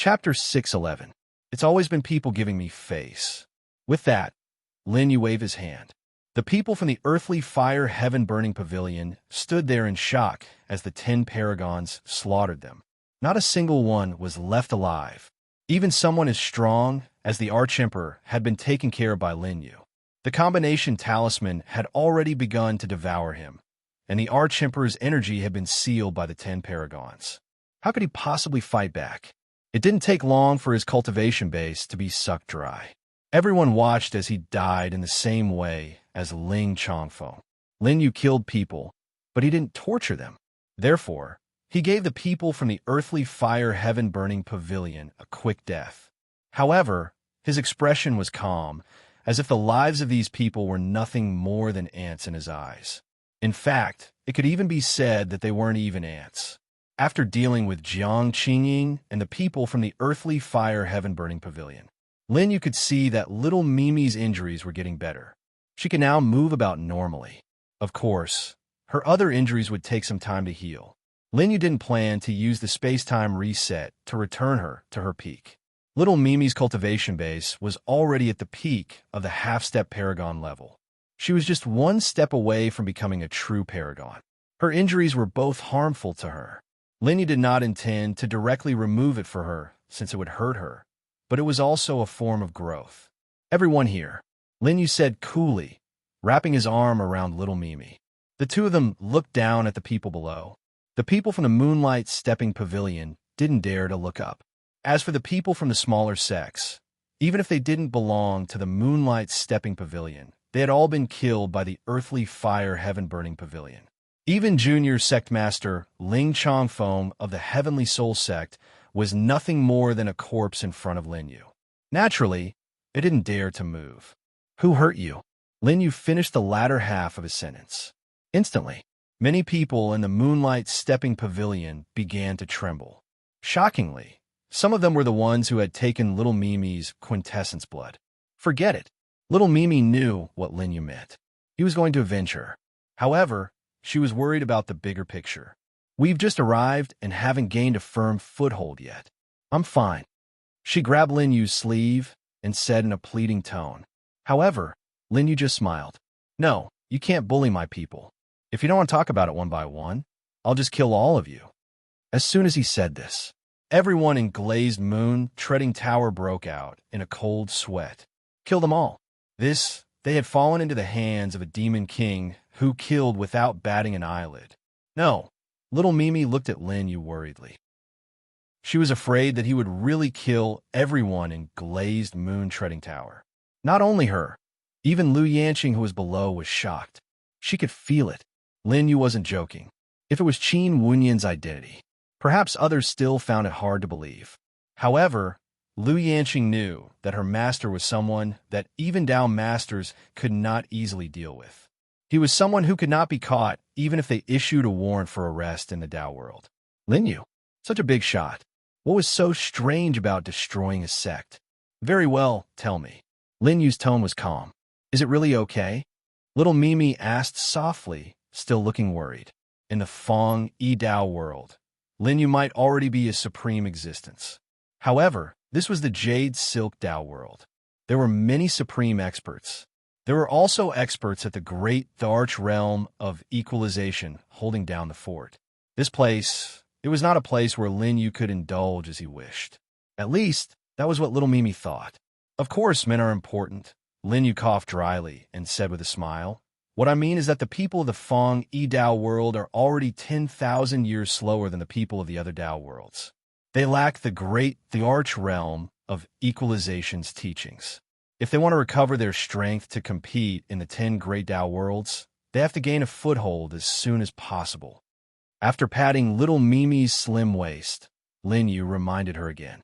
Chapter 611. It's always been people giving me face. With that, Lin Yu waved his hand. The people from the earthly fire heaven-burning pavilion stood there in shock as the 10 paragons slaughtered them. Not a single one was left alive. Even someone as strong as the Archemperor had been taken care of by Lin Yu. The combination talisman had already begun to devour him, and the Archemperor's energy had been sealed by the 10 paragons. How could he possibly fight back? It didn't take long for his cultivation base to be sucked dry. Everyone watched as he died in the same way as Ling Chongfeng. Lin Yu killed people, but he didn't torture them. Therefore, he gave the people from the earthly fire heaven-burning pavilion a quick death. However, his expression was calm, as if the lives of these people were nothing more than ants in his eyes. In fact, it could even be said that they weren't even ants. After dealing with Jiang Qingying and the people from the earthly fire heaven-burning pavilion, Lin Yu could see that little Mimi's injuries were getting better. She could now move about normally. Of course, her other injuries would take some time to heal. Lin Yu didn't plan to use the space-time reset to return her to her peak. Little Mimi's cultivation base was already at the peak of the half-step paragon level. She was just one step away from becoming a true paragon. Her injuries were both harmful to her. Lin Yu did not intend to directly remove it for her, since it would hurt her, but it was also a form of growth. "Everyone here," Lin Yu said coolly, wrapping his arm around little Mimi. The two of them looked down at the people below. The people from the Moonlight Stepping Pavilion didn't dare to look up. As for the people from the smaller sects, even if they didn't belong to the Moonlight Stepping Pavilion, they had all been killed by the earthly fire heaven-burning pavilion. Even junior sect master Ling Chongfeng of the Heavenly Soul sect was nothing more than a corpse in front of Lin Yu. Naturally, it didn't dare to move. "Who hurt you?" Lin Yu finished the latter half of his sentence. Instantly, many people in the Moonlight Stepping Pavilion began to tremble. Shockingly, some of them were the ones who had taken little Mimi's quintessence blood. Forget it. Little Mimi knew what Lin Yu meant. He was going to avenge her. However, she was worried about the bigger picture. "We've just arrived and haven't gained a firm foothold yet. I'm fine." She grabbed Lin Yu's sleeve and said in a pleading tone. However, Lin Yu just smiled. "No, you can't bully my people. If you don't want to talk about it one by one, I'll just kill all of you." As soon as he said this, everyone in Glazed Moon Treading Tower broke out in a cold sweat. Kill them all. They had fallen into the hands of a demon king who killed without batting an eyelid. No, little Mimi looked at Lin Yu worriedly. She was afraid that he would really kill everyone in Glazed Moon Treading Tower. Not only her, even Lu Yanqing, who was below, was shocked. She could feel it. Lin Yu wasn't joking. If it was Qin Wunyan's identity, perhaps others still found it hard to believe. However, Lu Yanqing knew that her master was someone that even Dao masters could not easily deal with. He was someone who could not be caught even if they issued a warrant for arrest in the Dao world. Lin Yu, such a big shot. What was so strange about destroying a sect? "Very well, tell me." Lin Yu's tone was calm. "Is it really okay?" Little Mimi asked softly, still looking worried. In the Feng Yi Dao world, Lin Yu might already be a supreme existence. However, this was the Jade Silk Dao world. There were many supreme experts. There were also experts at the great Arch realm of equalization holding down the fort. This place, it was not a place where Lin Yu could indulge as he wished. At least, that was what little Mimi thought. "Of course, men are important," Lin Yu coughed dryly and said with a smile. "What I mean is that the people of the Feng Yi Dao world are already 10,000 years slower than the people of the other Dao worlds. They lack the Arch realm of equalization's teachings. If they want to recover their strength to compete in the 10 great Dao worlds, they have to gain a foothold as soon as possible." After patting little Mimi's slim waist, Lin Yu reminded her again.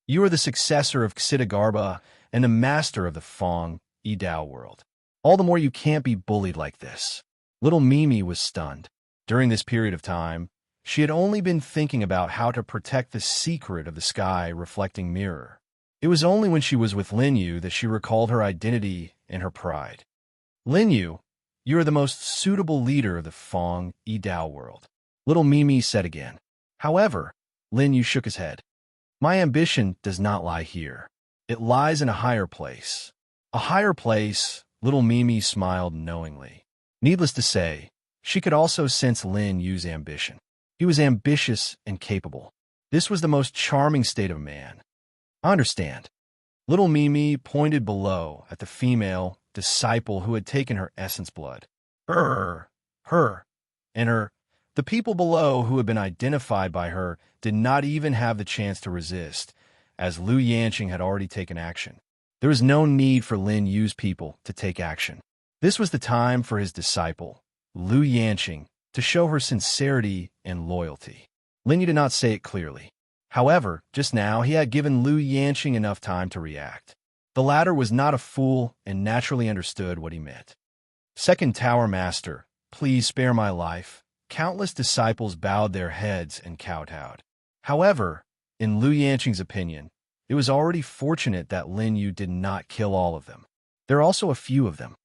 "You are the successor of Xidagarba and the master of the Feng Yi Dao world. All the more you can't be bullied like this." Little Mimi was stunned. During this period of time, she had only been thinking about how to protect the secret of the sky reflecting mirror. It was only when she was with Lin Yu that she recalled her identity and her pride. "Lin Yu, you are the most suitable leader of the Feng Yi Dao world," little Mimi said again. However, Lin Yu shook his head. My ambition does not lie here. It lies in a higher place. A higher place, little Mimi smiled knowingly. Needless to say, she could also sense Lin Yu's ambition. He was ambitious and capable. This was the most charming state of a man. I understand. Little Mimi pointed below at the female disciple who had taken her essence blood. Her, and her. The people below who had been identified by her did not even have the chance to resist, as Lu Yanqing had already taken action. There was no need for Lin Yu's people to take action. This was the time for his disciple, Lu Yanqing, to show her sincerity and loyalty. Lin Yu did not say it clearly. However, just now he had given Lu Yanqing enough time to react. The latter was not a fool and naturally understood what he meant. Second Tower Master, please spare my life. Countless disciples bowed their heads and kowtowed. However, in Lu Yanqing's opinion, it was already fortunate that Lin Yu did not kill all of them. There are also a few of them.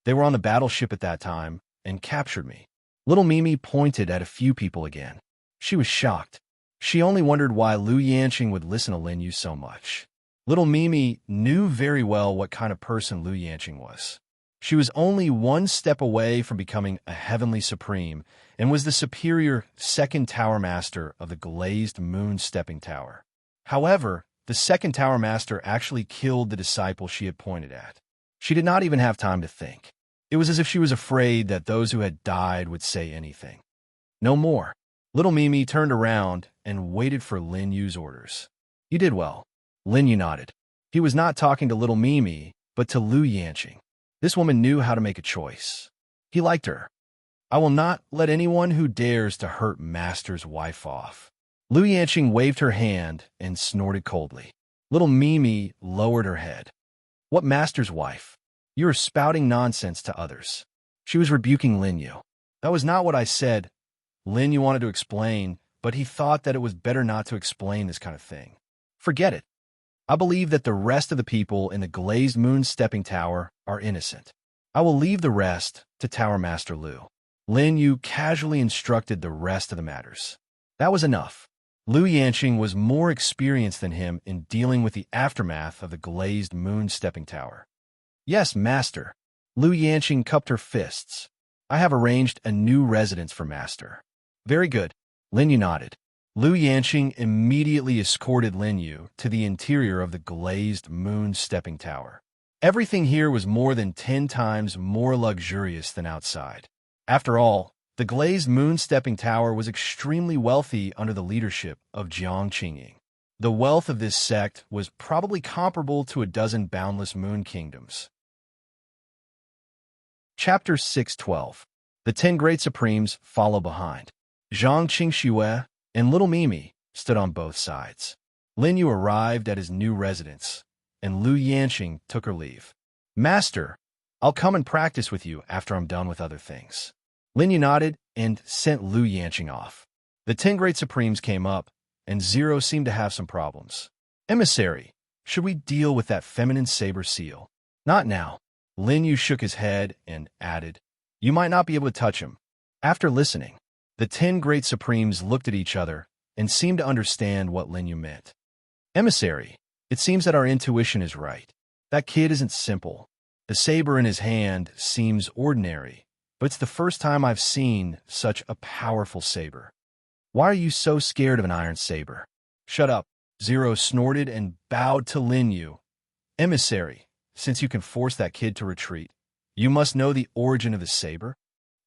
They were on the battleship at that time and captured me. Little Mimi pointed at a few people again. She was shocked. She only wondered why Lu Yanqing would listen to Lin Yu so much. Little Mimi knew very well what kind of person Lu Yanqing was. She was only one step away from becoming a heavenly supreme and was the superior second tower master of the glazed moon stepping tower. However, the second tower master actually killed the disciple she had pointed at. She did not even have time to think. It was as if she was afraid that those who had died would say anything. No more. Little Mimi turned around and waited for Lin Yu's orders. You did well. Lin Yu nodded. He was not talking to little Mimi, but to Lu Yanqing. This woman knew how to make a choice. He liked her. I will not let anyone who dares to hurt Master's wife off. Lu Yanqing waved her hand and snorted coldly. Little Mimi lowered her head. What Master's wife? You are spouting nonsense to others. She was rebuking Lin Yu. That was not what I said. Lin Yu wanted to explain, but he thought that it was better not to explain this kind of thing. Forget it. I believe that the rest of the people in the glazed moon stepping tower are innocent. I will leave the rest to Tower Master Lu. Lin Yu casually instructed the rest of the matters. That was enough. Lu Yanqing was more experienced than him in dealing with the aftermath of the glazed moon stepping tower. Yes, Master. Lu Yanqing cupped her fists. I have arranged a new residence for Master. Very good. Lin Yu nodded. Lu Yanqing immediately escorted Lin Yu to the interior of the glazed moon stepping tower. Everything here was more than 10 times more luxurious than outside. After all, the glazed moon stepping tower was extremely wealthy under the leadership of Jiang Qingying. The wealth of this sect was probably comparable to a dozen boundless moon kingdoms. Chapter 612. The 10 Great Supremes follow behind. Zhang Qingxue and little Mimi stood on both sides. Lin Yu arrived at his new residence, and Lu Yanqing took her leave. Master, I'll come and practice with you after I'm done with other things. Lin Yu nodded and sent Lu Yanqing off. The 10 Great Supremes came up, and Zero seemed to have some problems. Emissary, should we deal with that feminine saber seal? Not now. Lin Yu shook his head and added, You might not be able to touch him. After listening, the 10 Great Supremes looked at each other and seemed to understand what Lin Yu meant. Emissary, it seems that our intuition is right. That kid isn't simple. The saber in his hand seems ordinary, but it's the first time I've seen such a powerful saber. Why are you so scared of an iron saber? Shut up. Zero snorted and bowed to Lin Yu. Emissary, since you can force that kid to retreat, you must know the origin of the saber?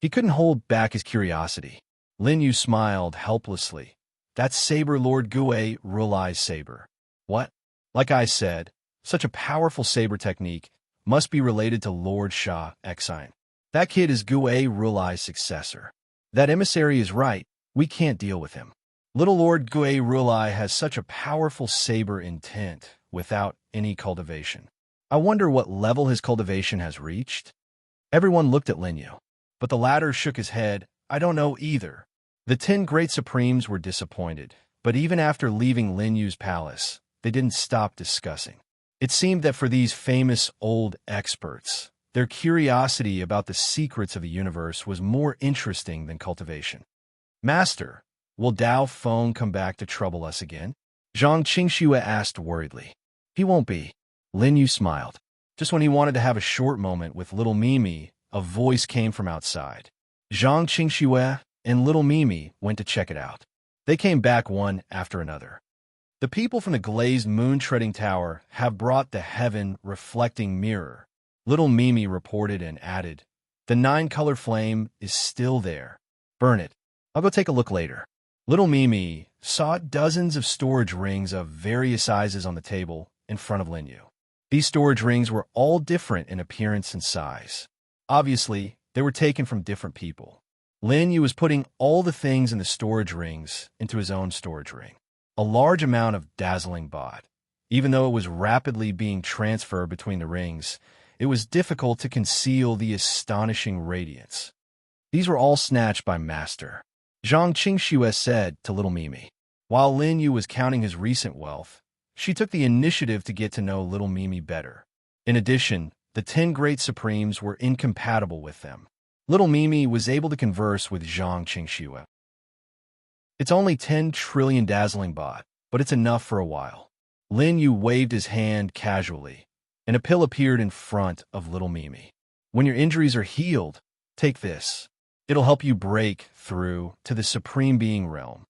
He couldn't hold back his curiosity. Lin Yu smiled helplessly. That's Saber Lord Gue Rulai's saber. What? Like I said, such a powerful saber technique must be related to Lord Sha Exine. That kid is Gue Rulai's successor. That emissary is right. We can't deal with him. Little Lord Gue Rulai has such a powerful saber intent without any cultivation. I wonder what level his cultivation has reached? Everyone looked at Lin Yu, but the latter shook his head. I don't know either. The 10 Great Supremes were disappointed, but even after leaving Lin Yu's palace, they didn't stop discussing. It seemed that for these famous old experts, their curiosity about the secrets of the universe was more interesting than cultivation. Master, will Dao Feng come back to trouble us again? Zhang Qingxue asked worriedly. He won't be. Lin Yu smiled. Just when he wanted to have a short moment with little Mimi, a voice came from outside. Zhang Qingxue and little Mimi went to check it out. They came back one after another. The people from the glazed moon-treading tower have brought the heaven-reflecting mirror. Little Mimi reported and added, the 9-color flame is still there. Burn it. I'll go take a look later. Little Mimi saw dozens of storage rings of various sizes on the table in front of Lin Yu. These storage rings were all different in appearance and size. Obviously, they were taken from different people. Lin Yu was putting all the things in the storage rings into his own storage ring. A large amount of dazzling bought. Even though it was rapidly being transferred between the rings, it was difficult to conceal the astonishing radiance. These were all snatched by Master. Zhang Qingxue said to little Mimi. While Lin Yu was counting his recent wealth, she took the initiative to get to know little Mimi better. In addition, the 10 Great Supremes were incompatible with them. Little Mimi was able to converse with Zhang Qingxue. It's only 10 trillion dazzling baht, but it's enough for a while. Lin Yu waved his hand casually, and a pill appeared in front of little Mimi. When your injuries are healed, take this. It'll help you break through to the Supreme Being realm.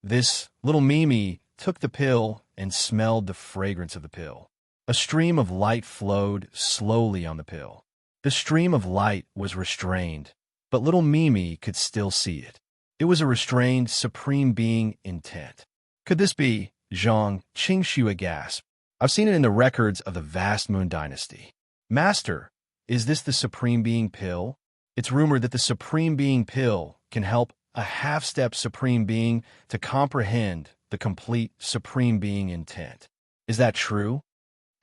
This little Mimi took the pill and smelled the fragrance of the pill. A stream of light flowed slowly on the pill. The stream of light was restrained, but little Mimi could still see it. It was a restrained Supreme Being intent. Could this be? Zhang Qingxue gasped. I've seen it in the records of the vast Moon Dynasty. Master, is this the Supreme Being pill? It's rumored that the Supreme Being pill can help a half-step Supreme Being to comprehend the complete Supreme Being intent. Is that true?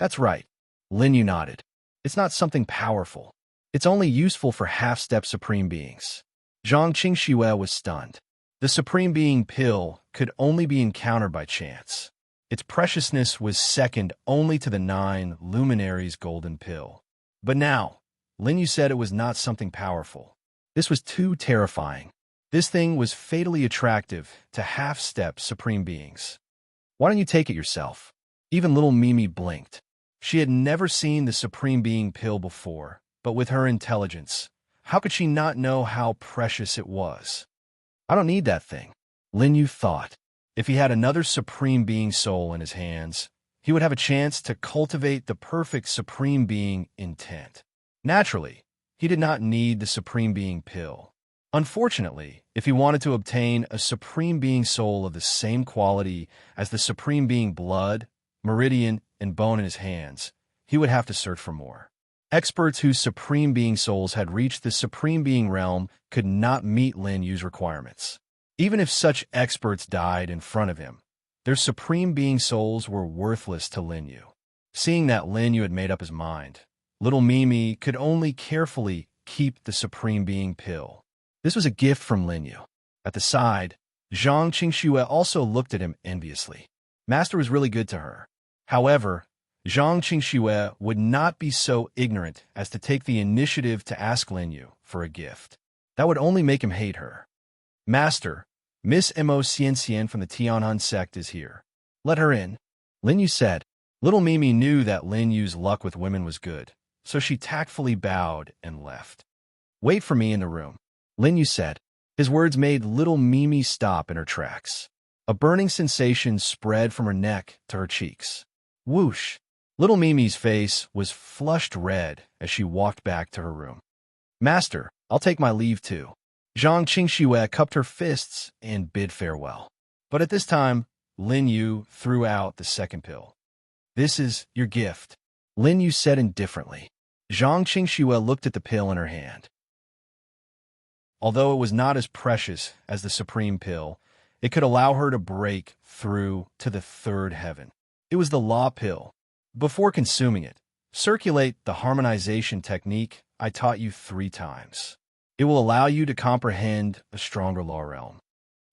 That's right. Lin Yu nodded. It's not something powerful. It's only useful for half-step Supreme Beings. Zhang Qingxue was stunned. The Supreme Being pill could only be encountered by chance. Its preciousness was second only to the 9 luminaries golden pill. But now, Lin Yu said it was not something powerful. This was too terrifying. This thing was fatally attractive to half-step Supreme Beings. Why don't you take it yourself? Even little Mimi blinked. She had never seen the Supreme Being pill before, but with her intelligence, how could she not know how precious it was? I don't need that thing, Lin Yu thought. If he had another Supreme Being soul in his hands, he would have a chance to cultivate the perfect Supreme Being intent. Naturally, he did not need the Supreme Being pill. Unfortunately, if he wanted to obtain a Supreme Being soul of the same quality as the Supreme Being blood, meridian, and bone in his hands, he would have to search for more. Experts whose Supreme Being souls had reached the Supreme Being realm could not meet Lin Yu's requirements. Even if such experts died in front of him, their Supreme Being souls were worthless to Lin Yu. Seeing that Lin Yu had made up his mind, little Mimi could only carefully keep the Supreme Being pill. This was a gift from Lin Yu. At the side, Zhang Qingxue also looked at him enviously. Master was really good to her. However, Zhang Qingxue would not be so ignorant as to take the initiative to ask Lin Yu for a gift. That would only make him hate her. Master, Miss Mo Xian from the Tianhan sect is here. Let her in, Lin Yu said. Little Mimi knew that Lin Yu's luck with women was good, so she tactfully bowed and left. Wait for me in the room, Lin Yu said. His words made little Mimi stop in her tracks. A burning sensation spread from her neck to her cheeks. Whoosh! Little Mimi's face was flushed red as she walked back to her room. Master, I'll take my leave too. Zhang Qingxue cupped her fists and bid farewell. But at this time, Lin Yu threw out the second pill. This is your gift, Lin Yu said indifferently. Zhang Qingxue looked at the pill in her hand. Although it was not as precious as the Supreme Pill, it could allow her to break through to the third heaven. It was the law pill. Before consuming it, circulate the harmonization technique I taught you 3 times. It will allow you to comprehend a stronger law realm.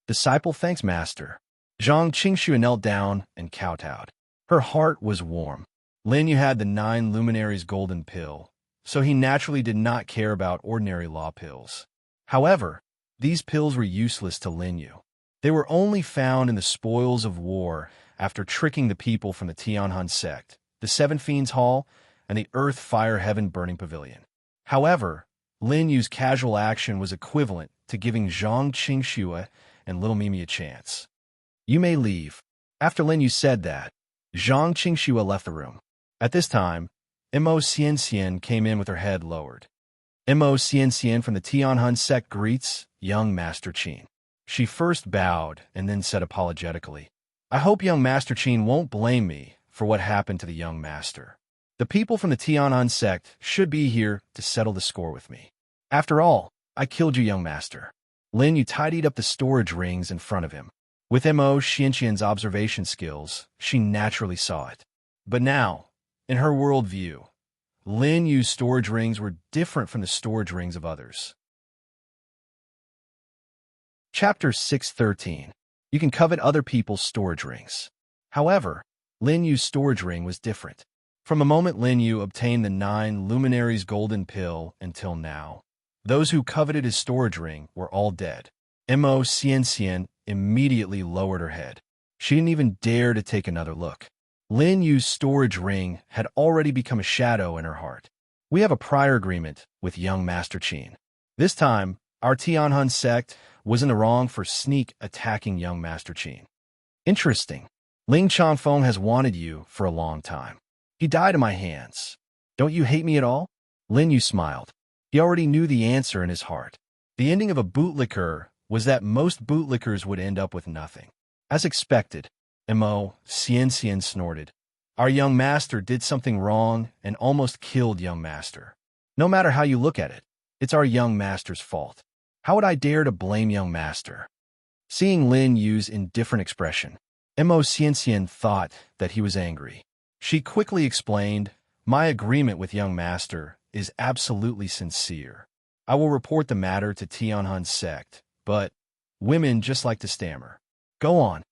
Disciple thanks Master. Zhang Qingxue knelt down and kowtowed. Her heart was warm. Lin Yu had the 9 luminaries golden pill, so he naturally did not care about ordinary law pills. However, these pills were useless to Lin Yu. They were only found in the spoils of war after tricking the people from the Tianhan sect, the Seven Fiends Hall, and the Earth Fire Heaven Burning Pavilion. However, Lin Yu's casual action was equivalent to giving Zhang Qingxue and Little Mimi a chance. "You may leave." After Lin Yu said that, Zhang Qingxue left the room. At this time, Mo Xianxian came in with her head lowered. Mo Xianxian from the Tianhan sect greets young Master Qin. She first bowed and then said apologetically, "I hope young Master Qin won't blame me for what happened to the young master. The people from the Tianhan sect should be here to settle the score with me. After all, I killed you, young master." Lin Yu tidied up the storage rings in front of him. With Mo Xianxian's observation skills, she naturally saw it. But now, in her worldview, Lin Yu's storage rings were different from the storage rings of others. Chapter 613. You can covet other people's storage rings. However, Lin Yu's storage ring was different. From the moment Lin Yu obtained the 9 Luminaries Golden Pill until now, those who coveted his storage ring were all dead. Mo Xianxian immediately lowered her head. She didn't even dare to take another look. Lin Yu's storage ring had already become a shadow in her heart. "We have a prior agreement with young Master Qin. This time, our Tianhan sect was in the wrong for sneak attacking young Master Qin. Interesting. Ling Changfeng has wanted you for a long time. He died in my hands. Don't you hate me at all?" Lin Yu smiled. He already knew the answer in his heart. The ending of a bootlicker was that most bootlickers would end up with nothing. As expected, Mo Xianxian snorted. "Our young master did something wrong and almost killed young master. No matter how you look at it, it's our young master's fault. How would I dare to blame young master?" Seeing Lin Yu's indifferent expression, Mo Xianxian thought that he was angry. She quickly explained, "My agreement with young master is absolutely sincere. I will report the matter to Tianhan sect, but women just like to stammer. Go on."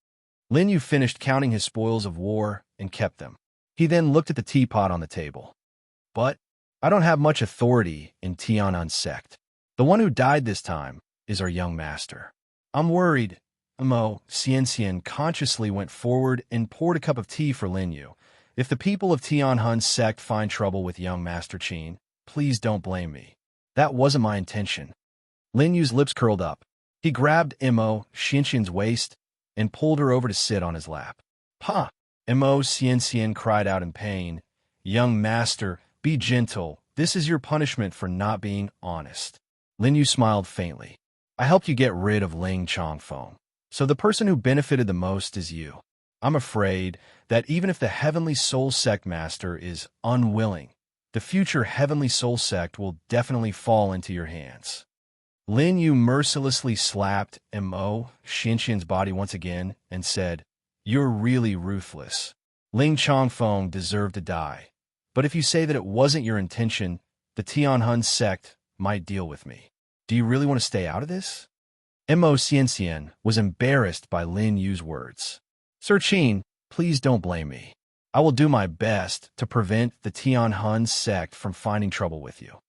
Lin Yu finished counting his spoils of war and kept them. He then looked at the teapot on the table. "But I don't have much authority in Tianhan sect. The one who died this time is our young master. I'm worried." Mo Xianxian consciously went forward and poured a cup of tea for Lin Yu. "If the people of Tianhan sect find trouble with young Master Qin, please don't blame me. That wasn't my intention." Lin Yu's lips curled up. He grabbed Mo Xianxian's waist and pulled her over to sit on his lap. "Pa!" Mo Xianxian cried out in pain. "Young master, be gentle. This is your punishment for not being honest." Lin Yu smiled faintly. "I helped you get rid of Ling Changfeng, so the person who benefited the most is you. I'm afraid that even if the Heavenly Soul Sect Master is unwilling, the future Heavenly Soul Sect will definitely fall into your hands." Lin Yu mercilessly slapped Mo Xianxian's body once again and said, "You're really ruthless. Ling Changfeng deserved to die. But if you say that it wasn't your intention, the Tianhan sect might deal with me. Do you really want to stay out of this?" Mo Xianxian was embarrassed by Lin Yu's words. "Sir Qin, please don't blame me. I will do my best to prevent the Tianhan sect from finding trouble with you.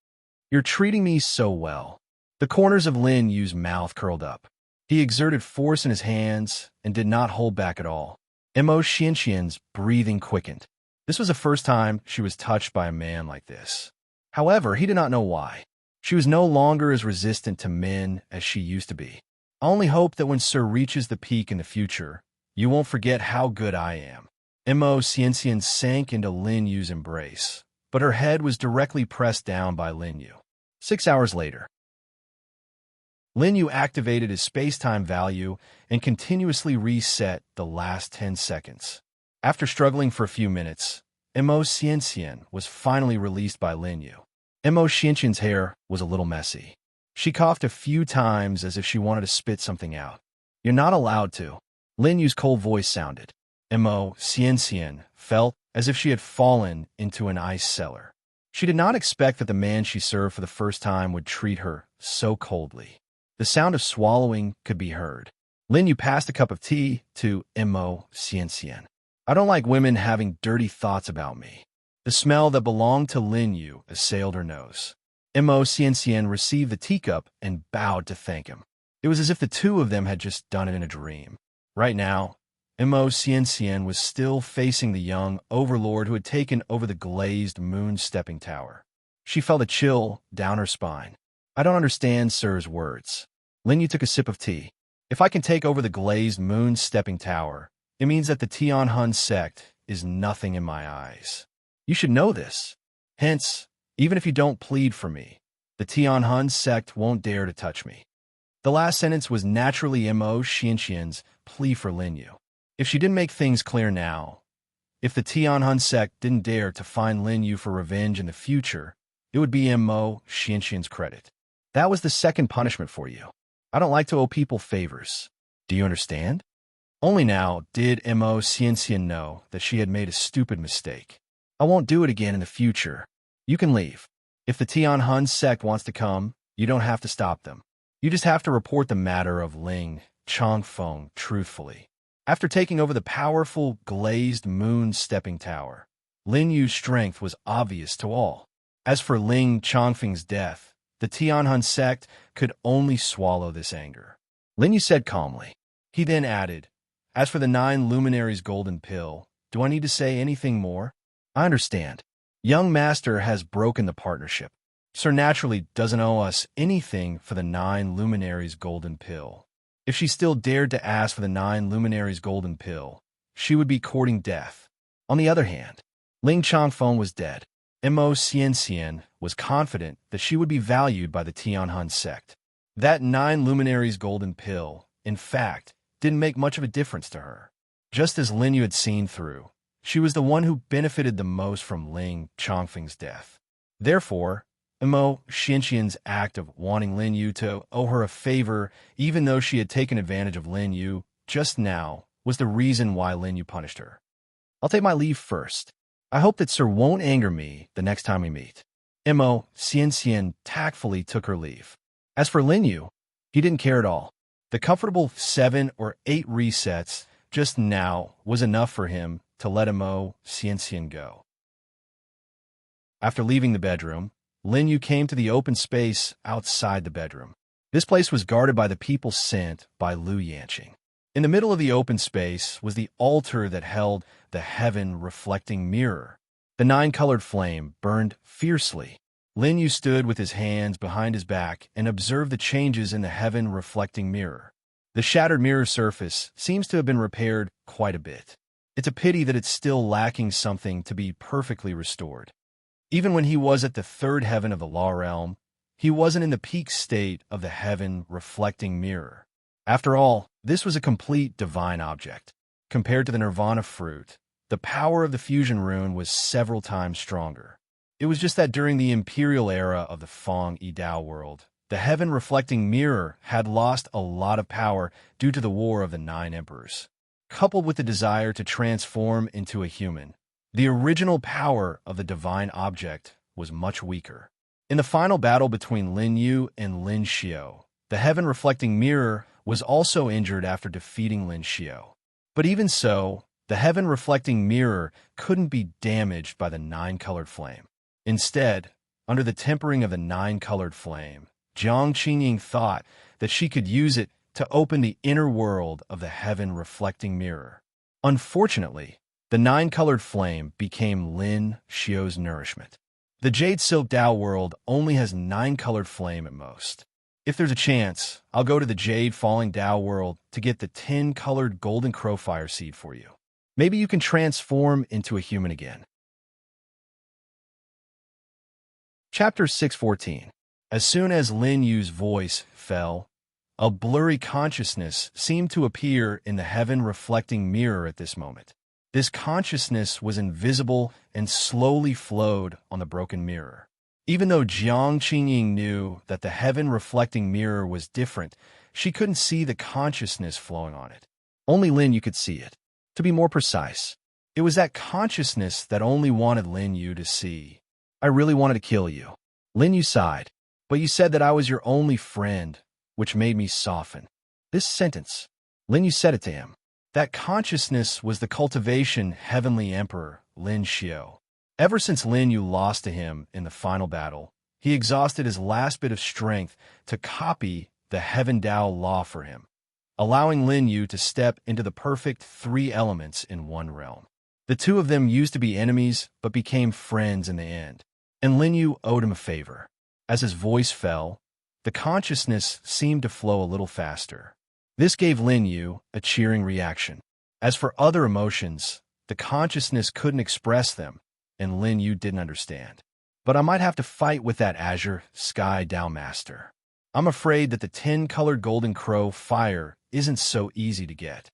You're treating me so well." The corners of Lin Yu's mouth curled up. He exerted force in his hands and did not hold back at all. Mo Xianxian's breathing quickened. This was the first time she was touched by a man like this. However, he did not know why. She was no longer as resistant to men as she used to be. "I only hope that when Sir reaches the peak in the future, you won't forget how good I am." Mo Xianxian sank into Lin Yu's embrace, but her head was directly pressed down by Lin Yu. 6 hours later, Lin Yu activated his space-time value and continuously reset the last 10 seconds. After struggling for a few minutes, Mo Xianxian was finally released by Lin Yu. Mo Xianxian's hair was a little messy. She coughed a few times as if she wanted to spit something out. "You're not allowed to." Lin Yu's cold voice sounded. Mo Xianxian felt as if she had fallen into an ice cellar. She did not expect that the man she served for the first time would treat her so coldly. The sound of swallowing could be heard. Lin Yu passed a cup of tea to Mo Xianxian. "I don't like women having dirty thoughts about me." The smell that belonged to Lin Yu assailed her nose. Mo Xianxian received the teacup and bowed to thank him. It was as if the two of them had just done it in a dream. Right now, Mo Xianxian was still facing the young overlord who had taken over the glazed moon-stepping tower. She felt a chill down her spine. I don't understand Sir's words. Lin Yu took a sip of tea. If I can take over the glazed moon-stepping tower, it means that the Tianhun sect is nothing in my eyes. You should know this. Hence, even if you don't plead for me, the Tianhun sect won't dare to touch me. The last sentence was naturally Mo Xianxian's plea for Lin Yu. If she didn't make things clear now, if the Tianhun sect didn't dare to find Lin Yu for revenge in the future, it would be Mo Xianxian's credit. That was the second punishment for you. I don't like to owe people favors. Do you understand? Only now did Mo Xianxian know that she had made a stupid mistake. I won't do it again in the future. You can leave. If the Tianhun sect wants to come, you don't have to stop them. You just have to report the matter of Ling Chongfeng truthfully. After taking over the powerful glazed moon-stepping tower, Lin Yu's strength was obvious to all. As for Ling Chongfeng's death, the Tianhun sect could only swallow this anger. Lin Yu said calmly. He then added, as for the 9 luminaries golden pill, do I need to say anything more? I understand. Young Master has broken the partnership. Sir naturally doesn't owe us anything for the 9 luminaries golden pill. If she still dared to ask for the 9 luminaries golden pill, she would be courting death. On the other hand, Ling Chongfeng was dead. Mo Xianxian was confident that she would be valued by the Tianhun sect. That 9 luminaries golden pill, in fact, didn't make much of a difference to her. Just as Lin Yu had seen through, she was the one who benefited the most from Ling Chongfeng's death. Therefore, Mo Xianxian's act of wanting Lin Yu to owe her a favor, even though she had taken advantage of Lin Yu just now, was the reason why Lin Yu punished her. I'll take my leave first. I hope that Sir won't anger me the next time we meet. Mo Xianxian tactfully took her leave. As for Lin Yu, he didn't care at all. The comfortable 7 or 8 resets just now was enough for him to let Mo Xianxian go. After leaving the bedroom, Lin Yu came to the open space outside the bedroom. This place was guarded by the people sent by Lu Yanqing. In the middle of the open space was the altar that held the heaven-reflecting mirror. The 9-colored flame burned fiercely. Lin Yu stood with his hands behind his back and observed the changes in the heaven-reflecting mirror. The shattered mirror surface seems to have been repaired quite a bit. It's a pity that it's still lacking something to be perfectly restored. Even when he was at the 3rd heaven of the Law Realm, he wasn't in the peak state of the heaven-reflecting mirror. After all, this was a complete divine object. Compared to the Nirvana fruit, the power of the fusion rune was several times stronger. It was just that during the imperial era of the Feng Yidao world, the heaven-reflecting mirror had lost a lot of power due to the War of the 9 Emperors. Coupled with the desire to transform into a human, the original power of the divine object was much weaker. In the final battle between Lin Yu and Lin Xiao, the heaven-reflecting mirror was also injured after defeating Lin Xiao. But even so, the heaven-reflecting mirror couldn't be damaged by the 9-colored flame. Instead, under the tempering of the 9-colored flame, Jiang Qingying thought that she could use it to open the inner world of the heaven-reflecting mirror. Unfortunately, the 9-colored flame became Lin Xiao's nourishment. The Jade Silk Dao world only has 9-colored flame at most. If there's a chance, I'll go to the Jade Falling Dao world to get the 10-colored golden crowfire seed for you. Maybe you can transform into a human again. Chapter 614. As soon as Lin Yu's voice fell, a blurry consciousness seemed to appear in the heaven-reflecting mirror at this moment. This consciousness was invisible and slowly flowed on the broken mirror. Even though Jiang Qingying knew that the heaven-reflecting mirror was different, she couldn't see the consciousness flowing on it. Only Lin Yu could see it. To be more precise, it was that consciousness that only wanted Lin Yu to see. I really wanted to kill you. Lin Yu sighed. But you said that I was your only friend, which made me soften. This sentence, Lin Yu said it to him. That consciousness was the cultivation heavenly emperor, Lin Xiao. Ever since Lin Yu lost to him in the final battle, he exhausted his last bit of strength to copy the Heaven Dao law for him. allowing Lin Yu to step into the perfect three elements in one realm. The two of them used to be enemies, but became friends in the end, and Lin Yu owed him a favor. As his voice fell, the consciousness seemed to flow a little faster. This gave Lin Yu a cheering reaction. As for other emotions, the consciousness couldn't express them, and Lin Yu didn't understand. But I might have to fight with that azure sky Dao Master. I'm afraid that the 10-colored golden crow fire isn't so easy to get.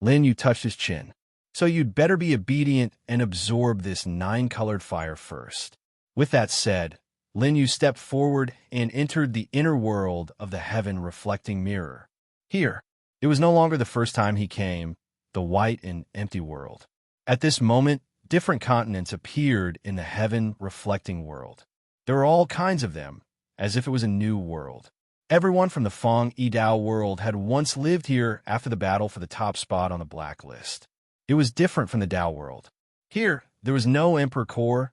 Lin Yu touched his chin. So you'd better be obedient and absorb this 9-colored fire first. With that said, Lin Yu stepped forward and entered the inner world of the heaven-reflecting mirror. Here, it was no longer the first time he came, the white and empty world. At this moment, different continents appeared in the heaven-reflecting world. There were all kinds of them, as if it was a new world. Everyone from the Feng Yidao world had once lived here after the battle for the top spot on the blacklist. It was different from the Dao world. Here, there was no Emperor Core,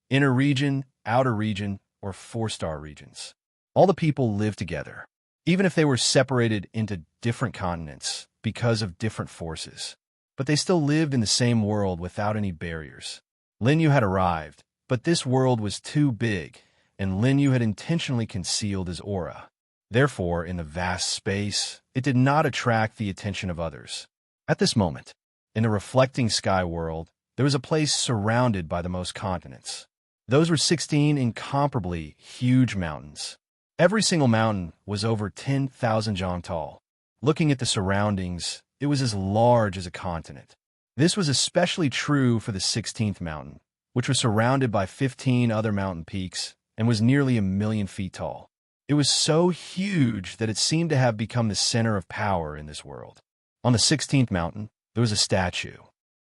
inner region, outer region, or 4-star regions. All the people lived together, even if they were separated into different continents because of different forces. But they still lived in the same world without any barriers. Lin Yu had arrived, but this world was too big, and Lin Yu had intentionally concealed his aura. Therefore, in the vast space, it did not attract the attention of others. At this moment, in the reflecting sky world, there was a place surrounded by the most continents. Those were 16 incomparably huge mountains. Every single mountain was over 10,000 zhang tall. Looking at the surroundings, it was as large as a continent. This was especially true for the 16th mountain, which was surrounded by 15 other mountain peaks and was nearly 1,000,000 feet tall. It was so huge that it seemed to have become the center of power in this world. On the 16th mountain, there was a statue.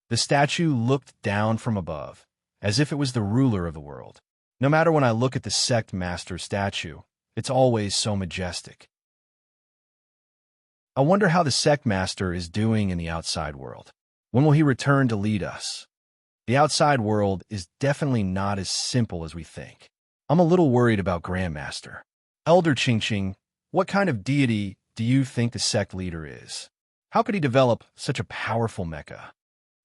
The statue looked down from above, as if it was the ruler of the world. No matter when I look at the sect master statue, it's always so majestic. I wonder how the sect master is doing in the outside world. When will he return to lead us? The outside world is definitely not as simple as we think. I'm a little worried about Grandmaster. Elder Qingqing, what kind of deity do you think the sect leader is? How could he develop such a powerful mecha?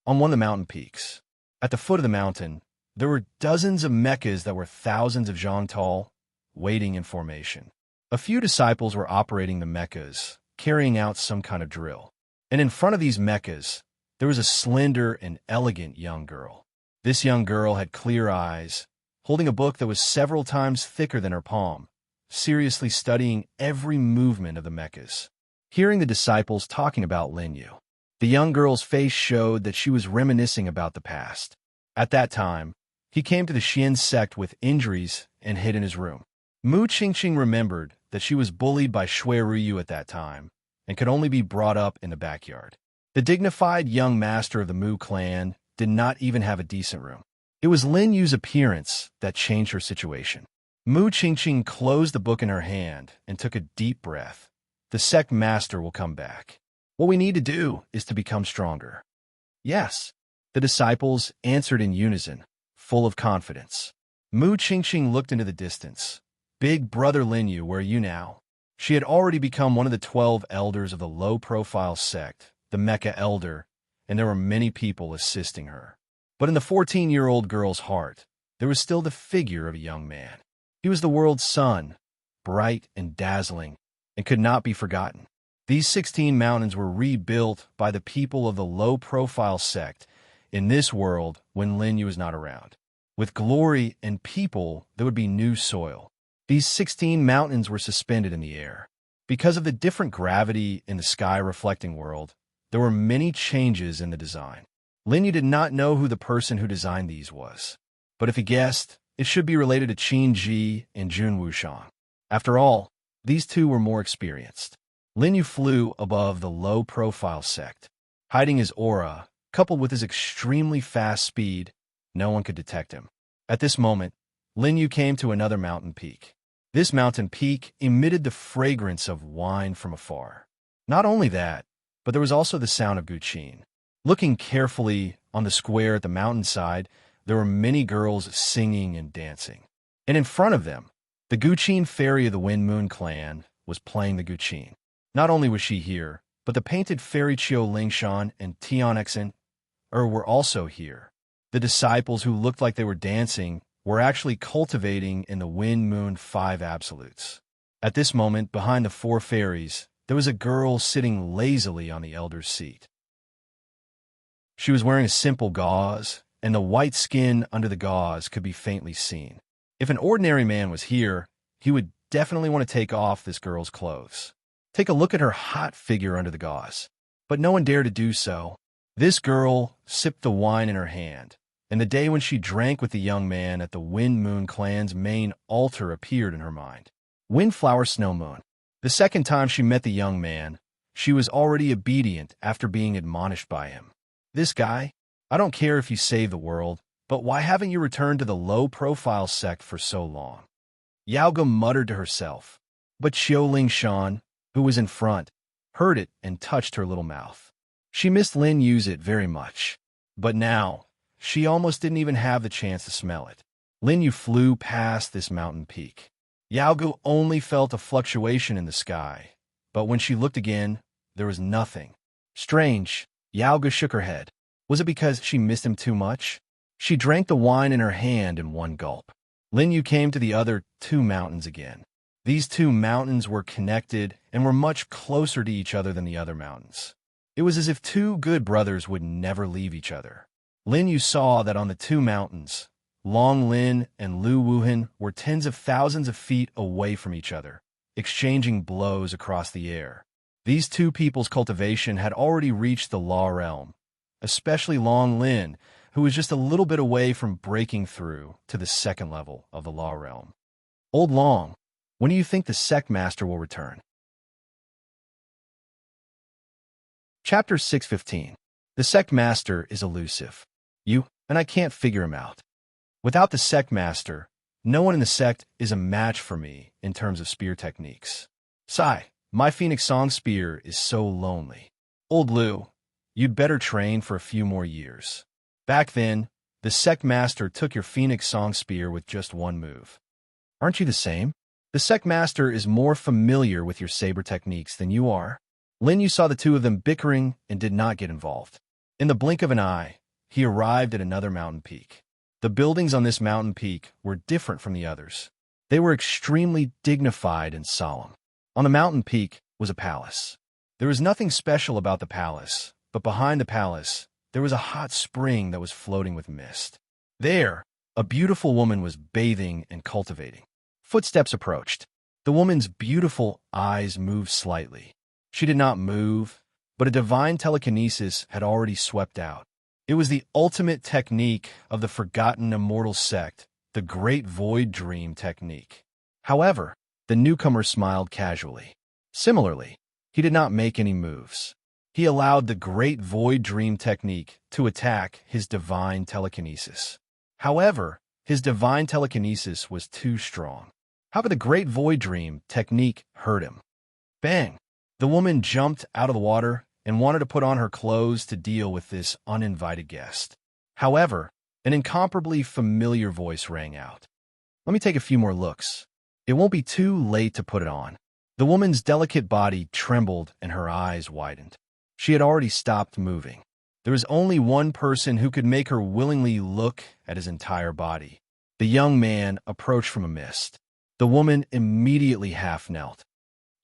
On one of the mountain peaks, at the foot of the mountain, there were dozens of mechas that were thousands of zhang tall, waiting in formation. A few disciples were operating the mechas, carrying out some kind of drill. And in front of these mechas, there was a slender and elegant young girl. This young girl had clear eyes, holding a book that was several times thicker than her palm, seriously studying every movement of the mechas. Hearing the disciples talking about Lin Yu, the young girl's face showed that she was reminiscing about the past. At that time, he came to the Xian sect with injuries and hid in his room. Mu Qingqing remembered that she was bullied by Shui Ruyu at that time and could only be brought up in the backyard. The dignified young master of the Mu clan did not even have a decent room. It was Lin Yu's appearance that changed her situation. Mu Qingqing closed the book in her hand and took a deep breath. The sect master will come back. What we need to do is to become stronger. Yes, the disciples answered in unison, full of confidence. Mu Qingqing looked into the distance. Big brother Lin Yu, where are you now? She had already become one of the 12 elders of the low-profile sect, the Mecha Elder, and there were many people assisting her. But in the 14-year-old girl's heart, there was still the figure of a young man. He was the world's sun, bright and dazzling, and could not be forgotten. These 16 mountains were rebuilt by the people of the low-profile sect in this world when Lin Yu was not around. With glory and people, there would be new soil. These 16 mountains were suspended in the air. Because of the different gravity in the sky-reflecting world, there were many changes in the design. Lin Yu did not know who the person who designed these was. But if he guessed, it should be related to Qin Ji and Jun Wushang. After all, these two were more experienced. Lin Yu flew above the low-profile sect. Hiding his aura, coupled with his extremely fast speed, no one could detect him. At this moment, Lin Yu came to another mountain peak. This mountain peak emitted the fragrance of wine from afar. Not only that, but there was also the sound of guqin. Looking carefully on the square at the mountainside, there were many girls singing and dancing. And in front of them, the Guqin fairy of the Wind Moon clan was playing the guqin. Not only was she here, but the painted fairy Qiu Lingshan and Tianxin were also here. The disciples who looked like they were dancing were actually cultivating in the Wind Moon 5 absolutes. At this moment, behind the 4 fairies, there was a girl sitting lazily on the elder's seat. She was wearing a simple gauze, and the white skin under the gauze could be faintly seen. If an ordinary man was here, he would definitely want to take off this girl's clothes. Take a look at her hot figure under the gauze. But no one dared to do so. This girl sipped the wine in her hand, and the day when she drank with the young man at the Wind Moon clan's main altar appeared in her mind. Windflower Snow Moon. The second time she met the young man, she was already obedient after being admonished by him. This guy, I don't care if you save the world, but why haven't you returned to the low-profile sect for so long? Yaoge muttered to herself, but Qiu Lingshan, who was in front, heard it and touched her little mouth. She missed Lin Yu's it very much, but now, she almost didn't even have the chance to smell it. Lin Yu flew past this mountain peak. Yaoge only felt a fluctuation in the sky, but when she looked again, there was nothing. Strange, Yaoge shook her head. Was it because she missed him too much? She drank the wine in her hand in one gulp. Lin Yu came to the other 2 mountains again. These 2 mountains were connected and were much closer to each other than the other mountains. It was as if 2 good brothers would never leave each other. Lin Yu saw that on the 2 mountains, Long Lin and Lu Wuhan were tens of thousands of feet away from each other, exchanging blows across the air. These 2 people's cultivation had already reached the Law Realm, especially Long Lin, who was just a little bit away from breaking through to the 2nd level of the Law Realm. Old Long, when do you think the Sect Master will return? Chapter 615. The Sect Master is elusive. And I can't figure him out. Without the Sect Master, no one in the sect is a match for me in terms of spear techniques. Sigh, my Phoenix Song Spear is so lonely. Old Lu, you'd better train for a few more years. Back then, the Sect Master took your Phoenix Song Spear with just 1 move. Aren't you the same? The Sect Master is more familiar with your saber techniques than you are. Lin Yu saw the 2 of them bickering and did not get involved. In the blink of an eye, he arrived at another mountain peak. The buildings on this mountain peak were different from the others. They were extremely dignified and solemn. On the mountain peak was a palace. There was nothing special about the palace, but behind the palace, there was a hot spring that was floating with mist. There, a beautiful woman was bathing and cultivating. Footsteps approached. The woman's beautiful eyes moved slightly. She did not move, but a divine telekinesis had already swept out. It was the ultimate technique of the forgotten immortal sect, the Great Void Dream technique. However, the newcomer smiled casually. Similarly, he did not make any moves. He allowed the Great Void Dream technique to attack his divine telekinesis. However, his divine telekinesis was too strong. However, the Great Void Dream technique hurt him. Bang! The woman jumped out of the water and wanted to put on her clothes to deal with this uninvited guest. However, an incomparably familiar voice rang out. Let me take a few more looks. It won't be too late to put it on. The woman's delicate body trembled and her eyes widened. She had already stopped moving. There was only one person who could make her willingly look at his entire body. The young man approached from a mist. The woman immediately half-knelt.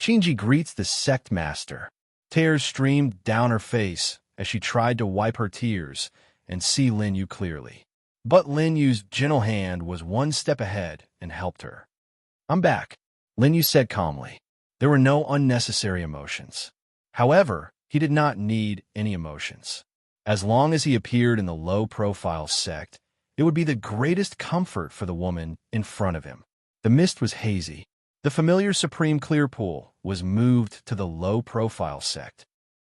Qingji greets the Sect Master. Tears streamed down her face as she tried to wipe her tears and see Lin Yu clearly. But Lin Yu's gentle hand was 1 step ahead and helped her. I'm back, Lin Yu said calmly. There were no unnecessary emotions. However, he did not need any emotions. As long as he appeared in the low-profile sect, it would be the greatest comfort for the woman in front of him. The mist was hazy. The familiar Supreme Clear Pool was moved to the low-profile sect.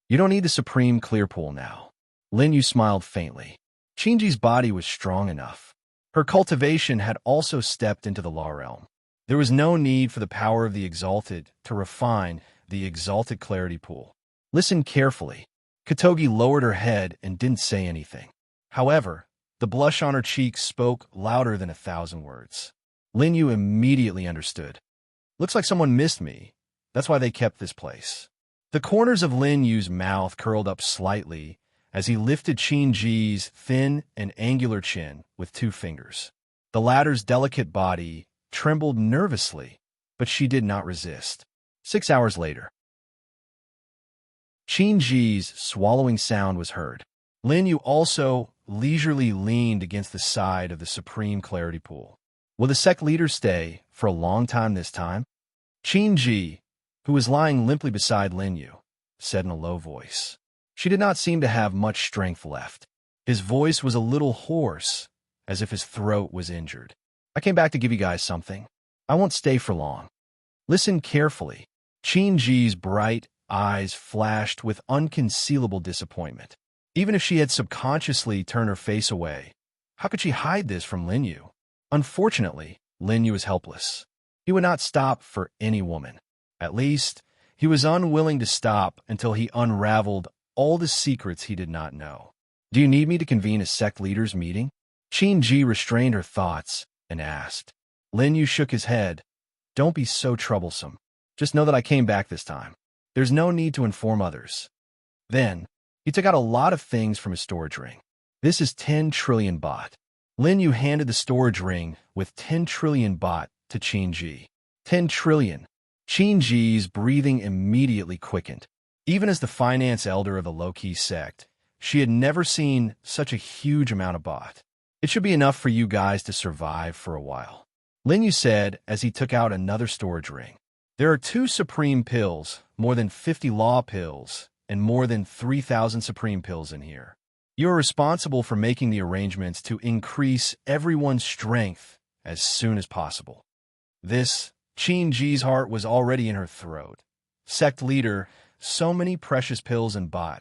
You don't need the Supreme Clear Pool now. Lin Yu smiled faintly. Qingji's body was strong enough. Her cultivation had also stepped into the Law Realm. There was no need for the power of the Exalted to refine the Exalted Clarity Pool. Listen carefully. Katogi lowered her head and didn't say anything. However, the blush on her cheeks spoke louder than 1,000 words. Lin Yu immediately understood. Looks like someone missed me. That's why they kept this place. The corners of Lin Yu's mouth curled up slightly as he lifted Qin Ji's thin and angular chin with 2 fingers. The latter's delicate body trembled nervously, but she did not resist. 6 hours later, Qin Ji's swallowing sound was heard. Lin Yu also leisurely leaned against the side of the supreme clarity pool. Will the sect leader stay for a long time this time? Qin Ji, who was lying limply beside Lin Yu, said in a low voice. She did not seem to have much strength left. His voice was a little hoarse, as if his throat was injured. I came back to give you guys something. I won't stay for long. Listen carefully. Qin Ji's bright eyes flashed with unconcealable disappointment. Even if she had subconsciously turned her face away, how could she hide this from Lin Yu? Unfortunately, Lin Yu was helpless. He would not stop for any woman. At least, he was unwilling to stop until he unraveled all the secrets he did not know. Do you need me to convene a sect leaders meeting? Qin Ji restrained her thoughts and asked. Lin Yu shook his head. Don't be so troublesome. Just know that I came back this time. There's no need to inform others. Then, he took out a lot of things from his storage ring. This is 10 trillion baht. Lin Yu handed the storage ring with 10 trillion baht to Qin Ji. 10 trillion. Qin Ji's breathing immediately quickened. Even as the finance elder of the low-key sect, she had never seen such a huge amount of baht. It should be enough for you guys to survive for a while, Lin Yu said as he took out another storage ring. There are 2 supreme pills, more than 50 law pills, and more than 3,000 supreme pills in here. You are responsible for making the arrangements to increase everyone's strength as soon as possible. This, Qin Ji's heart was already in her throat. Sect leader, so many precious pills and baht.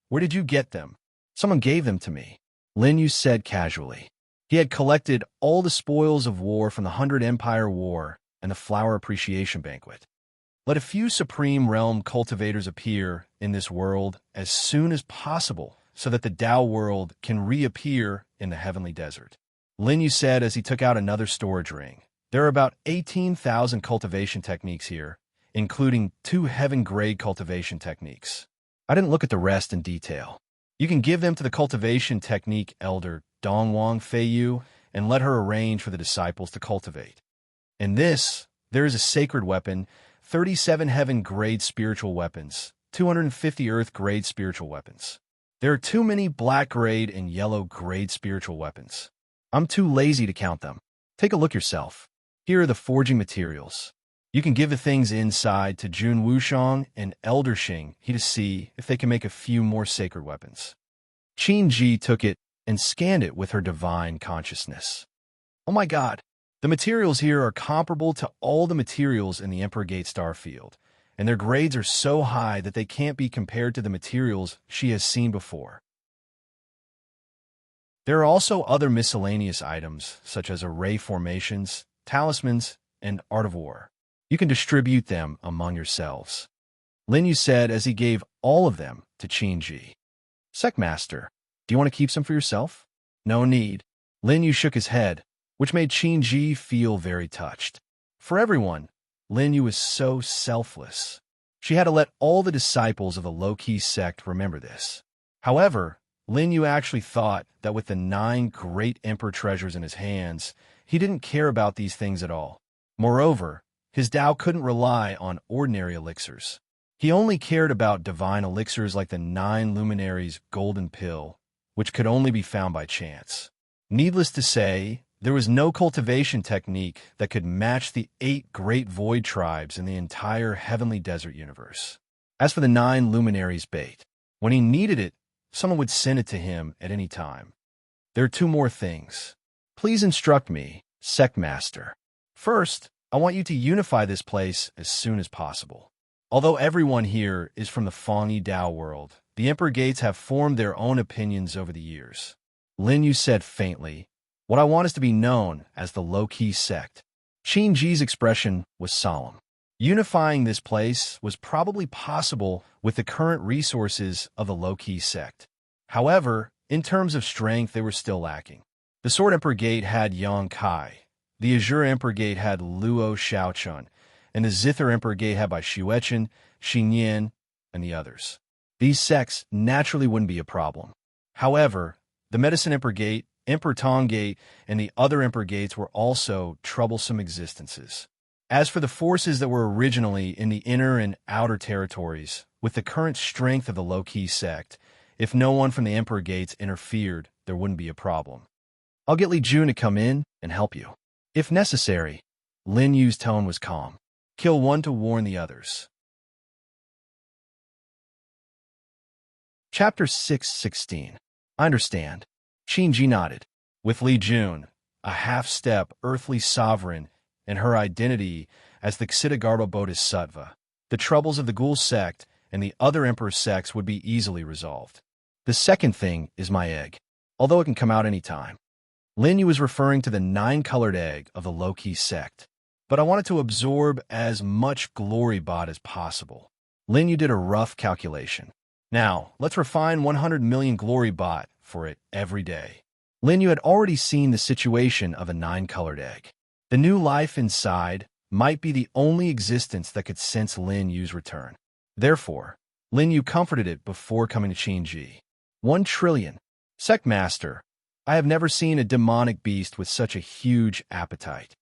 Where did you get them? Someone gave them to me, Lin Yu said casually. He had collected all the spoils of war from the 100 Empire War and the Flower Appreciation Banquet. Let a few Supreme Realm cultivators appear in this world as soon as possible so that the Tao world can reappear in the heavenly desert, Lin Yu said as he took out another storage ring. There are about 18,000 cultivation techniques here, including 2 heaven-grade cultivation techniques. I didn't look at the rest in detail. You can give them to the cultivation technique elder Dongwang Feiyu and let her arrange for the disciples to cultivate. In this, there is a sacred weapon, 37 heaven-grade spiritual weapons, 250 earth-grade spiritual weapons. There are too many black-grade and yellow-grade spiritual weapons. I'm too lazy to count them. Take a look yourself. Here are the forging materials. You can give the things inside to Jun Wushang and Elder Xing to see if they can make a few more sacred weapons. Qin Ji took it and scanned it with her divine consciousness. Oh my God! The materials here are comparable to all the materials in the Emperor Gate star field, and their grades are so high that they can't be compared to the materials she has seen before. There are also other miscellaneous items, such as array formations, talismans, and art of war. You can distribute them among yourselves, Lin Yu said as he gave all of them to Qin Ji. Sectmaster, do you want to keep some for yourself? No need. Lin Yu shook his head, which made Qin Ji feel very touched. For everyone, Lin Yu was so selfless. She had to let all the disciples of the low-key sect remember this. However, Lin Yu actually thought that with the 9 great emperor treasures in his hands, he didn't care about these things at all. Moreover, his Tao couldn't rely on ordinary elixirs. He only cared about divine elixirs like the 9 luminaries' golden pill, which could only be found by chance. Needless to say, there was no cultivation technique that could match the 8 great void tribes in the entire heavenly desert universe. As for the 9 luminaries' bait, when he needed it, someone would send it to him at any time. There are 2 more things. Please instruct me, Sectmaster. First, I want you to unify this place as soon as possible. Although everyone here is from the Fangyi Tao world, the Emperor Gates have formed their own opinions over the years. Lin Yu said faintly, what I want is to be known as the low-key sect. Qin Ji's expression was solemn. Unifying this place was probably possible with the current resources of the low-key sect. However, in terms of strength, they were still lacking. The Sword Emperor Gate had Yang Kai, the Azure Emperor Gate had Luo Xiaochun, and the Zither Emperor Gate had by Xuechen, Xinyan, and the others. These sects naturally wouldn't be a problem. However, the Medicine Emperor Gate, Emperor Tong Gate, and the other Emperor Gates were also troublesome existences. As for the forces that were originally in the inner and outer territories, with the current strength of the low-key sect, if no one from the Emperor Gates interfered, there wouldn't be a problem. I'll get Li Jun to come in and help you. If necessary, Lin Yu's tone was calm. Kill one to warn the others. Chapter 6:16. I understand. Qin Ji nodded. With Li Jun, a half-step earthly sovereign, and her identity as the Ksitigarbha Bodhisattva, the troubles of the Ghoul sect and the other Emperor sects would be easily resolved. The second thing is my egg, although it can come out any time. Lin Yu was referring to the 9-colored egg of the low-key sect, but I wanted to absorb as much glory bot as possible. Lin Yu did a rough calculation. Now, let's refine 100 million glory bot for it every day. Lin Yu had already seen the situation of a 9-colored egg. The new life inside might be the only existence that could sense Lin Yu's return. Therefore, Lin Yu comforted it before coming to Qin Ji. 1 trillion. Sect Master, I have never seen a demonic beast with such a huge appetite.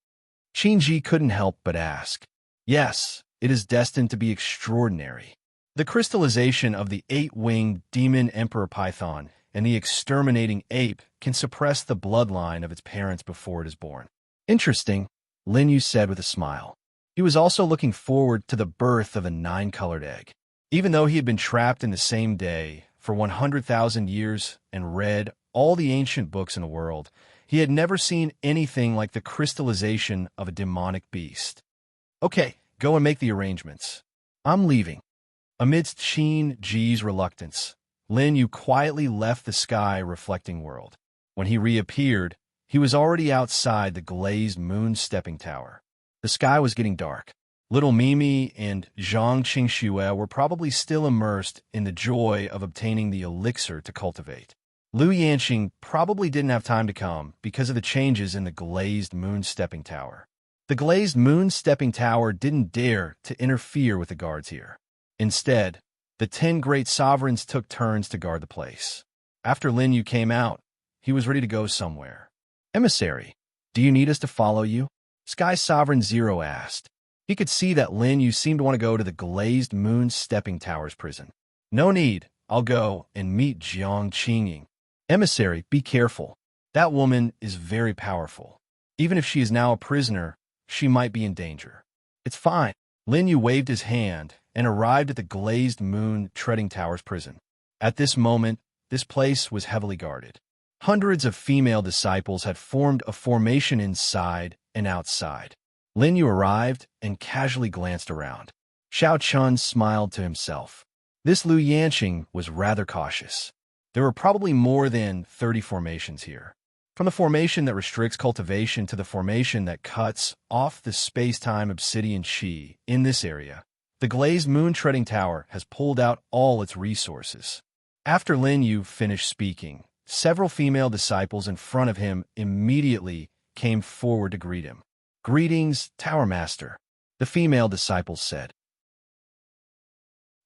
Qin Ji couldn't help but ask. Yes, it is destined to be extraordinary. The crystallization of the 8-winged demon emperor python and the exterminating ape can suppress the bloodline of its parents before it is born. Interesting, Lin Yu said with a smile. He was also looking forward to the birth of a 9-colored egg. Even though he had been trapped in the same day for 100,000 years and read all the ancient books in the world, he had never seen anything like the crystallization of a demonic beast. Okay, go and make the arrangements. I'm leaving. Amidst Qin Ji's reluctance, Lin Yu quietly left the sky-reflecting world. When he reappeared, he was already outside the glazed moon stepping tower. The sky was getting dark. Little Mimi and Zhang Qingxue were probably still immersed in the joy of obtaining the elixir to cultivate. Lu Yanqing probably didn't have time to come because of the changes in the glazed moon stepping tower. The glazed moon stepping tower didn't dare to interfere with the guards here. Instead, the 10 great sovereigns took turns to guard the place. After Lin Yu came out, he was ready to go somewhere. Emissary, do you need us to follow you? Sky Sovereign Zero asked. He could see that Lin Yu seemed to want to go to the glazed moon stepping tower's prison. No need. I'll go and meet Jiang Qingying. Emissary, be careful. That woman is very powerful. Even if she is now a prisoner, she might be in danger. It's fine. Lin Yu waved his hand and arrived at the glazed moon treading tower's prison. At this moment, this place was heavily guarded. Hundreds of female disciples had formed a formation inside and outside. Lin Yu arrived and casually glanced around. Xiao Chun smiled to himself. This Lu Yanqing was rather cautious. There were probably more than 30 formations here. From the formation that restricts cultivation to the formation that cuts off the space-time obsidian chi in this area, the glazed moon treading tower has pulled out all its resources. After Lin Yu finished speaking, several female disciples in front of him immediately came forward to greet him. Greetings, Tower Master, the female disciples said.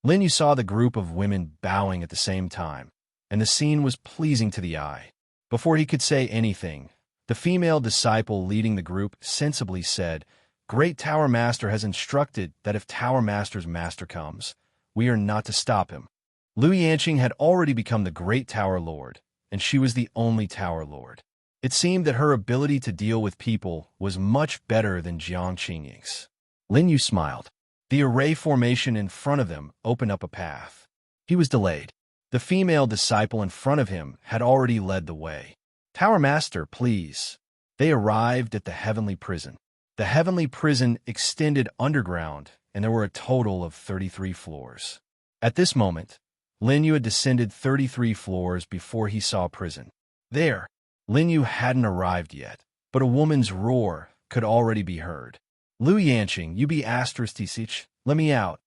Lin Yu saw the group of women bowing at the same time, and the scene was pleasing to the eye. Before he could say anything, the female disciple leading the group sensibly said, Great Tower Master has instructed that if Tower Master's master comes, we are not to stop him. Lu Yanqing had already become the Great Tower Lord, and she was the only Tower Lord. It seemed that her ability to deal with people was much better than Jiang Qingying's. Lin Yu smiled. The array formation in front of them opened up a path. He was delayed. The female disciple in front of him had already led the way. Tower Master, please. They arrived at the heavenly prison. The heavenly prison extended underground, and there were a total of 33 floors. At this moment, Lin Yu had descended 33 floors before he saw prison. There, Lin Yu hadn't arrived yet, but a woman's roar could already be heard. Lu Yanqing, you be *T6, let me out.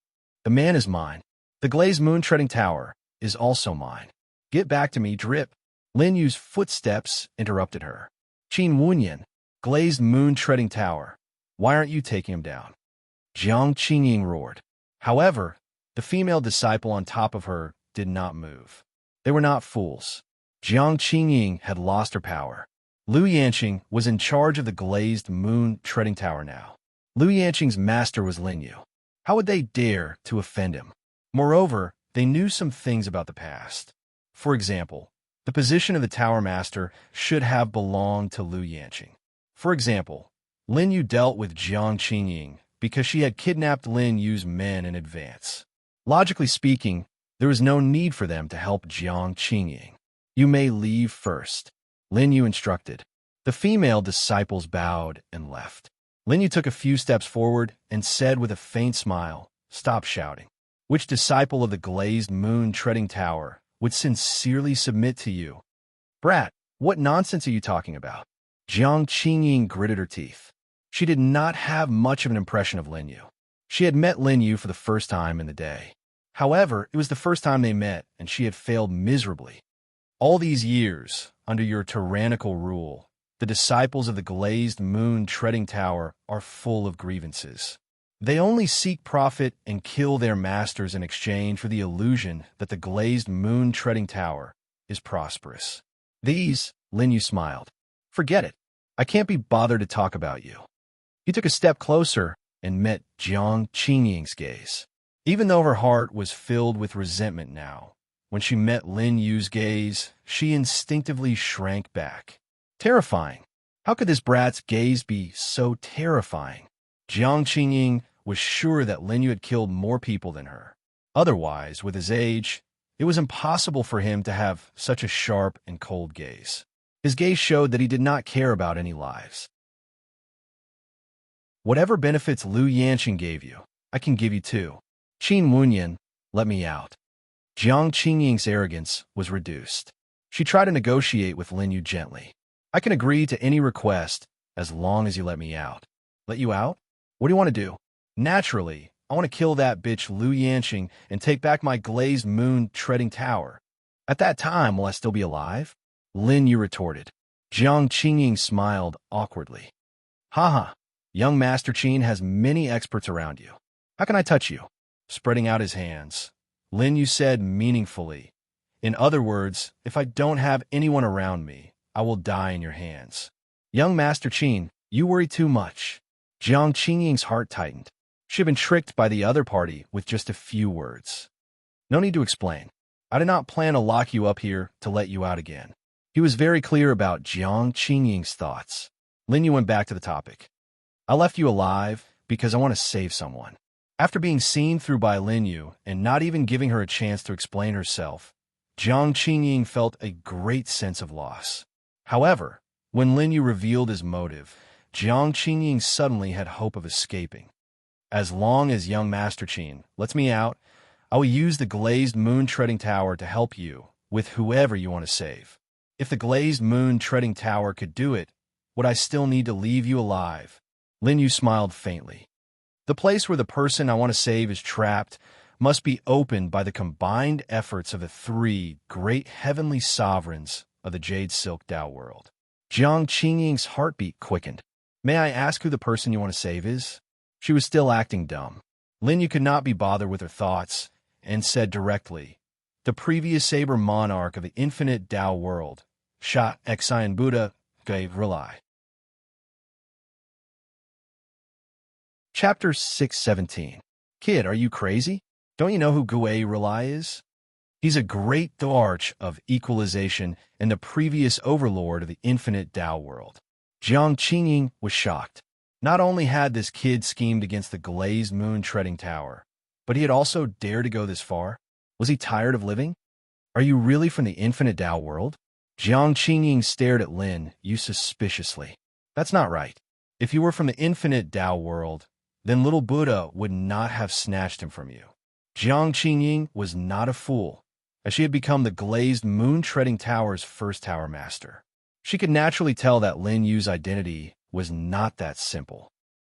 The man is mine. The glazed moon treading tower is also mine. Get back to me, drip. Lin Yu's footsteps interrupted her. Qin Wunyan, glazed moon treading tower. Why aren't you taking him down? Jiang Qingying roared. However, The female disciple on top of her did not move. They were not fools. Jiang Qingying had lost her power. Lu Yanqing was in charge of the glazed moon treading tower now. Lu Yanqing's master was Lin Yu. How would they dare to offend him? Moreover, they knew some things about the past. For example, the position of the tower master should have belonged to Lu Yanqing. For example, Lin Yu dealt with Jiang Qingying because she had kidnapped Lin Yu's men in advance. Logically speaking, there was no need for them to help Jiang Qingying. You may leave first, Lin Yu instructed. The female disciples bowed and left. Lin Yu took a few steps forward and said with a faint smile, "Stop shouting. Which disciple of the glazed moon treading tower would sincerely submit to you?" "Brat, what nonsense are you talking about?" Jiang Qingying gritted her teeth. She did not have much of an impression of Lin Yu. She had met Lin Yu for the first time in the day. However, it was the first time they met, and she had failed miserably. All these years, under your tyrannical rule, the disciples of the glazed moon treading tower are full of grievances. They only seek profit and kill their masters in exchange for the illusion that the glazed moon treading tower is prosperous. Lin Yu smiled. "Forget it. I can't be bothered to talk about you." He took a step closer and met Jiang Qingying's gaze. Even though her heart was filled with resentment now, when she met Lin Yu's gaze, she instinctively shrank back. Terrifying. How could this brat's gaze be so terrifying? Jiang Qingying was sure that Lin Yu had killed more people than her. Otherwise, with his age, it was impossible for him to have such a sharp and cold gaze. His gaze showed that he did not care about any lives. "Whatever benefits Lu Yanqing gave you, I can give you too. Qin Wunyan, let me out." Jiang Qingying's arrogance was reduced. She tried to negotiate with Lin Yu gently. "I can agree to any request as long as you let me out." "Let you out? What do you want to do?" "Naturally, I want to kill that bitch Lu Yanqing and take back my glazed moon treading tower. At that time, will I still be alive?" Lin Yu retorted. Jiang Qingying smiled awkwardly. "Haha, young Master Qin has many experts around you. How can I touch you?" Spreading out his hands, Lin Yu said meaningfully, "In other words, if I don't have anyone around me, I will die in your hands." "Young Master Qin, you worry too much." Jiang Qingying's heart tightened. She had been tricked by the other party with just a few words. "No need to explain. I did not plan to lock you up here to let you out again." He was very clear about Jiang Qingying's thoughts. Lin Yu went back to the topic. "I left you alive because I want to save someone." After being seen through by Lin Yu and not even giving her a chance to explain herself, Jiang Qingying felt a great sense of loss. However, when Lin Yu revealed his motive, Jiang Qingying suddenly had hope of escaping. "As long as young Master Qin lets me out, I will use the glazed moon treading tower to help you with whoever you want to save. If the glazed moon treading tower could do it, would I still need to leave you alive?" Lin Yu smiled faintly. "The place where the person I want to save is trapped must be opened by the combined efforts of the three great heavenly sovereigns of the Jade Silk Tao world." Jiang Qingying's heartbeat quickened. "May I ask who the person you want to save is?" She was still acting dumb. Lin Yu could not be bothered with her thoughts and said directly, "The previous saber monarch of the infinite Tao world, Sha Xian Buddha Gai Relai." Chapter 617. "Kid, are you crazy? Don't you know who Gui Relai is? He's a great arch of equalization and the previous overlord of the infinite Tao world." Jiang Qingying was shocked. Not only had this kid schemed against the glazed moon treading tower, but he had also dared to go this far. Was he tired of living? "Are you really from the infinite Tao world?" Jiang Qingying stared at Lin Yu suspiciously. "That's not right. If you were from the infinite Tao world, then little Buddha would not have snatched him from you." Jiang Qingying was not a fool, as she had become the glazed moon treading tower's first tower master. She could naturally tell that Lin Yu's identity was not that simple.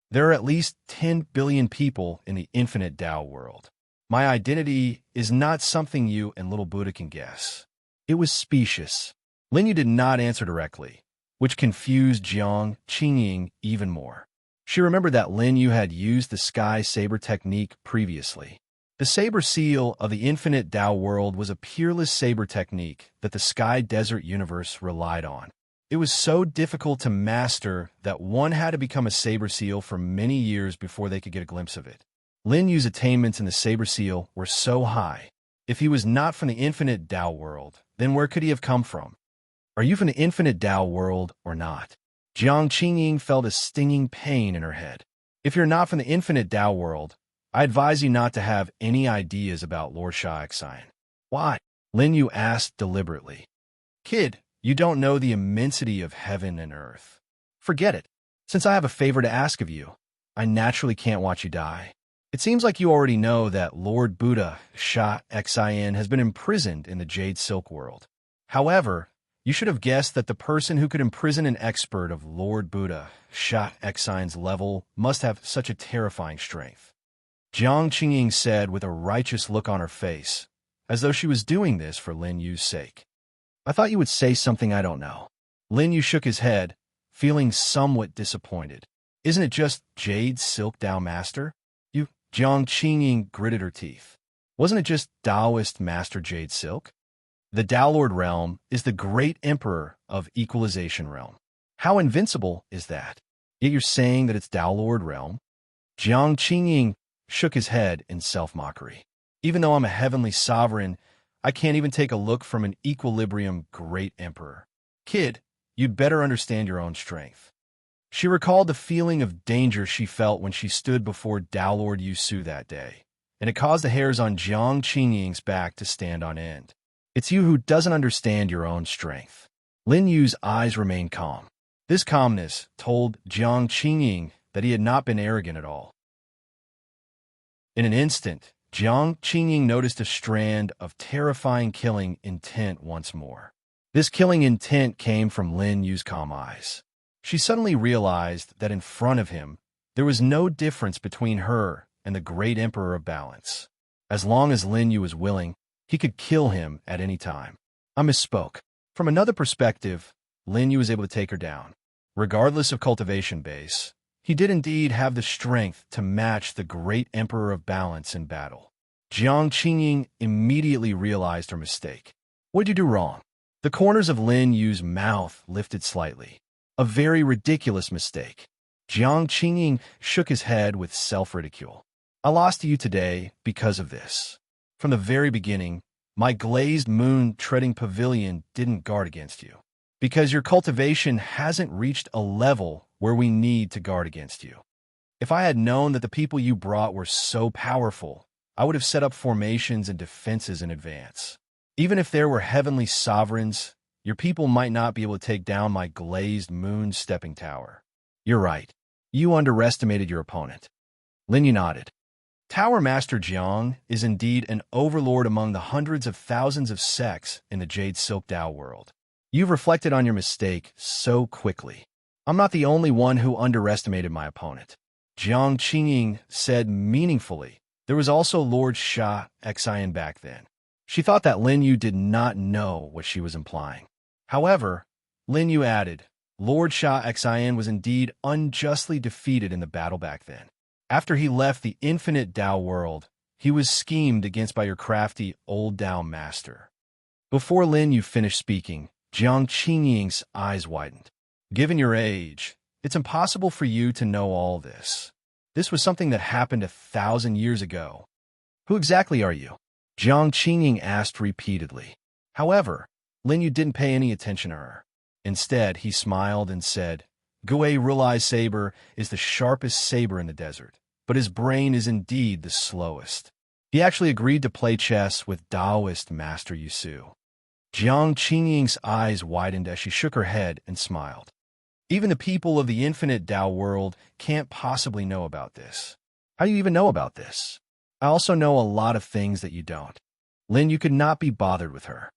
"There are at least 10 billion people in the infinite Tao world. My identity is not something you and little Buddha can guess." It was specious. Lin Yu did not answer directly, which confused Jiang Qingying even more. She remembered that Lin Yu had used the sky saber technique previously. The saber seal of the infinite Tao world was a peerless saber technique that the Sky Desert universe relied on. It was so difficult to master that one had to become a saber seal for many years before they could get a glimpse of it. Lin Yu's attainments in the saber seal were so high. If he was not from the infinite Tao world, then where could he have come from? Are you from the infinite Tao world or not? Jiang Qingying felt a stinging pain in her head. If you're not from the infinite Tao world, I advise you not to have any ideas about Lord Sha Xian. Why? Lin Yu asked deliberately. Kid, you don't know the immensity of heaven and earth. Forget it. Since I have a favor to ask of you, I naturally can't watch you die. It seems like you already know that Lord Buddha Sha Xian has been imprisoned in the Jade Silk world. However, you should have guessed that the person who could imprison an expert of Lord Buddha Sha Xian's level must have such a terrifying strength. Jiang Qingying said with a righteous look on her face, as though she was doing this for Lin Yu's sake. I thought you would say something I don't know. Lin Yu shook his head, feeling somewhat disappointed. Isn't it just Jade Silk Tao Master? Jiang Qingying gritted her teeth. Wasn't it just Taoist Master Jade Silk? The Tao Lord realm is the great emperor of equalization realm. How invincible is that? Yet you're saying that it's Tao Lord realm? Jiang Qingying shook his head in self-mockery. Even though I'm a heavenly sovereign, I can't even take a look from an equilibrium great emperor. Kid, you'd better understand your own strength. She recalled the feeling of danger she felt when she stood before Tao Lord Yusu that day, and it caused the hairs on Jiang Qingying's back to stand on end. It's you who doesn't understand your own strength. Lin Yu's eyes remained calm. This calmness told Jiang Qingying that he had not been arrogant at all. In an instant, Jiang Qingying noticed a strand of terrifying killing intent once more. This killing intent came from Lin Yu's calm eyes. She suddenly realized that in front of him, there was no difference between her and the great Emperor of Balance. As long as Lin Yu was willing, he could kill him at any time. I misspoke. From another perspective, Lin Yu was able to take her down. Regardless of cultivation base, he did indeed have the strength to match the great Emperor of Balance in battle. Jiang Qingying immediately realized her mistake. What did you do wrong? The corners of Lin Yu's mouth lifted slightly. A very ridiculous mistake. Jiang Qingying shook his head with self-ridicule. I lost to you today because of this. From the very beginning, my glazed moon-treading pavilion didn't guard against you. Because your cultivation hasn't reached a level where we need to guard against you. If I had known that the people you brought were so powerful, I would have set up formations and defenses in advance. Even if there were heavenly sovereigns, your people might not be able to take down my glazed moon stepping tower. You're right. You underestimated your opponent. Lin Yu nodded. Tower Master Jiang is indeed an overlord among the hundreds of thousands of sects in the Jade Silk Tao world. You've reflected on your mistake so quickly. I'm not the only one who underestimated my opponent. Jiang Qingying said meaningfully. There was also Lord Sha Xian back then. She thought that Lin Yu did not know what she was implying. However, Lin Yu added, Lord Sha Xian was indeed unjustly defeated in the battle back then. After he left the infinite Tao world, he was schemed against by your crafty old Tao master. Before Lin Yu finished speaking, Jiang Qingying's eyes widened. Given your age, it's impossible for you to know all this. This was something that happened 1,000 years ago. Who exactly are you? Jiang Qingying asked repeatedly. However, Lin Yu didn't pay any attention to her. Instead, he smiled and said, Gui Rulai's saber is the sharpest saber in the desert, but his brain is indeed the slowest. He actually agreed to play chess with Taoist Master Yusu. Jiang Qingying's eyes widened as she shook her head and smiled. Even the people of the infinite Tao world can't possibly know about this. How do you even know about this? I also know a lot of things that you don't. Lin, you could not be bothered with her.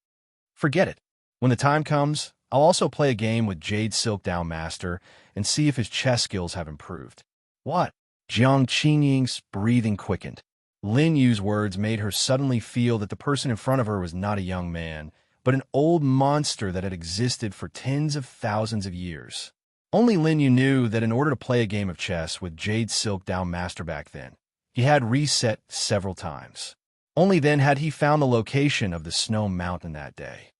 Forget it. When the time comes, I'll also play a game with Jade Silk Tao Master and see if his chess skills have improved. What? Jiang Qingying's breathing quickened. Lin Yu's words made her suddenly feel that the person in front of her was not a young man, but an old monster that had existed for tens of thousands of years. Only Lin Yu knew that in order to play a game of chess with Jade Silk Tao Master back then, he had reset several times. Only then had he found the location of the snow mountain that day.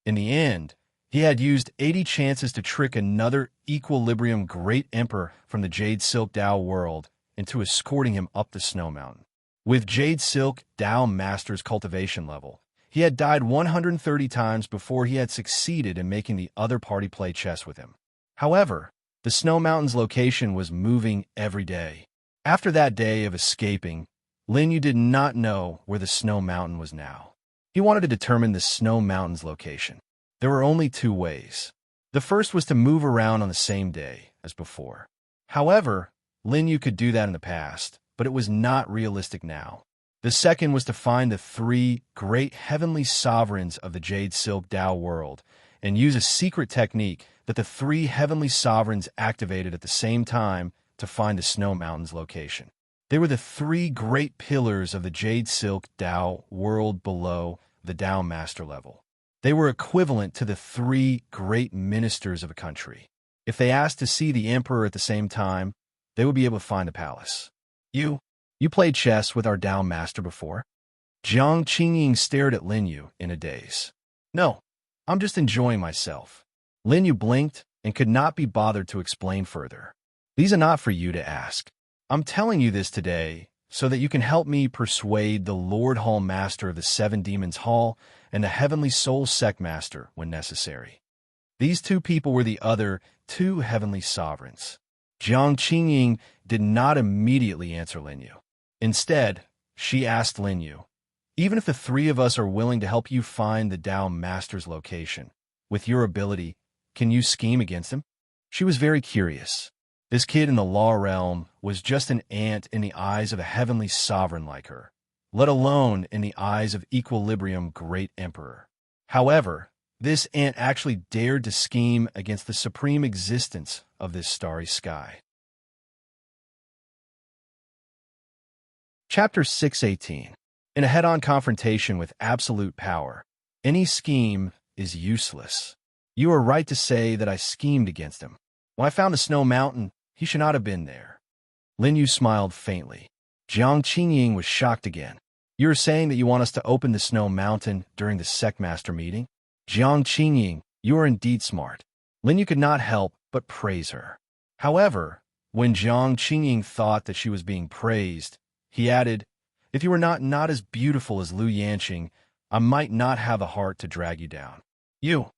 In the end, he had used 80 chances to trick another equilibrium great emperor from the Jade Silk Dao world into escorting him up the snow mountain. With Jade Silk Dao Master's cultivation level, he had died 130 times before he had succeeded in making the other party play chess with him. However, the snow mountain's location was moving every day. After that day of escaping, Lin Yu did not know where the snow mountain was now. He wanted to determine the snow mountain's location. There were only two ways. The first was to move around on the same day as before. However, Lin Yu could do that in the past, but it was not realistic now. The second was to find the three great heavenly sovereigns of the Jade Silk Dao world and use a secret technique that the three heavenly sovereigns activated at the same time to find the snow mountain's location. They were the three great pillars of the Jade Silk Dao world below the Dao Master level. They were equivalent to the three great ministers of a country. If they asked to see the emperor at the same time, they would be able to find the palace. You played chess with our Dao Master before? Jiang Qingying stared at Lin Yu in a daze. No, I'm just enjoying myself. Lin Yu blinked and could not be bothered to explain further. These are not for you to ask. I'm telling you this today so that you can help me persuade the Lord Hall Master of the Seven Demons Hall and the Heavenly Soul Sect Master when necessary. These two people were the other two heavenly sovereigns. Jiang Qingying did not immediately answer Lin Yu. Instead, she asked Lin Yu, even if the three of us are willing to help you find the Dao Master's location, with your ability, can you scheme against him? She was very curious. This kid in the law realm was just an ant in the eyes of a heavenly sovereign like her, let alone in the eyes of Equilibrium Great Emperor. However, this ant actually dared to scheme against the supreme existence of this starry sky. Chapter 618. In a head-on confrontation with absolute power, any scheme is useless. You are right to say that I schemed against him. When I found the snow mountain, he should not have been there. Lin Yu smiled faintly. Jiang Qingying was shocked again. You are saying that you want us to open the snow mountain during the sect master meeting? Jiang Qingying, you are indeed smart. Lin Yu could not help but praise her. However, when Jiang Qingying thought that she was being praised, he added, if you were not as beautiful as Lu Yanqing, I might not have a heart to drag you down. You.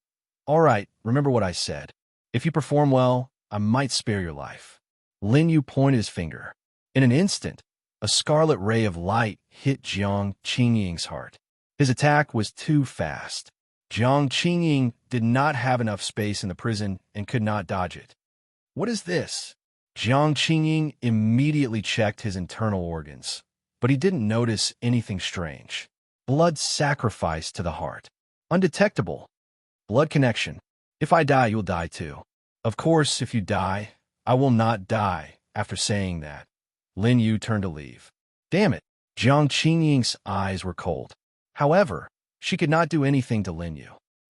All right, remember what I said. If you perform well, I might spare your life. Lin Yu pointed his finger. In an instant, a scarlet ray of light hit Jiang Qingying's heart. His attack was too fast. Jiang Qingying did not have enough space in the prison and could not dodge it. What is this? Jiang Qingying immediately checked his internal organs, but he didn't notice anything strange. Blood sacrificed to the heart. Undetectable. Blood connection. If I die, you'll die too. Of course, if you die, I will not die. After saying that, Lin Yu turned to leave. Damn it. Jiang Qingying's eyes were cold. However, she could not do anything to Lin Yu.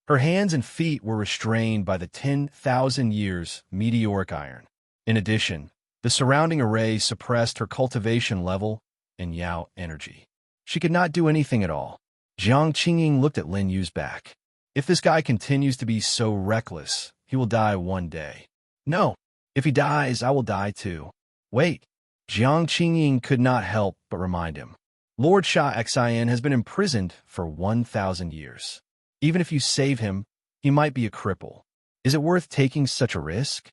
Her hands and feet were restrained by the 10,000 years meteoric iron. In addition, the surrounding array suppressed her cultivation level and Yao energy. She could not do anything at all. Jiang Qingying looked at Lin Yu's back. If this guy continues to be so reckless, he will die one day. No, if he dies, I will die too. Wait. Jiang Qingying could not help but remind him. Lord Sha Xin has been imprisoned for 1,000 years. Even if you save him, he might be a cripple. Is it worth taking such a risk?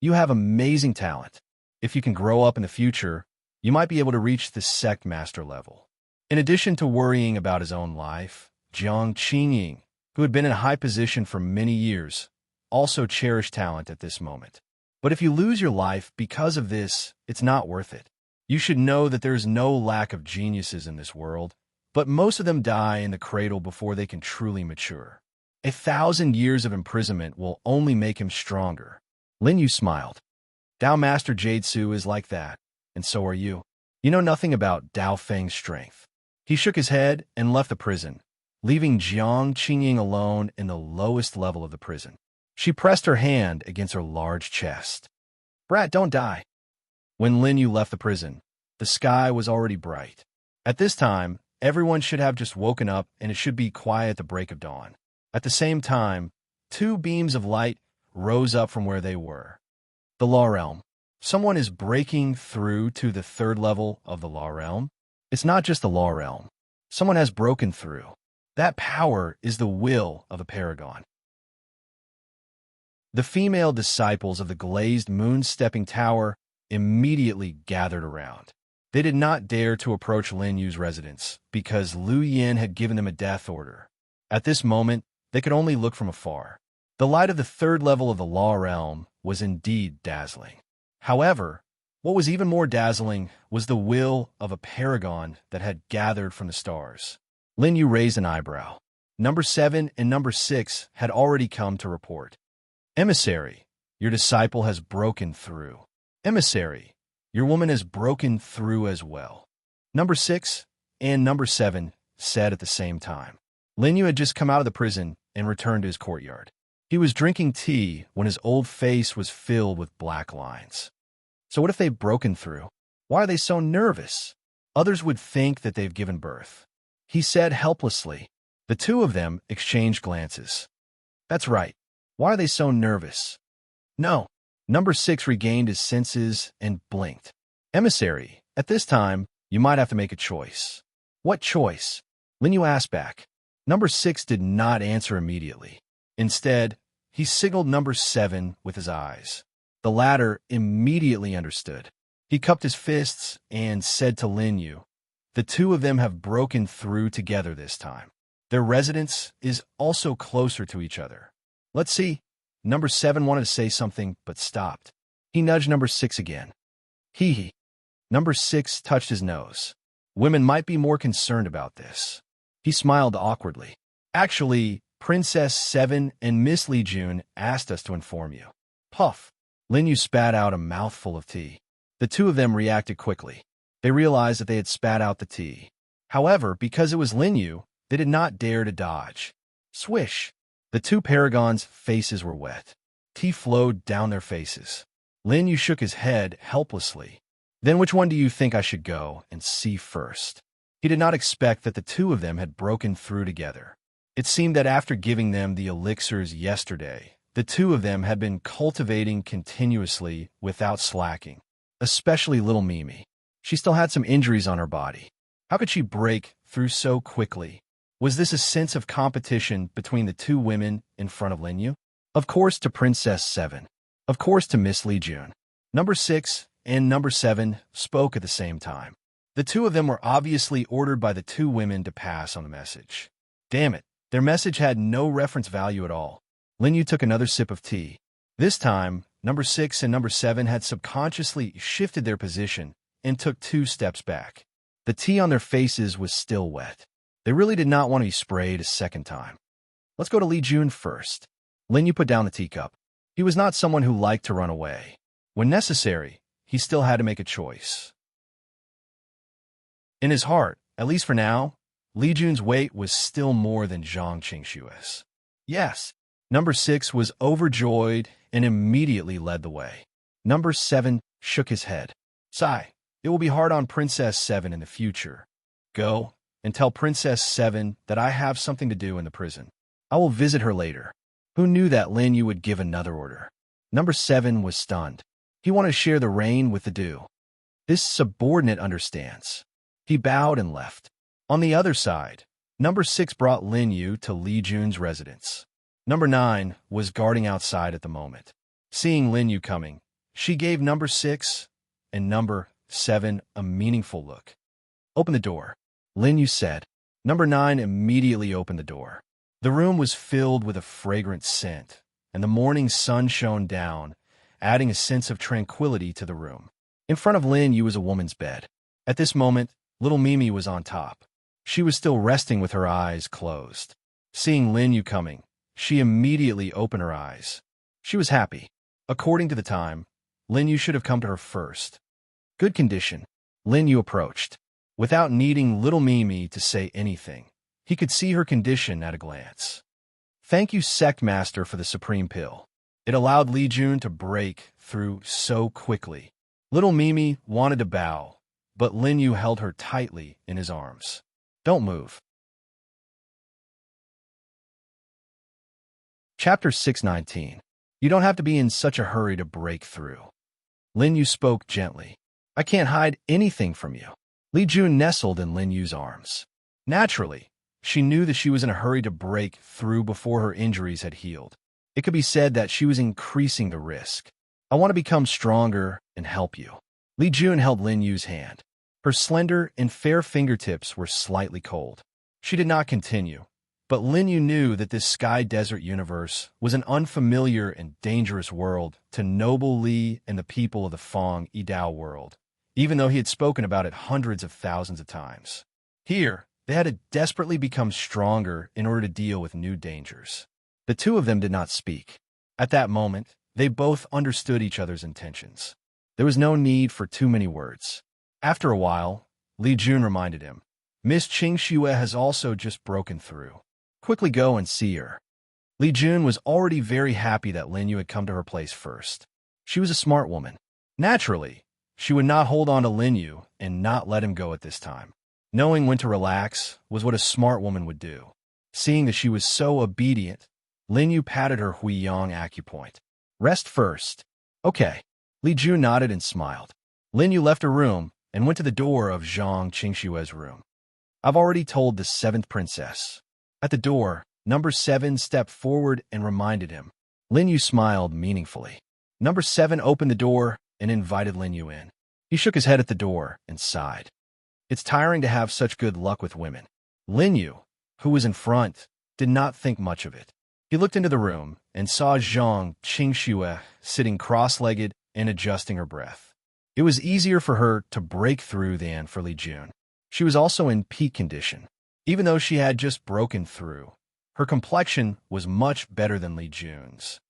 You have amazing talent. If you can grow up in the future, you might be able to reach the sect master level. In addition to worrying about his own life, Jiang Qingying, who had been in a high position for many years, also cherished talent at this moment. But if you lose your life because of this, it's not worth it. You should know that there is no lack of geniuses in this world, but most of them die in the cradle before they can truly mature. 1,000 years of imprisonment will only make him stronger. Lin Yu smiled. Dao Master Jade Su is like that, and so are you. You know nothing about Dao Feng's strength. He shook his head and left the prison, leaving Jiang Qingying alone in the lowest level of the prison. She pressed her hand against her large chest. Brat, don't die. When Lin Yu left the prison, the sky was already bright. At this time, everyone should have just woken up and it should be quiet at the break of dawn. At the same time, two beams of light rose up from where they were. The Law Realm. Someone is breaking through to the third level of the Law Realm. It's not just the Law Realm. Someone has broken through. That power is the will of a paragon. The female disciples of the glazed moon-stepping tower immediately gathered around. They did not dare to approach Lin Yu's residence because Lu Yin had given them a death order. At this moment, they could only look from afar. The light of the third level of the Law Realm was indeed dazzling. However, what was even more dazzling was the will of a paragon that had gathered from the stars. Lin Yu raised an eyebrow. Number 7 and Number 6 had already come to report. Emissary, your disciple has broken through. Emissary, your woman has broken through as well. Number 6 and Number 7 said at the same time. Lin Yu had just come out of the prison and returned to his courtyard. He was drinking tea when his old face was filled with black lines. So what if they've broken through? Why are they so nervous? Others would think that they've given birth. He said helplessly. The two of them exchanged glances. That's right. Why are they so nervous? No. Number 6 regained his senses and blinked. Emissary, at this time, you might have to make a choice. What choice? Lin Yu asked back. Number 6 did not answer immediately. Instead, he signaled Number 7 with his eyes. The latter immediately understood. He cupped his fists and said to Lin Yu, the two of them have broken through together this time. Their residence is also closer to each other. Let's see. Number 7 wanted to say something, but stopped. He nudged Number 6 again. Hee. Number 6 touched his nose. Women might be more concerned about this. He smiled awkwardly. Actually, Princess 7 and Miss Li Jun asked us to inform you. Puff. Lin Yu spat out a mouthful of tea. The two of them reacted quickly. They realized that they had spat out the tea. However, because it was Lin Yu, they did not dare to dodge. Swish! The two paragons' faces were wet. Tea flowed down their faces. Lin Yu shook his head helplessly. Then which one do you think I should go and see first? He did not expect that the two of them had broken through together. It seemed that after giving them the elixirs yesterday, the two of them had been cultivating continuously without slacking, especially little Mimi. She still had some injuries on her body. How could she break through so quickly? Was this a sense of competition between the two women in front of Lin Yu? Of course to Princess 7. Of course to Miss Li Jun. Number 6 and Number 7 spoke at the same time. The two of them were obviously ordered by the two women to pass on the message. Damn it, their message had no reference value at all. Lin Yu took another sip of tea. This time, Number 6 and Number 7 had subconsciously shifted their position and took 2 steps back. The tea on their faces was still wet. They really did not want to be sprayed a second time. Let's go to Li Jun first. Lin Yu put down the teacup. He was not someone who liked to run away. When necessary, he still had to make a choice. In his heart, at least for now, Li Jun's weight was still more than Zhang Qingshua's. Yes, Number 6 was overjoyed and immediately led the way. Number 7 shook his head. Sigh. It will be hard on Princess 7 in the future. Go and tell Princess 7 that I have something to do in the prison. I will visit her later. Who knew that Lin Yu would give another order? Number 7 was stunned. He wanted to share the reign with the dew. This subordinate understands. He bowed and left. On the other side, Number 6 brought Lin Yu to Li Jun's residence. Number 9 was guarding outside at the moment. Seeing Lin Yu coming, she gave Number 6 and Number 7 a meaningful look. Open the door, Lin Yu said. Number 9 immediately opened the door. The room was filled with a fragrant scent, and the morning sun shone down, adding a sense of tranquility to the room. In front of Lin Yu was a woman's bed. At this moment, little Mimi was on top. She was still resting with her eyes closed. Seeing Lin Yu coming, she immediately opened her eyes. She was happy. According to the time, Lin Yu should have come to her first. Good condition. Lin Yu approached. Without needing little Mimi to say anything, he could see her condition at a glance. Thank you, Sect Master, for the supreme pill. It allowed Li Jun to break through so quickly. Little Mimi wanted to bow, but Lin Yu held her tightly in his arms. Don't move. Chapter 619. You don't have to be in such a hurry to break through. Lin Yu spoke gently. I can't hide anything from you. Li Jun nestled in Lin Yu's arms. Naturally, she knew that she was in a hurry to break through before her injuries had healed. It could be said that she was increasing the risk. I want to become stronger and help you. Li Jun held Lin Yu's hand. Her slender and fair fingertips were slightly cold. She did not continue, but Lin Yu knew that this sky desert universe was an unfamiliar and dangerous world to noble Li and the people of the Fong Yidao world, even though he had spoken about it hundreds of thousands of times. Here, they had to desperately become stronger in order to deal with new dangers. The two of them did not speak. At that moment, they both understood each other's intentions. There was no need for too many words. After a while, Li Jun reminded him, Miss Qing Xue has also just broken through. Quickly go and see her. Li Jun was already very happy that Lin Yu had come to her place first. She was a smart woman. Naturally, she would not hold on to Lin Yu and not let him go at this time. Knowing when to relax was what a smart woman would do. Seeing that she was so obedient, Lin Yu patted her Huiyang acupoint. Rest first. Okay. Li Jun nodded and smiled. Lin Yu left her room and went to the door of Zhang Qingshue's room. I've already told the seventh princess. At the door, number 7 stepped forward and reminded him. Lin Yu smiled meaningfully. Number 7 opened the door and invited Lin Yu in. He shook his head at the door and sighed. It's tiring to have such good luck with women. Lin Yu, who was in front, did not think much of it. He looked into the room and saw Zhang Qingxue sitting cross-legged and adjusting her breath. It was easier for her to break through than for Li Jun. She was also in peak condition. Even though she had just broken through, her complexion was much better than Li Jun's.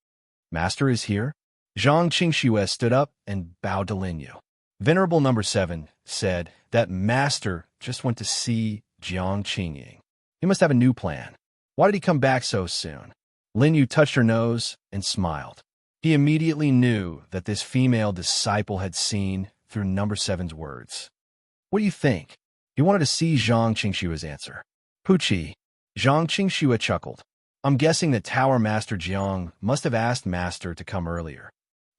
Master is here? Zhang Qingxue stood up and bowed to Lin Yu. Venerable number 7 said that Master just went to see Jiang Qingying. He must have a new plan. Why did he come back so soon? Lin Yu touched her nose and smiled. He immediately knew that this female disciple had seen through number 7's words. What do you think? He wanted to see Zhang Qingshue's answer. Puchi. Zhang Qingxue chuckled. I'm guessing that Tower Master Jiang must have asked Master to come earlier.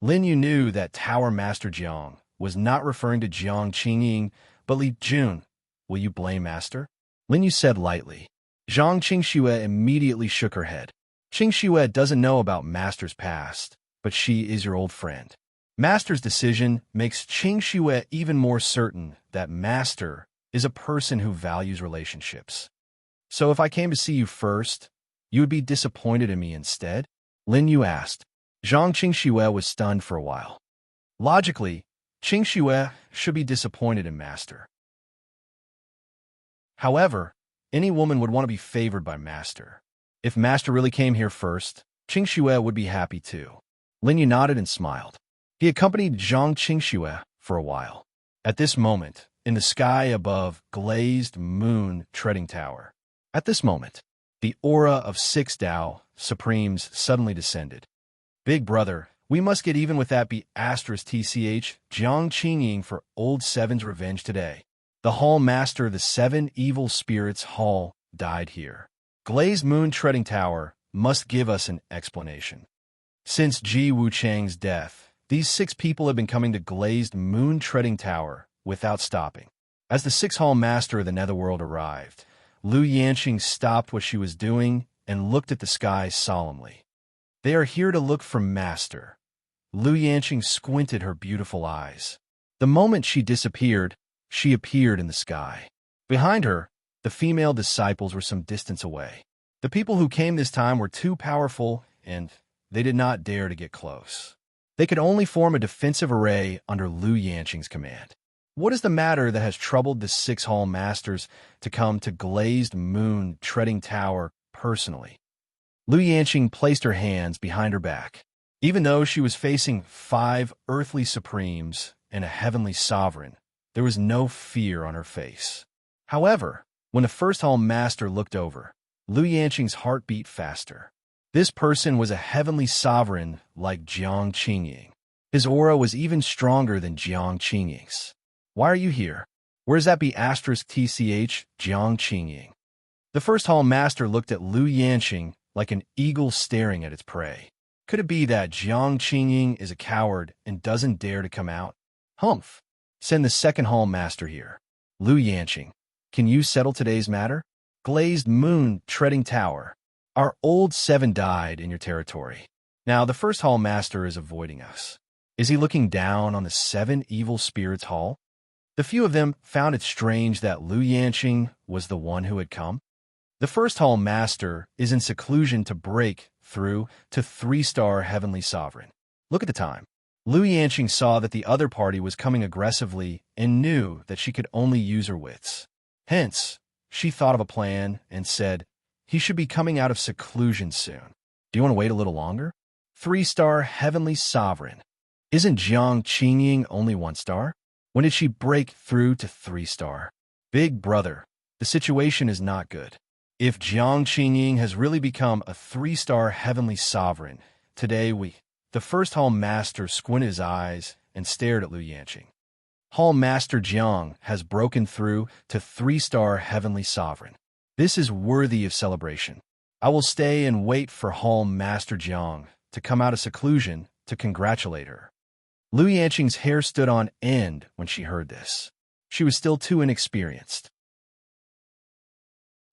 Lin Yu knew that Tower Master Jiang was not referring to Jiang Qingying, but Li Jun. Will you blame Master? Lin Yu said lightly. Zhang Qingxue immediately shook her head. Qingxue doesn't know about Master's past, but she is your old friend. Master's decision makes Qingxue even more certain that Master is a person who values relationships. So if I came to see you first, you would be disappointed in me instead? Lin Yu asked. Zhang Qingxue was stunned for a while. Logically, Qingxue should be disappointed in Master. However, any woman would want to be favored by Master. If Master really came here first, Qingxue would be happy too. Lin Yu nodded and smiled. He accompanied Zhang Qingxue for a while. At this moment, in the sky above glazed moon treading tower. At this moment, the aura of 6 Dao Supremes suddenly descended. Big brother, we must get even with that be asterisk TCH Jiang Qingying for old 7's revenge today. The Hall Master of the 7 Evil Spirits Hall died here. Glazed moon treading tower must give us an explanation. Since Ji Wuchang's death, these 6 people have been coming to glazed moon treading tower without stopping. As the 6th Hall Master of the Netherworld arrived, Lu Yanqing stopped what she was doing and looked at the sky solemnly. They are here to look for Master. Lu Yanqing squinted her beautiful eyes. The moment she disappeared, she appeared in the sky. Behind her, the female disciples were some distance away. The people who came this time were too powerful, and they did not dare to get close. They could only form a defensive array under Lu Yanqing's command. What is the matter that has troubled the 6 Hall Masters to come to glazed moon treading tower personally? Lu Yanqing placed her hands behind her back. Even though she was facing 5 earthly supremes and a heavenly sovereign, there was no fear on her face. However, when the 1st Hall Master looked over, Lu Yanqing's heart beat faster. This person was a heavenly sovereign like Jiang Qingying. His aura was even stronger than Jiang Qingying's. Why are you here? Where's that be asterisk TCH Jiang Qingying? The first hall master looked at Lu Yanqing like an eagle staring at its prey. Could it be that Jiang Qingying is a coward and doesn't dare to come out? Humph! Send the second hall master here. Lu Yanqing, can you settle today's matter? Glazed moon, treading tower. Our old seven died in your territory. Now the first hall master is avoiding us. Is he looking down on the seven evil spirits hall? The few of them found it strange that Lu Yanqing was the one who had come. The first hall master is in seclusion to break through to 3-star heavenly sovereign. Look at the time. Lu Yanqing saw that the other party was coming aggressively and knew that she could only use her wits. Hence, she thought of a plan and said, he should be coming out of seclusion soon. Do you want to wait a little longer? 3-star heavenly sovereign. Isn't Jiang Qingying only 1-star? When did she break through to 3-star? Big brother, the situation is not good. If Jiang Qingying has really become a 3-star heavenly sovereign, today the first hall master squinted his eyes and stared at Lu Yanqing. Hall Master Jiang has broken through to 3-star heavenly sovereign. This is worthy of celebration. I will stay and wait for Hall Master Jiang to come out of seclusion to congratulate her. Lu Yanqing's hair stood on end when she heard this. She was still too inexperienced.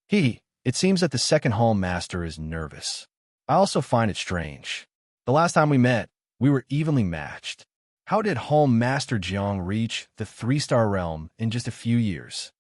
It seems that the second hall master is nervous. I also find it strange. The last time we met, we were evenly matched. How did Hall Master Jiang reach the 3-star realm in just a few years?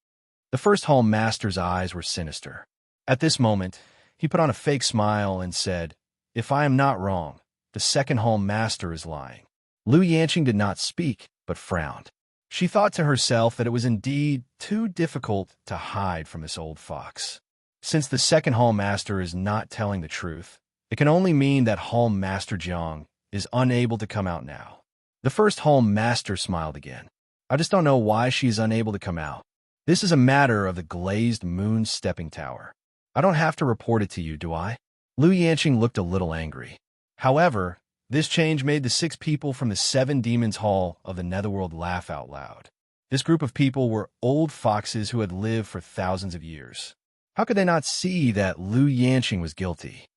The first hall master's eyes were sinister. At this moment, he put on a fake smile and said, if I am not wrong, the second hall master is lying. Lu Yanqing did not speak, but frowned. She thought to herself that it was indeed too difficult to hide from this old fox. Since the second hall master is not telling the truth, it can only mean that Hall Master Jiang is unable to come out now. The first hall master smiled again. I just don't know why she is unable to come out. This is a matter of the glazed moon stepping tower. I don't have to report it to you, do I? Lu Yanqing looked a little angry. However, this change made the 6 people from the 7 demons hall of the netherworld laugh out loud. This group of people were old foxes who had lived for thousands of years. How could they not see that Lu Yanqing was guilty?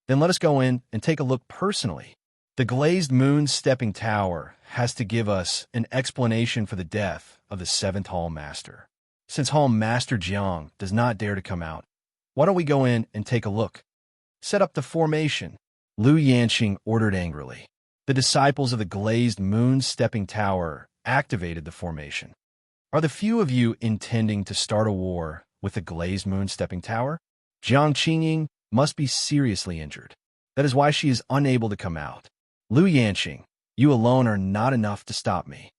Then let us go in and take a look personally. The glazed moon stepping tower has to give us an explanation for the death of the 7th hall master. Since Hall Master Jiang does not dare to come out, why don't we go in and take a look? Set up the formation, Lu Yanqing ordered angrily. The disciples of the glazed moon stepping tower activated the formation. Are the few of you intending to start a war with the glazed moon stepping tower? Jiang Qingying must be seriously injured. That is why she is unable to come out. Lu Yanqing, you alone are not enough to stop me.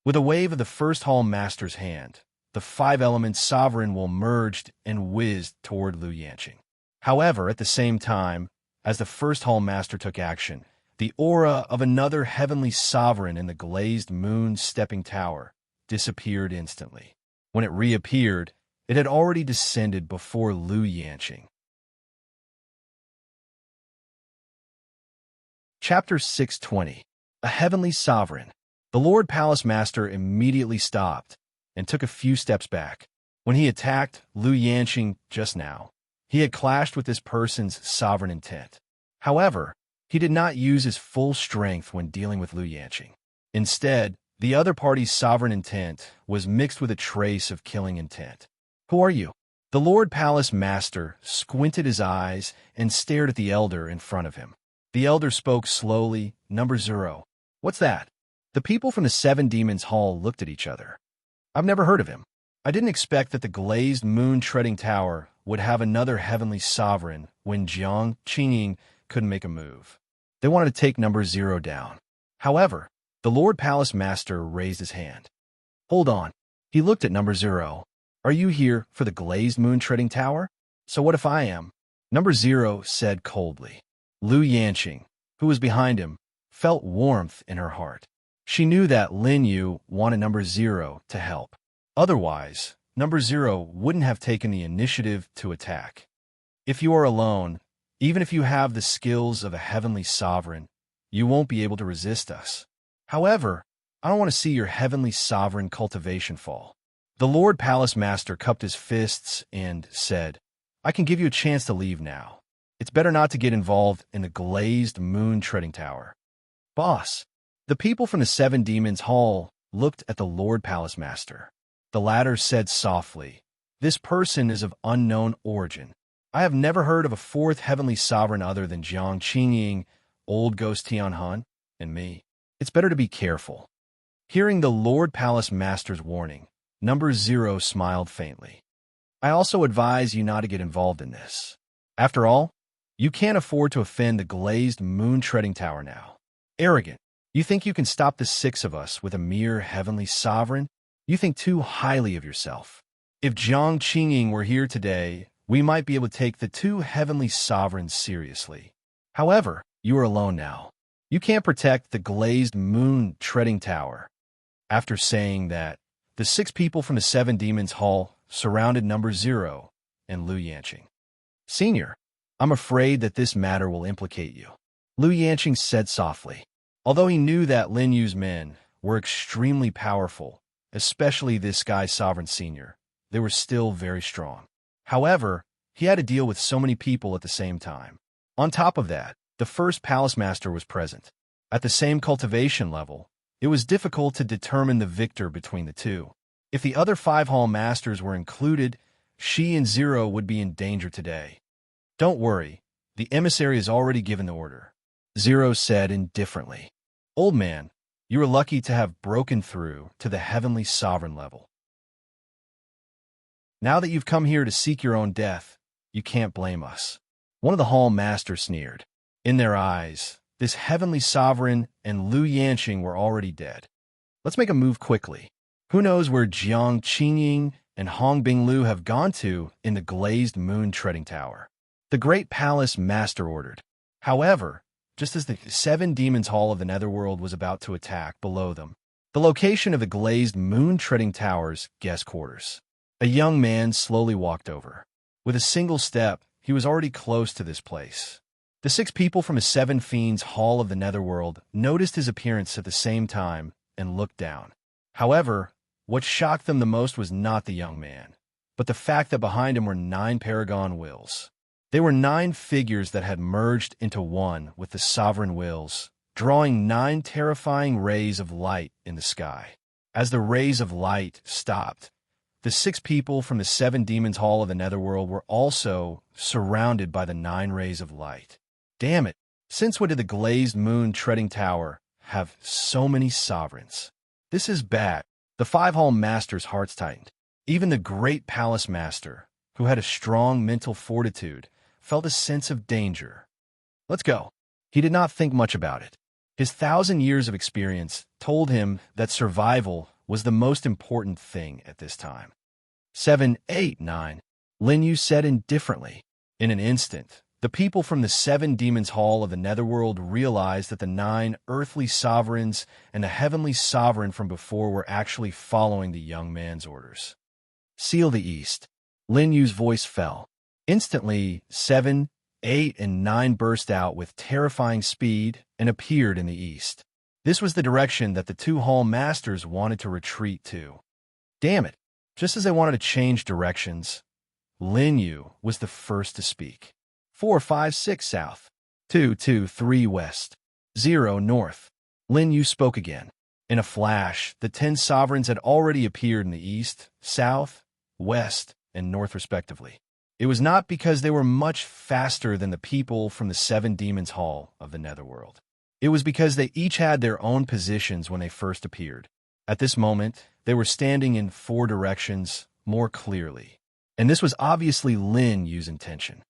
With a wave of the first hall master's hand, the 5-element sovereign will merged and whizzed toward Lu Yanqing. However, at the same time, as the first hall master took action, the aura of another heavenly sovereign in the glazed moon stepping tower disappeared instantly. When it reappeared, it had already descended before Lu Yanqing. Chapter 620. A Heavenly Sovereign. The Lord Palace Master immediately stopped and took a few steps back. When he attacked Lu Yanqing just now, he had clashed with this person's sovereign intent. However, he did not use his full strength when dealing with Lu Yanqing. Instead, the other party's sovereign intent was mixed with a trace of killing intent. Who are you? The Lord Palace Master squinted his eyes and stared at the elder in front of him. The elder spoke slowly, Number 0. What's that? The people from the 7 demons hall looked at each other. I've never heard of him. I didn't expect that the glazed moon treading tower would have another heavenly sovereign when Jiang Qingying couldn't make a move. They wanted to take Number 0 down. However, the Lord Palace Master raised his hand. Hold on. He looked at Number 0. Are you here for the glazed moon treading tower? So what if I am? Number 0 said coldly. Lu Yanqing, who was behind him, felt warmth in her heart. She knew that Lin Yu wanted Number 0 to help. Otherwise, Number 0 wouldn't have taken the initiative to attack. If you are alone, even if you have the skills of a heavenly sovereign, you won't be able to resist us. However, I don't want to see your heavenly sovereign cultivation fall. The Lord Palace Master cupped his fists and said, I can give you a chance to leave now. It's better not to get involved in the glazed moon treading tower. Boss, the people from the Seven Demons Hall looked at the Lord Palace Master. The latter said softly, This person is of unknown origin. I have never heard of a fourth heavenly sovereign other than Jiang Qingying, Old Ghost Tianhan, and me. It's better to be careful. Hearing the Lord Palace Master's warning, Number 0 smiled faintly. I also advise you not to get involved in this. After all, you can't afford to offend the glazed moon-treading tower now. Arrogant. You think you can stop the 6 of us with a mere heavenly sovereign? You think too highly of yourself. If Jiang Qingying were here today, we might be able to take the 2 heavenly sovereigns seriously. However, you are alone now. You can't protect the glazed moon-treading tower. After saying that, the 6 people from the Seven Demons Hall surrounded Number 0 and Lu Yanqing. Senior, I'm afraid that this matter will implicate you, Lu Yanqing said softly. Although he knew that Lin Yu's men were extremely powerful, especially this Sky Sovereign Senior, they were still very strong. However, he had to deal with so many people at the same time. On top of that, the first Palace Master was present. At the same cultivation level, it was difficult to determine the victor between the 2. If the other 5 Hall Masters were included, she and 0 would be in danger today. Don't worry, the emissary has already given the order, 0 said indifferently. Old man, you are lucky to have broken through to the heavenly sovereign level. Now that you've come here to seek your own death, you can't blame us. One of the Hall Masters sneered. In their eyes, this heavenly sovereign and Lu Yanqing were already dead. Let's make a move quickly. Who knows where Jiang Qingying and Hong Binglu have gone to in the glazed moon-treading tower? The great palace master ordered. However, just as the 7 Demons Hall of the Netherworld was about to attack below them, the location of the glazed moon-treading tower's guest quarters, a young man slowly walked over. With a single step, he was already close to this place. The 6 people from the 7 Fiends Hall of the Netherworld noticed his appearance at the same time and looked down. However, what shocked them the most was not the young man, but the fact that behind him were 9 Paragon Wills. They were 9 figures that had merged into one with the sovereign wills, drawing 9 terrifying rays of light in the sky. As the rays of light stopped, the 6 people from the 7 Demons Hall of the Netherworld were also surrounded by the 9 rays of light. Damn it, since when did the glazed moon treading tower have so many sovereigns? This is bad. The 5 Hall Masters' hearts tightened. Even the great Palace Master, who had a strong mental fortitude, felt a sense of danger. Let's go. He did not think much about it. His 1,000 years of experience told him that survival was the most important thing at this time. 7, 8, 9, Lin Yu said indifferently. In an instant, the people from the 7 Demons Hall of the Netherworld realized that the 9 earthly sovereigns and the heavenly sovereign from before were actually following the young man's orders. Seal the east. Lin Yu's voice fell. Instantly, 7, 8, and 9 burst out with terrifying speed and appeared in the east. This was the direction that the 2 Hall Masters wanted to retreat to. Damn it! Just as they wanted to change directions, Lin Yu was the first to speak. 4, 5, 6 south. 2, 2, 3 west. 0 north. Lin Yu spoke again. In a flash, the 10 sovereigns had already appeared in the east, south, west, and north respectively. It was not because they were much faster than the people from the 7 Demons Hall of the Netherworld. It was because they each had their own positions when they first appeared. At this moment, they were standing in 4 directions more clearly. And this was obviously Lin Yu's intention.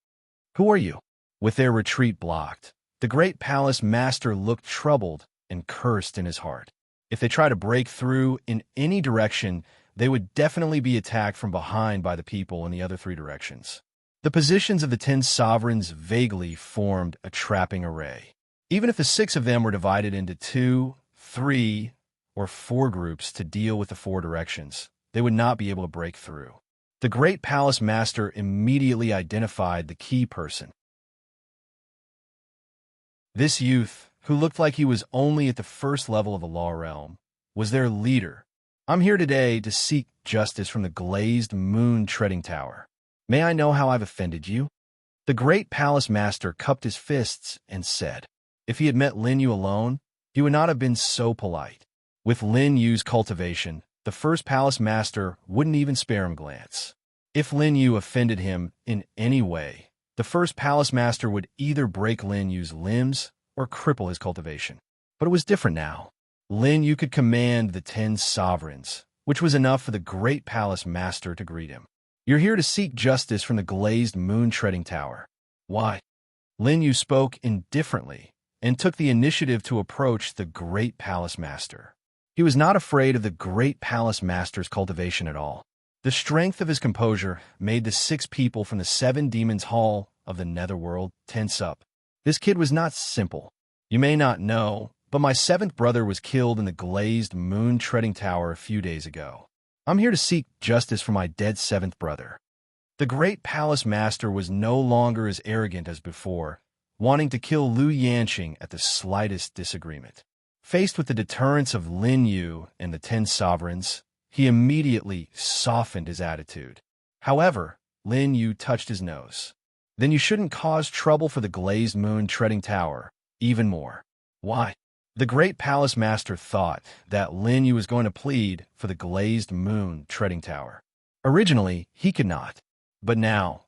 Who are you? With their retreat blocked, the great palace master looked troubled and cursed in his heart. If they try to break through in any direction, they would definitely be attacked from behind by the people in the other 3 directions. The positions of the 10 sovereigns vaguely formed a trapping array. Even if the 6 of them were divided into 2, 3, or 4 groups to deal with the 4 directions, they would not be able to break through. The great palace master immediately identified the key person. This youth who looked like he was only at the first level of the law realm, was their leader. I'm here today to seek justice from the glazed moon-treading tower. May I know how I've offended you? The great palace master cupped his fists and said, if he had met Lin Yu alone, he would not have been so polite. With Lin Yu's cultivation, the first palace master wouldn't even spare him a glance. If Lin Yu offended him in any way, the first palace master would either break Lin Yu's limbs or cripple his cultivation. But it was different now. Lin Yu could command the 10 sovereigns, which was enough for the great palace master to greet him. You're here to seek justice from the glazed moon-treading tower. Why? Lin Yu spoke indifferently and took the initiative to approach the great palace master. He was not afraid of the great palace master's cultivation at all. The strength of his composure made the 6 people from the 7 demons' hall of the netherworld tense up. This kid was not simple. You may not know, but my 7th brother was killed in the glazed moon-treading tower a few days ago. I'm here to seek justice for my dead 7th brother. The great palace master was no longer as arrogant as before, wanting to kill Lu Yanqing at the slightest disagreement. Faced with the deterrence of Lin Yu and the 10 sovereigns, he immediately softened his attitude. However, Lin Yu touched his nose. Then you shouldn't cause trouble for the glazed moon-treading tower, even more. Why? The great palace master thought that Lin Yu was going to plead for the glazed moon-treading tower. Originally, he could not. But now,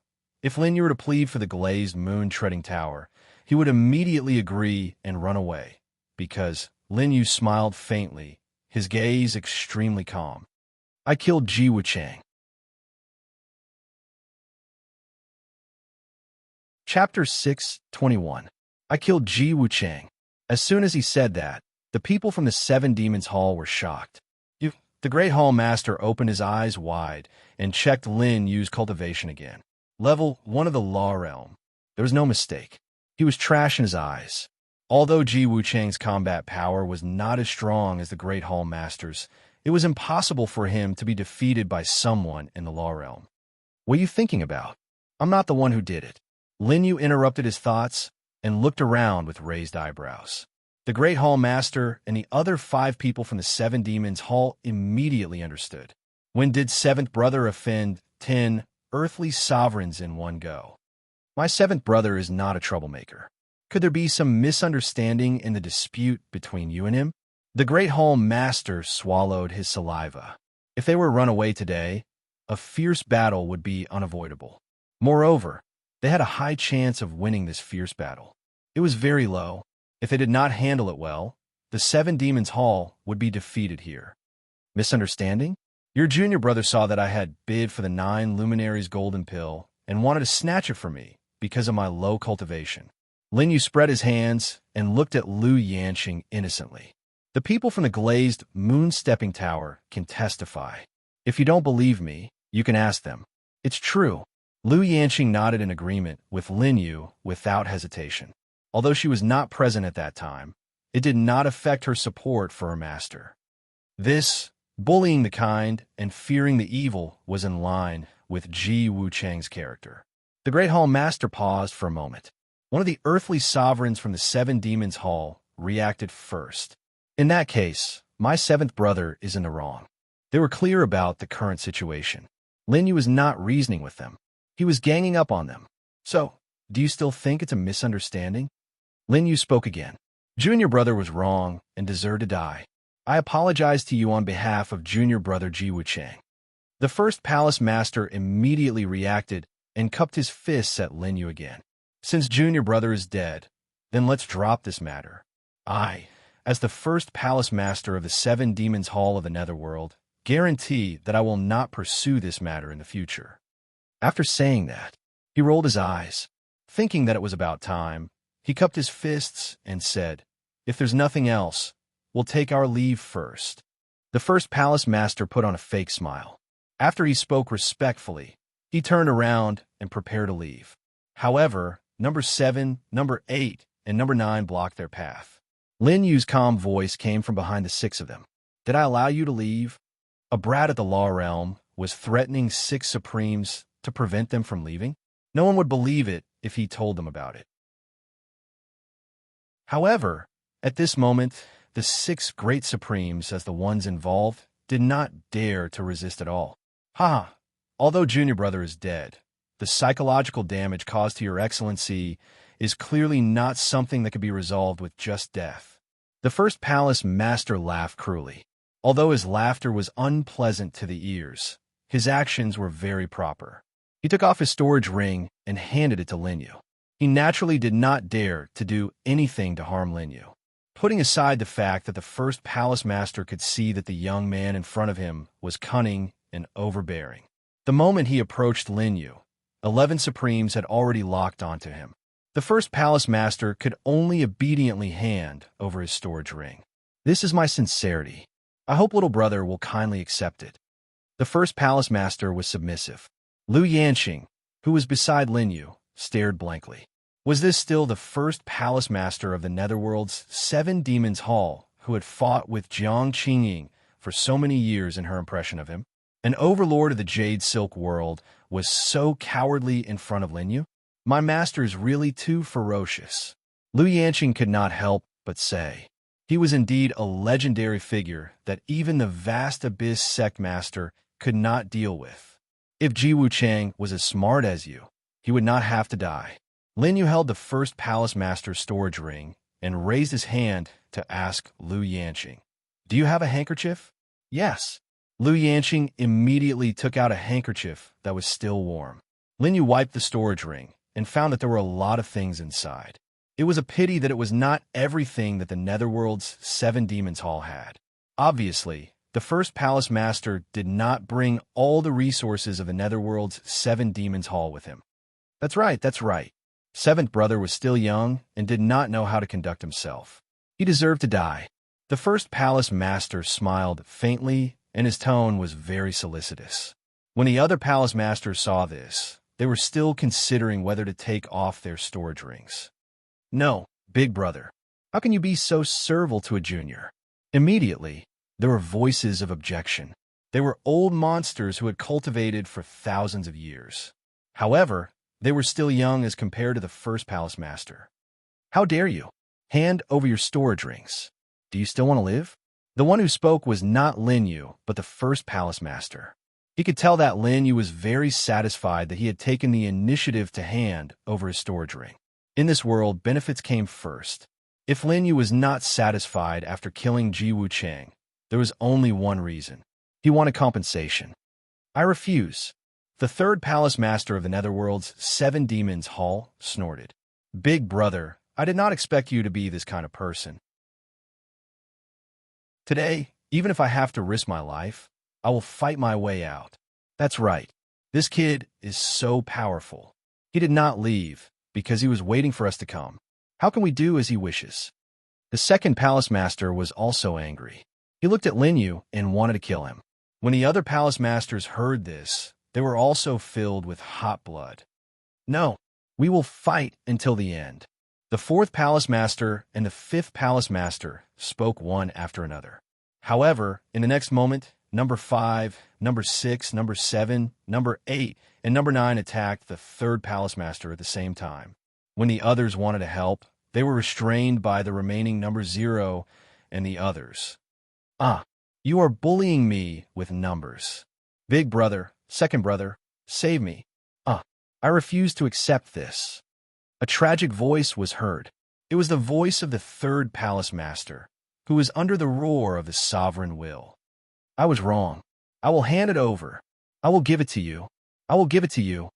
if Lin Yu were to plead for the glazed moon-treading tower, he would immediately agree and run away, because Lin Yu smiled faintly, his gaze extremely calm. I killed Ji Wuchang. Chapter 6:21. I killed Ji Wuchang. As soon as he said that, the people from the 7 demons' hall were shocked. The great hall master opened his eyes wide and checked Lin Yu's cultivation again. Level 1 of the law realm. There was no mistake. He was trash in his eyes. Although Ji Wuchang's combat power was not as strong as the great hall master's, it was impossible for him to be defeated by someone in the law realm. What are you thinking about? I'm not the one who did it. Lin Yu interrupted his thoughts and looked around with raised eyebrows. The great hall master and the other 5 people from the 7 demons' hall immediately understood. When did 7th brother offend 10 earthly sovereigns in one go? My 7th brother is not a troublemaker. Could there be some misunderstanding in the dispute between you and him? The great hall master swallowed his saliva. If they were run away today, a fierce battle would be unavoidable. Moreover, they had a high chance of winning this fierce battle. It was very low. If they did not handle it well, the 7 demons' hall would be defeated here. Misunderstanding? Your junior brother saw that I had bid for the 9 luminaries golden pill and wanted to snatch it from me because of my low cultivation. Lin Yu spread his hands and looked at Lu Yanqing innocently. The people from the glazed moon-stepping tower can testify. If you don't believe me, you can ask them. It's true. Lu Yanqing nodded in agreement with Lin Yu without hesitation. Although she was not present at that time, it did not affect her support for her master. This, bullying the kind and fearing the evil, was in line with Ji Wuchang's character. The Great Hall Master paused for a moment. One of the earthly sovereigns from the 7 demons' hall reacted first. In that case, my 7th brother is in the wrong. They were clear about the current situation. Lin Yu was not reasoning with them. He was ganging up on them. So, do you still think it's a misunderstanding? Lin Yu spoke again. Junior brother was wrong and deserved to die. I apologize to you on behalf of junior brother Ji Wuchang. The first palace master immediately reacted and cupped his fists at Lin Yu again. Since junior brother is dead, then let's drop this matter. I, as the first palace master of the 7 demons' hall of the netherworld, guarantee that I will not pursue this matter in the future. After saying that, he rolled his eyes. Thinking that it was about time, he cupped his fists and said, if there's nothing else, we'll take our leave first. The first palace master put on a fake smile. After he spoke respectfully, he turned around and prepared to leave. However, number 7, number 8, and number 9 blocked their path. Lin Yu's calm voice came from behind the 6 of them. Did I allow you to leave? A brat at the law realm was threatening 6 supremes to prevent them from leaving? No one would believe it if he told them about it. However, At this moment, the 6 great supremes, as the ones involved, did not dare to resist at all. Ha! Although Junior Brother is dead, the psychological damage caused to your excellency is clearly not something that could be resolved with just death. The first palace master laughed cruelly. Although his laughter was unpleasant to the ears, his actions were very proper. He took off his storage ring and handed it to Linyu. He naturally did not dare to do anything to harm Linyu. Putting aside the fact that the first palace master could see that the young man in front of him was cunning and overbearing. The moment he approached Linyu, 11 Supremes had already locked onto him. The first palace master could only obediently hand over his storage ring. This is my sincerity. I hope little brother will kindly accept it. The first palace master was submissive. Liu Yanqing, who was beside Linyu, stared blankly. Was this still the first palace master of the Netherworld's 7 Demons Hall who had fought with Jiang Qingying for so many years in her impression of him? An overlord of the Jade Silk world was so cowardly in front of Linyu? My master is really too ferocious. Liu Yanqing could not help but say. He was indeed a legendary figure that even the vast Abyss Sect Master could not deal with. If Ji Wuchang was as smart as you, he would not have to die. Linyu held the first palace master's storage ring and raised his hand to ask Liu Yanqing, "Do you have a handkerchief?" "Yes." Liu Yanqing immediately took out a handkerchief that was still warm. Linyu wiped the storage ring and found that there were a lot of things inside. It was a pity that it was not everything that the Netherworld's 7 Demons Hall had. Obviously, the first palace master did not bring all the resources of the Netherworld's 7 Demons Hall with him. That's right. 7th brother was still young and did not know how to conduct himself. He deserved to die. The first palace master smiled faintly, and his tone was very solicitous. When the other palace masters saw this, they were still considering whether to take off their storage rings. "No, big brother. How can you be so servile to a junior?" Immediately, there were voices of objection. They were old monsters who had cultivated for thousands of years. However, they were still young as compared to the first palace master. "How dare you? Hand over your storage rings. Do you still want to live?" The one who spoke was not Linyu, but the first palace master. He could tell that Linyu was very satisfied that he had taken the initiative to hand over his storage ring. In this world, benefits came first. If Linyu was not satisfied after killing Ji Wuchang, there was only one reason. He wanted compensation. "I refuse." The third palace master of the Netherworld's 7 Demons Hall snorted. "Big brother, I did not expect you to be this kind of person. Today, even if I have to risk my life, I will fight my way out." That's right. This kid is so powerful. He did not leave because he was waiting for us to come. How can we do as he wishes? The second palace master was also angry. He looked at Linyu and wanted to kill him. When the other palace masters heard this, they were also filled with hot blood. "No, we will fight until the end." The fourth palace master and the fifth palace master spoke one after another. However, in the next moment, number 5, number 6, number 7, number 8, and number 9 attacked the third palace master at the same time. When the others wanted to help, they were restrained by the remaining number 0 and the others. You are bullying me with numbers. Big brother, second brother, save me. I refuse to accept this." A tragic voice was heard. It was the voice of the third palace master, who was under the roar of the sovereign will. "I was wrong. I will hand it over. I will give it to you. I will give it to you."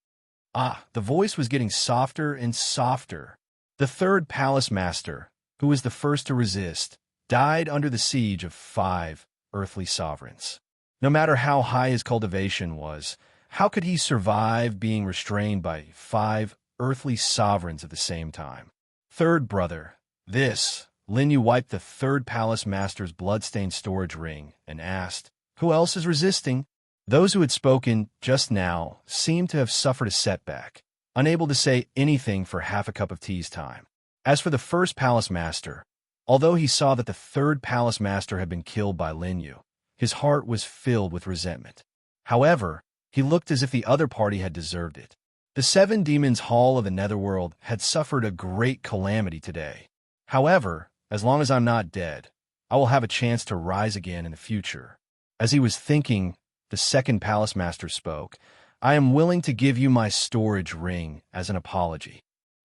The voice was getting softer and softer. The third palace master, who was the first to resist, died under the siege of 5 earthly sovereigns. No matter how high his cultivation was, how could he survive being restrained by 5 earthly sovereigns at the same time? "Third brother, this." Linyu wiped the third palace master's blood-stained storage ring and asked, "Who else is resisting?" Those who had spoken just now seemed to have suffered a setback, unable to say anything for half a cup of tea's time. As for the first palace master, although he saw that the third palace master had been killed by Linyu, his heart was filled with resentment. However, he looked as if the other party had deserved it. The 7 Demons Hall of the Netherworld had suffered a great calamity today. However, As long as I'm not dead, I will have a chance to rise again in the future. As he was thinking, the second palace master spoke. I am willing to give you my storage ring as an apology.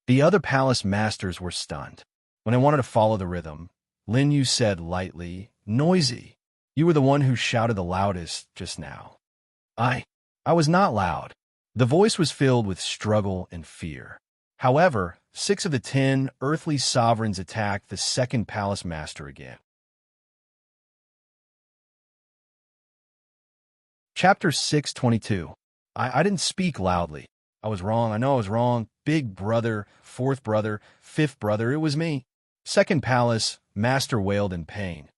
The other palace masters were stunned. When I wanted to follow the rhythm, Lin Yu said lightly, Noisy. You were the one who shouted the loudest just now. I was not loud. The voice was filled with struggle and fear. However, 6 of the 10 earthly sovereigns attacked the second palace master again. Chapter 622. I didn't speak loudly. I was wrong. I know I was wrong. Big brother, fourth brother, fifth brother, it was me. Second palace, master wailed in pain.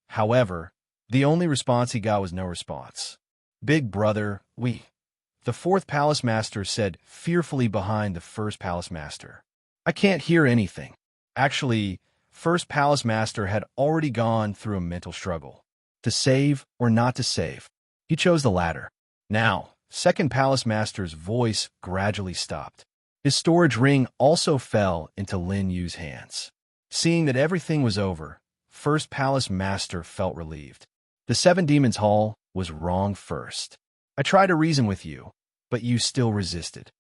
However, the only response he got was no response. Big brother, the fourth palace master said fearfully behind the first palace master. I can't hear anything. Actually, first palace master had already gone through a mental struggle. To save or not to save. He chose the latter. Now, second palace master's voice gradually stopped. His storage ring also fell into Lin Yu's hands. Seeing that everything was over, first palace master felt relieved. The 7 demons hall was wrong first. I tried to reason with you, but you still resisted.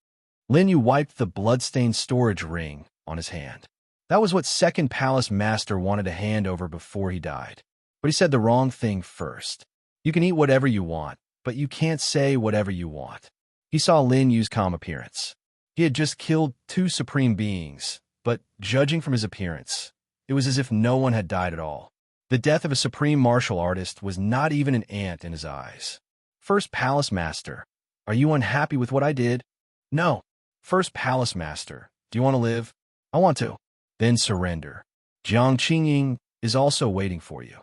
Lin Yu wiped the bloodstained storage ring on his hand. That was what second palace master wanted to hand over before he died. But he said the wrong thing first. You can eat whatever you want, but you can't say whatever you want. He saw Lin Yu's calm appearance. He had just killed 2 supreme beings, but judging from his appearance, it was as if no one had died at all. The death of a supreme martial artist was not even an ant in his eyes. First palace master, are you unhappy with what I did? No. First palace master, do you want to live? I want to. Then surrender. Jiang Qingying is also waiting for you.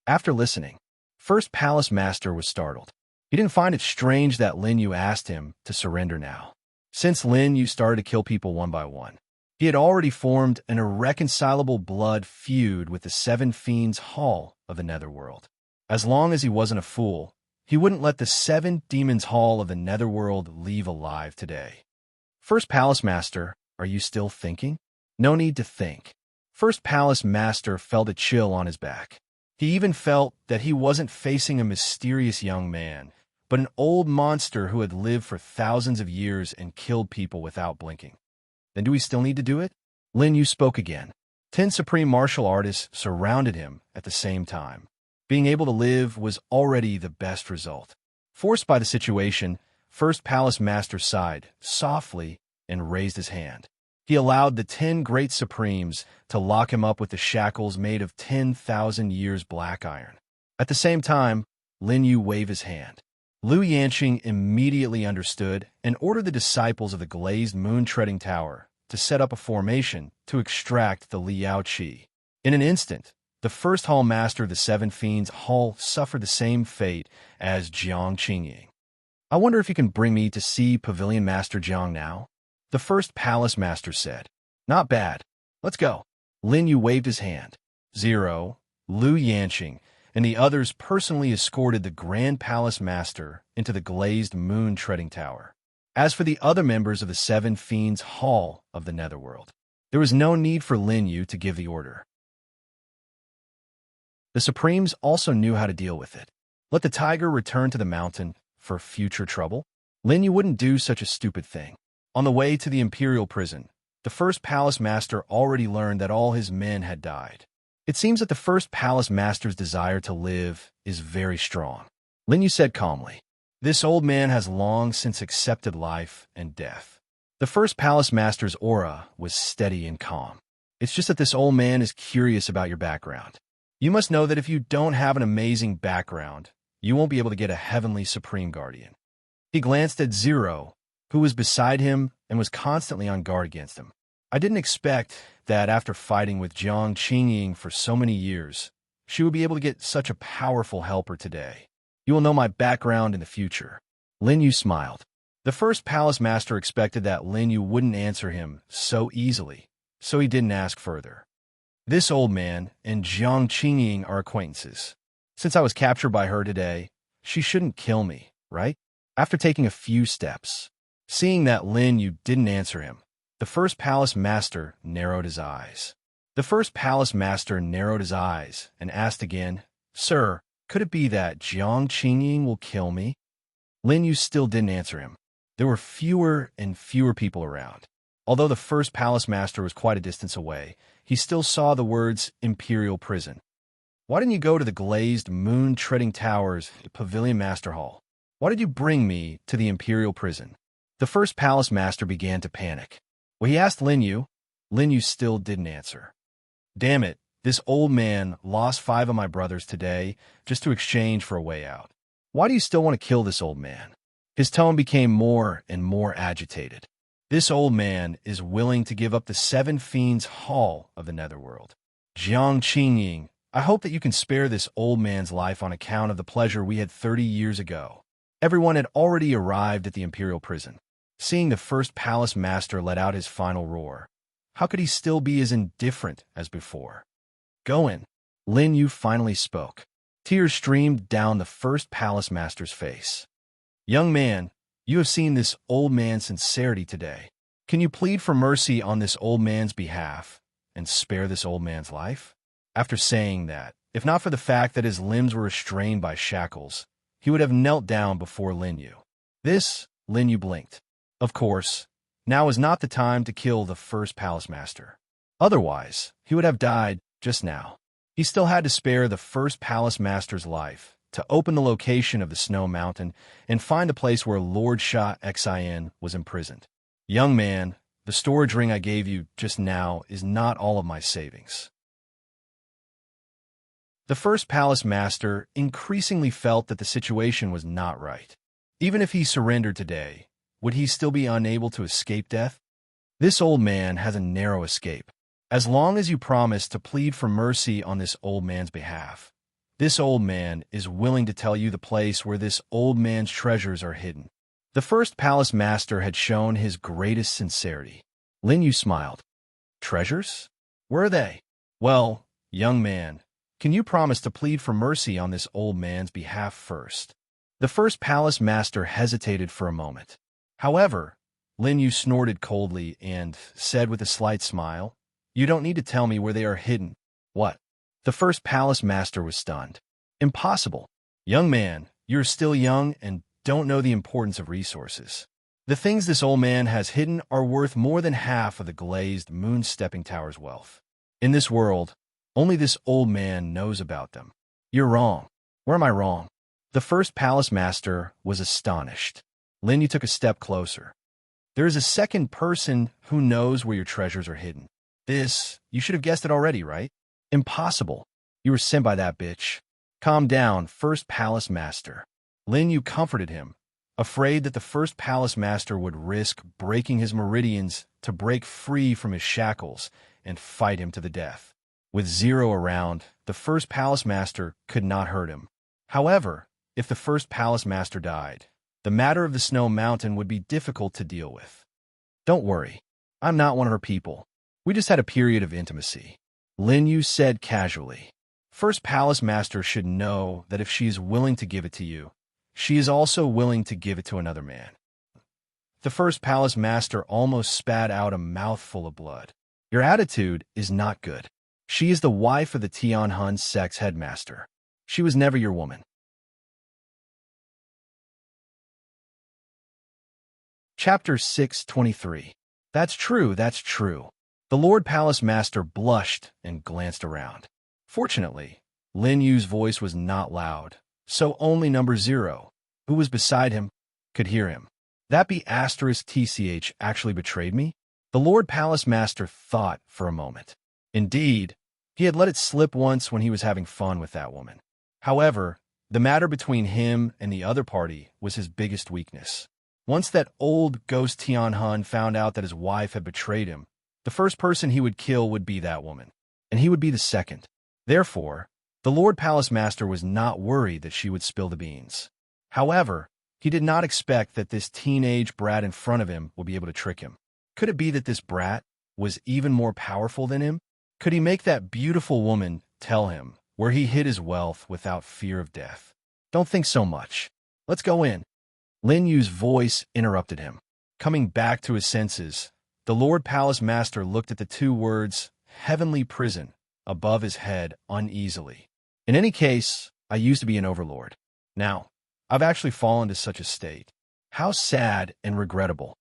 After listening, first palace master was startled. He didn't find it strange that Lin Yu asked him to surrender now. Since Lin Yu started to kill people one by one, he had already formed an irreconcilable blood feud with the 7 fiends hall of the netherworld. As long as he wasn't a fool, he wouldn't let the 7 demons hall of the netherworld leave alive today. First palace master, are you still thinking? No need to think. First palace master felt a chill on his back. He even felt that he wasn't facing a mysterious young man, but an old monster who had lived for thousands of years and killed people without blinking. Then do we still need to do it? Lin Yu spoke again. 10 supreme martial artists surrounded him at the same time. Being able to live was already the best result. Forced by the situation, first palace master sighed softly and raised his hand. He allowed the 10 great supremes to lock him up with the shackles made of 10,000 years black iron. At the same time, Lin Yu waved his hand. Liu Yanqing immediately understood and ordered the disciples of the glazed moon-treading tower to set up a formation to extract the Liao Qi. In an instant, the first hall master of the 7 fiends hall suffered the same fate as Jiang Qingying. I wonder if you can bring me to see Pavilion Master Jiang now? The first palace master said. Not bad. Let's go. Lin Yu waved his hand. 0, Liu Yanqing, and the others personally escorted the Grand Palace Master into the glazed moon-treading tower. As for the other members of the 7 Fiends Hall of the Netherworld, there was no need for Lin Yu to give the order. The Supremes also knew how to deal with it. Let the tiger return to the mountain for future trouble? Lin Yu wouldn't do such a stupid thing. On the way to the Imperial prison, the first Palace Master already learned that all his men had died. It seems that the first Palace Master's desire to live is very strong. Lin Yu said calmly, "This old man has long since accepted life and death." The first Palace Master's aura was steady and calm. It's just that this old man is curious about your background. You must know that if you don't have an amazing background, you won't be able to get a heavenly Supreme Guardian. He glanced at Zero, who was beside him and was constantly on guard against him. I didn't expect that after fighting with Jiang Qingying for so many years, she would be able to get such a powerful helper today. You will know my background in the future. Lin Yu smiled. The first Palace Master expected that Lin Yu wouldn't answer him so easily, so he didn't ask further. This old man and Jiang Qingying are acquaintances. Since I was captured by her today, she shouldn't kill me, right? After taking a few steps, seeing that Lin Yu didn't answer him, the first Palace Master narrowed his eyes. The first palace master narrowed his eyes and asked again, "Sir, could it be that Jiang Qingying will kill me?" Lin Yu still didn't answer him. There were fewer and fewer people around. Although the first palace master was quite a distance away, he still saw the words Imperial Prison. "Why didn't you go to the glazed, moon-treading towers, the Pavilion Master Hall? Why did you bring me to the Imperial Prison?" The first palace master began to panic. When he asked Lin Yu still didn't answer. "Damn it, this old man lost 5 of my brothers today just to exchange for a way out. Why do you still want to kill this old man?" His tone became more and more agitated. "This old man is willing to give up the 7 Fiends Hall of the Netherworld. Jiang Qingying, I hope that you can spare this old man's life on account of the pleasure we had 30 years ago." Everyone had already arrived at the Imperial Prison. Seeing the first palace master let out his final roar, how could he still be as indifferent as before? "Go in." Lin Yu finally spoke. Tears streamed down the first palace master's face. "Young man, you have seen this old man's sincerity today. Can you plead for mercy on this old man's behalf and spare this old man's life?" After saying that, if not for the fact that his limbs were restrained by shackles, he would have knelt down before Lin Yu. Lin Yu blinked. Of course, now was not the time to kill the first palace master. Otherwise, he would have died just now. He still had to spare the first palace master's life, to open the location of the Snow Mountain and find the place where Lord Sha Xin was imprisoned. "Young man, the storage ring I gave you just now is not all of my savings." The first palace master increasingly felt that the situation was not right. Even if he surrendered today, would he still be unable to escape death? "This old man has a narrow escape. As long as you promise to plead for mercy on this old man's behalf, this old man is willing to tell you the place where this old man's treasures are hidden." The first palace master had shown his greatest sincerity. Lin Yu smiled. "Treasures? Where are they?" "Well, young man, can you promise to plead for mercy on this old man's behalf first?" The first palace master hesitated for a moment. However, Lin Yu snorted coldly and said with a slight smile, "You don't need to tell me where they are hidden." "What?" The first palace master was stunned. "Impossible. Young man, you're still young and don't know the importance of resources. The things this old man has hidden are worth more than half of the glazed moon-stepping tower's wealth. In this world, only this old man knows about them." "You're wrong." "Where am I wrong?" The first palace master was astonished. Lin Yu took a step closer. "There is a second person who knows where your treasures are hidden. You should have guessed it already, right?" "Impossible. You were sent by that bitch." "Calm down, first palace master." Lin Yu comforted him, afraid that the first palace master would risk breaking his meridians to break free from his shackles and fight him to the death. With Zero around, the first palace master could not hurt him. However, if the first palace master died, the matter of the Snow Mountain would be difficult to deal with. "Don't worry. I'm not one of her people. We just had a period of intimacy," Lin Yu said casually. "First palace master should know that if she is willing to give it to you, she is also willing to give it to another man." The first palace master almost spat out a mouthful of blood. "Your attitude is not good. She is the wife of the Tianhun sect's headmaster. She was never your woman." Chapter 623. That's true, that's true. The Lord Palace Master blushed and glanced around. Fortunately, Lin Yu's voice was not loud, so only number 0, who was beside him, could hear him. "That be *TCH actually betrayed me?" The Lord Palace Master thought for a moment. Indeed, he had let it slip once when he was having fun with that woman. However, the matter between him and the other party was his biggest weakness. Once that old ghost Tianhun found out that his wife had betrayed him, the first person he would kill would be that woman, and he would be the second. Therefore, the Lord Palace Master was not worried that she would spill the beans. However, he did not expect that this teenage brat in front of him would be able to trick him. Could it be that this brat was even more powerful than him? Could he make that beautiful woman tell him where he hid his wealth without fear of death? "Don't think so much. Let's go in." Lin Yu's voice interrupted him. Coming back to his senses, the Lord Palace Master looked at the two words heavenly prison above his head uneasily. In any case, I used to be an overlord. Now, I've actually fallen to such a state. How sad and regrettable.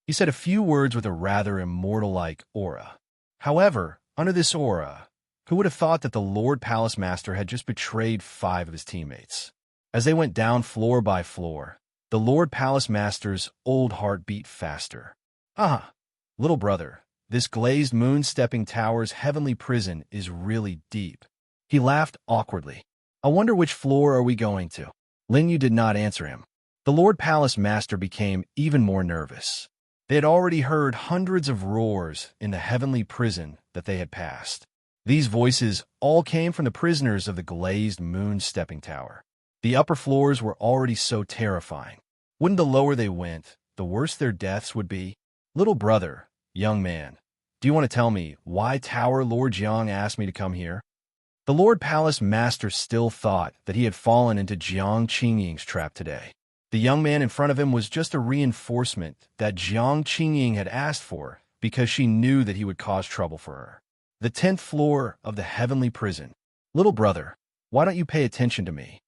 He said a few words with a rather immortal-like aura. However, under this aura, who would have thought that the Lord Palace Master had just betrayed 5 of his teammates? As they went down floor by floor, the Lord Palace Master's old heart beat faster. Ah, little brother, this glazed moon-stepping tower's heavenly prison is really deep. He laughed awkwardly. I wonder which floor are we going to? Lin Yu did not answer him. The Lord Palace Master became even more nervous. They had already heard hundreds of roars in the heavenly prison that they had passed. These voices all came from the prisoners of the glazed moon-stepping tower. The upper floors were already so terrifying. Wouldn't the lower they went, the worse their deaths would be? Little brother, young man, do you want to tell me why Tower Lord Jiang asked me to come here? The Lord Palace Master still thought that he had fallen into Jiang Qingying's trap today. The young man in front of him was just a reinforcement that Jiang Qingying had asked for because she knew that he would cause trouble for her. The 10th floor of the heavenly prison. Little brother, why don't you pay attention to me?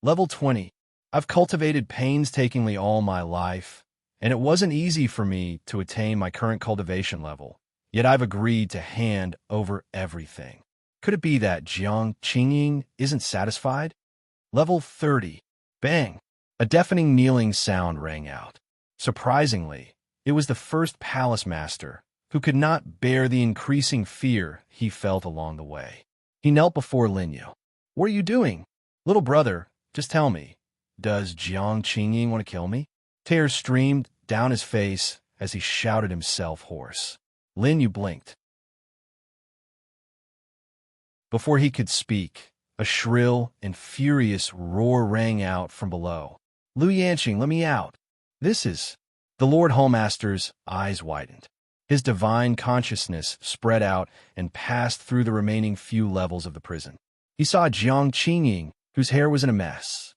Level 20. I've cultivated painstakingly all my life, and it wasn't easy for me to attain my current cultivation level, yet I've agreed to hand over everything. Could it be that Jiang Qingying isn't satisfied? Level 30. Bang! A deafening kneeling sound rang out. Surprisingly, it was the first palace master, who could not bear the increasing fear he felt along the way. He knelt before Lin Yu. What are you doing? Little brother, just tell me, does Jiang Qingying want to kill me? Tears streamed down his face as he shouted himself hoarse. Lin Yu blinked. Before he could speak, a shrill and furious roar rang out from below. Lu Yanqing, let me out. This is... The Lord Hallmaster's eyes widened. His divine consciousness spread out and passed through the remaining few levels of the prison. He saw Jiang Qingying, whose hair was in a mess.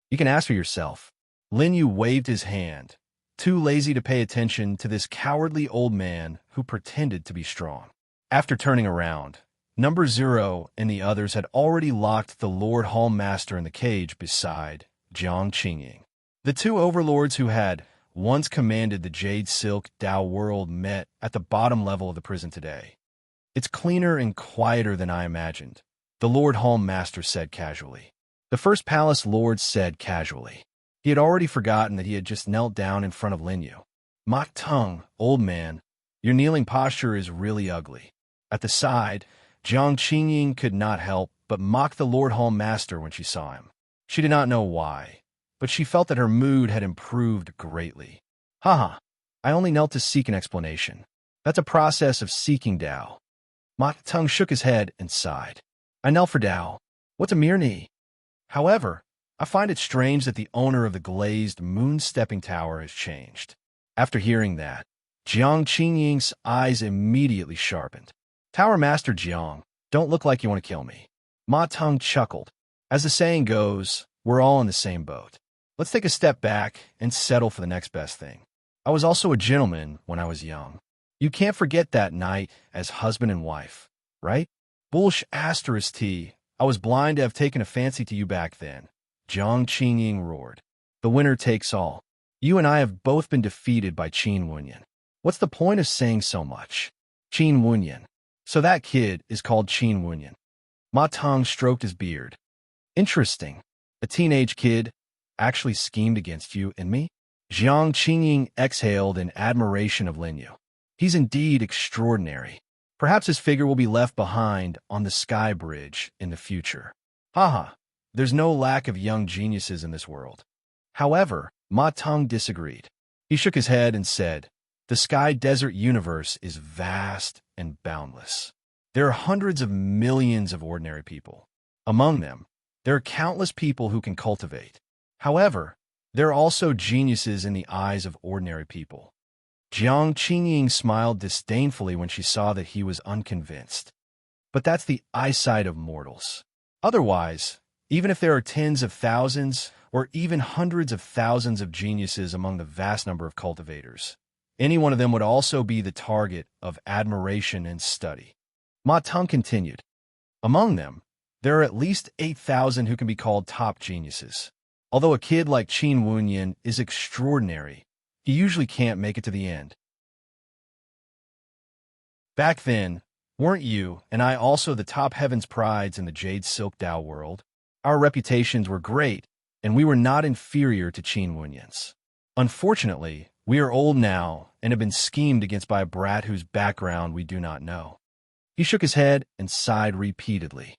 You can ask for yourself. Lin Yu waved his hand, too lazy to pay attention to this cowardly old man who pretended to be strong. After turning around, Number 0 and the others had already locked the Lord Hallmaster in the cage beside Jiang Qingying. The 2 overlords who had once commanded the Jade Silk Dao world met at the bottom level of the prison today. It's cleaner and quieter than I imagined, the Lord Hallmaster said casually. The first palace lord said casually. He had already forgotten that he had just knelt down in front of Lin Yu. Mock tongue, old man, your kneeling posture is really ugly. At the side, Jiang Qingying could not help but mock the Lord Hallmaster when she saw him. She did not know why, but she felt that her mood had improved greatly. Haha, I only knelt to seek an explanation. That's a process of seeking Dao. Mock tongue shook his head and sighed. I knelt for Dao. What's a mere knee? However, I find it strange that the owner of the glazed moon-stepping tower has changed. After hearing that, Jiang Qingying's eyes immediately sharpened. Tower Master Jiang, don't look like you want to kill me. Ma Teng chuckled. As the saying goes, we're all in the same boat. Let's take a step back and settle for the next best thing. I was also a gentleman when I was young. You can't forget that night as husband and wife, right? Bullsh asterisk T. I was blind to have taken a fancy to you back then. Jiang Qingying roared. The winner takes all. You and I have both been defeated by Qin Wunyan. What's the point of saying so much? Qin Wunyan. So that kid is called Qin Wunyan. Ma Teng stroked his beard. Interesting. A teenage kid actually schemed against you and me? Jiang Qingying exhaled in admiration of Lin Yu. He's indeed extraordinary. Perhaps his figure will be left behind on the sky bridge in the future. Haha, there's no lack of young geniuses in this world. However, Ma Teng disagreed. He shook his head and said, the sky desert universe is vast and boundless. There are hundreds of millions of ordinary people. Among them, there are countless people who can cultivate. However, there are also geniuses in the eyes of ordinary people. Jiang Qingying smiled disdainfully when she saw that he was unconvinced. But that's the eyesight of mortals. Otherwise, even if there are tens of thousands or even hundreds of thousands of geniuses among the vast number of cultivators, any one of them would also be the target of admiration and study. Ma Teng continued. Among them, there are at least 8,000 who can be called top geniuses. Although a kid like Qin Wunyan is extraordinary, he usually can't make it to the end. Back then, weren't you and I also the top heaven's prides in the Jade Silk Dao world? Our reputations were great, and we were not inferior to Qin Wunyans. Unfortunately, we are old now and have been schemed against by a brat whose background we do not know. He shook his head and sighed repeatedly.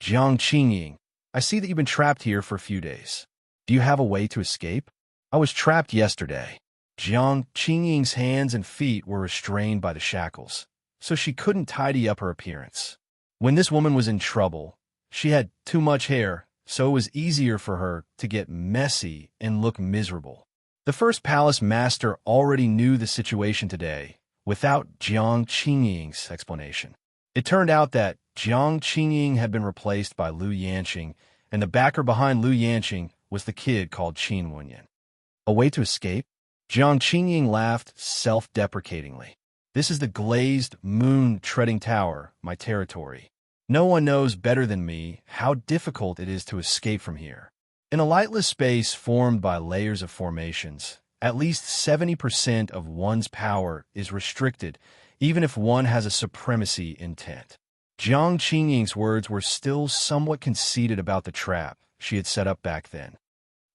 Jiang Qingying, I see that you've been trapped here for a few days. Do you have a way to escape? I was trapped yesterday. Jiang Qingying's hands and feet were restrained by the shackles, so she couldn't tidy up her appearance. When this woman was in trouble, she had too much hair, so it was easier for her to get messy and look miserable. The first palace master already knew the situation today, without Jiang Qingying's explanation. It turned out that Jiang Qingying had been replaced by Lu Yanqing, and the backer behind Lu Yanqing was the kid called Qin Wunyan. A way to escape? Jiang Qingying laughed self-deprecatingly. This is the glazed, moon-treading tower, my territory. No one knows better than me how difficult it is to escape from here. In a lightless space formed by layers of formations, at least 70% of one's power is restricted, even if one has a supremacy intent. Jiang Qingying's words were still somewhat conceited about the trap she had set up back then.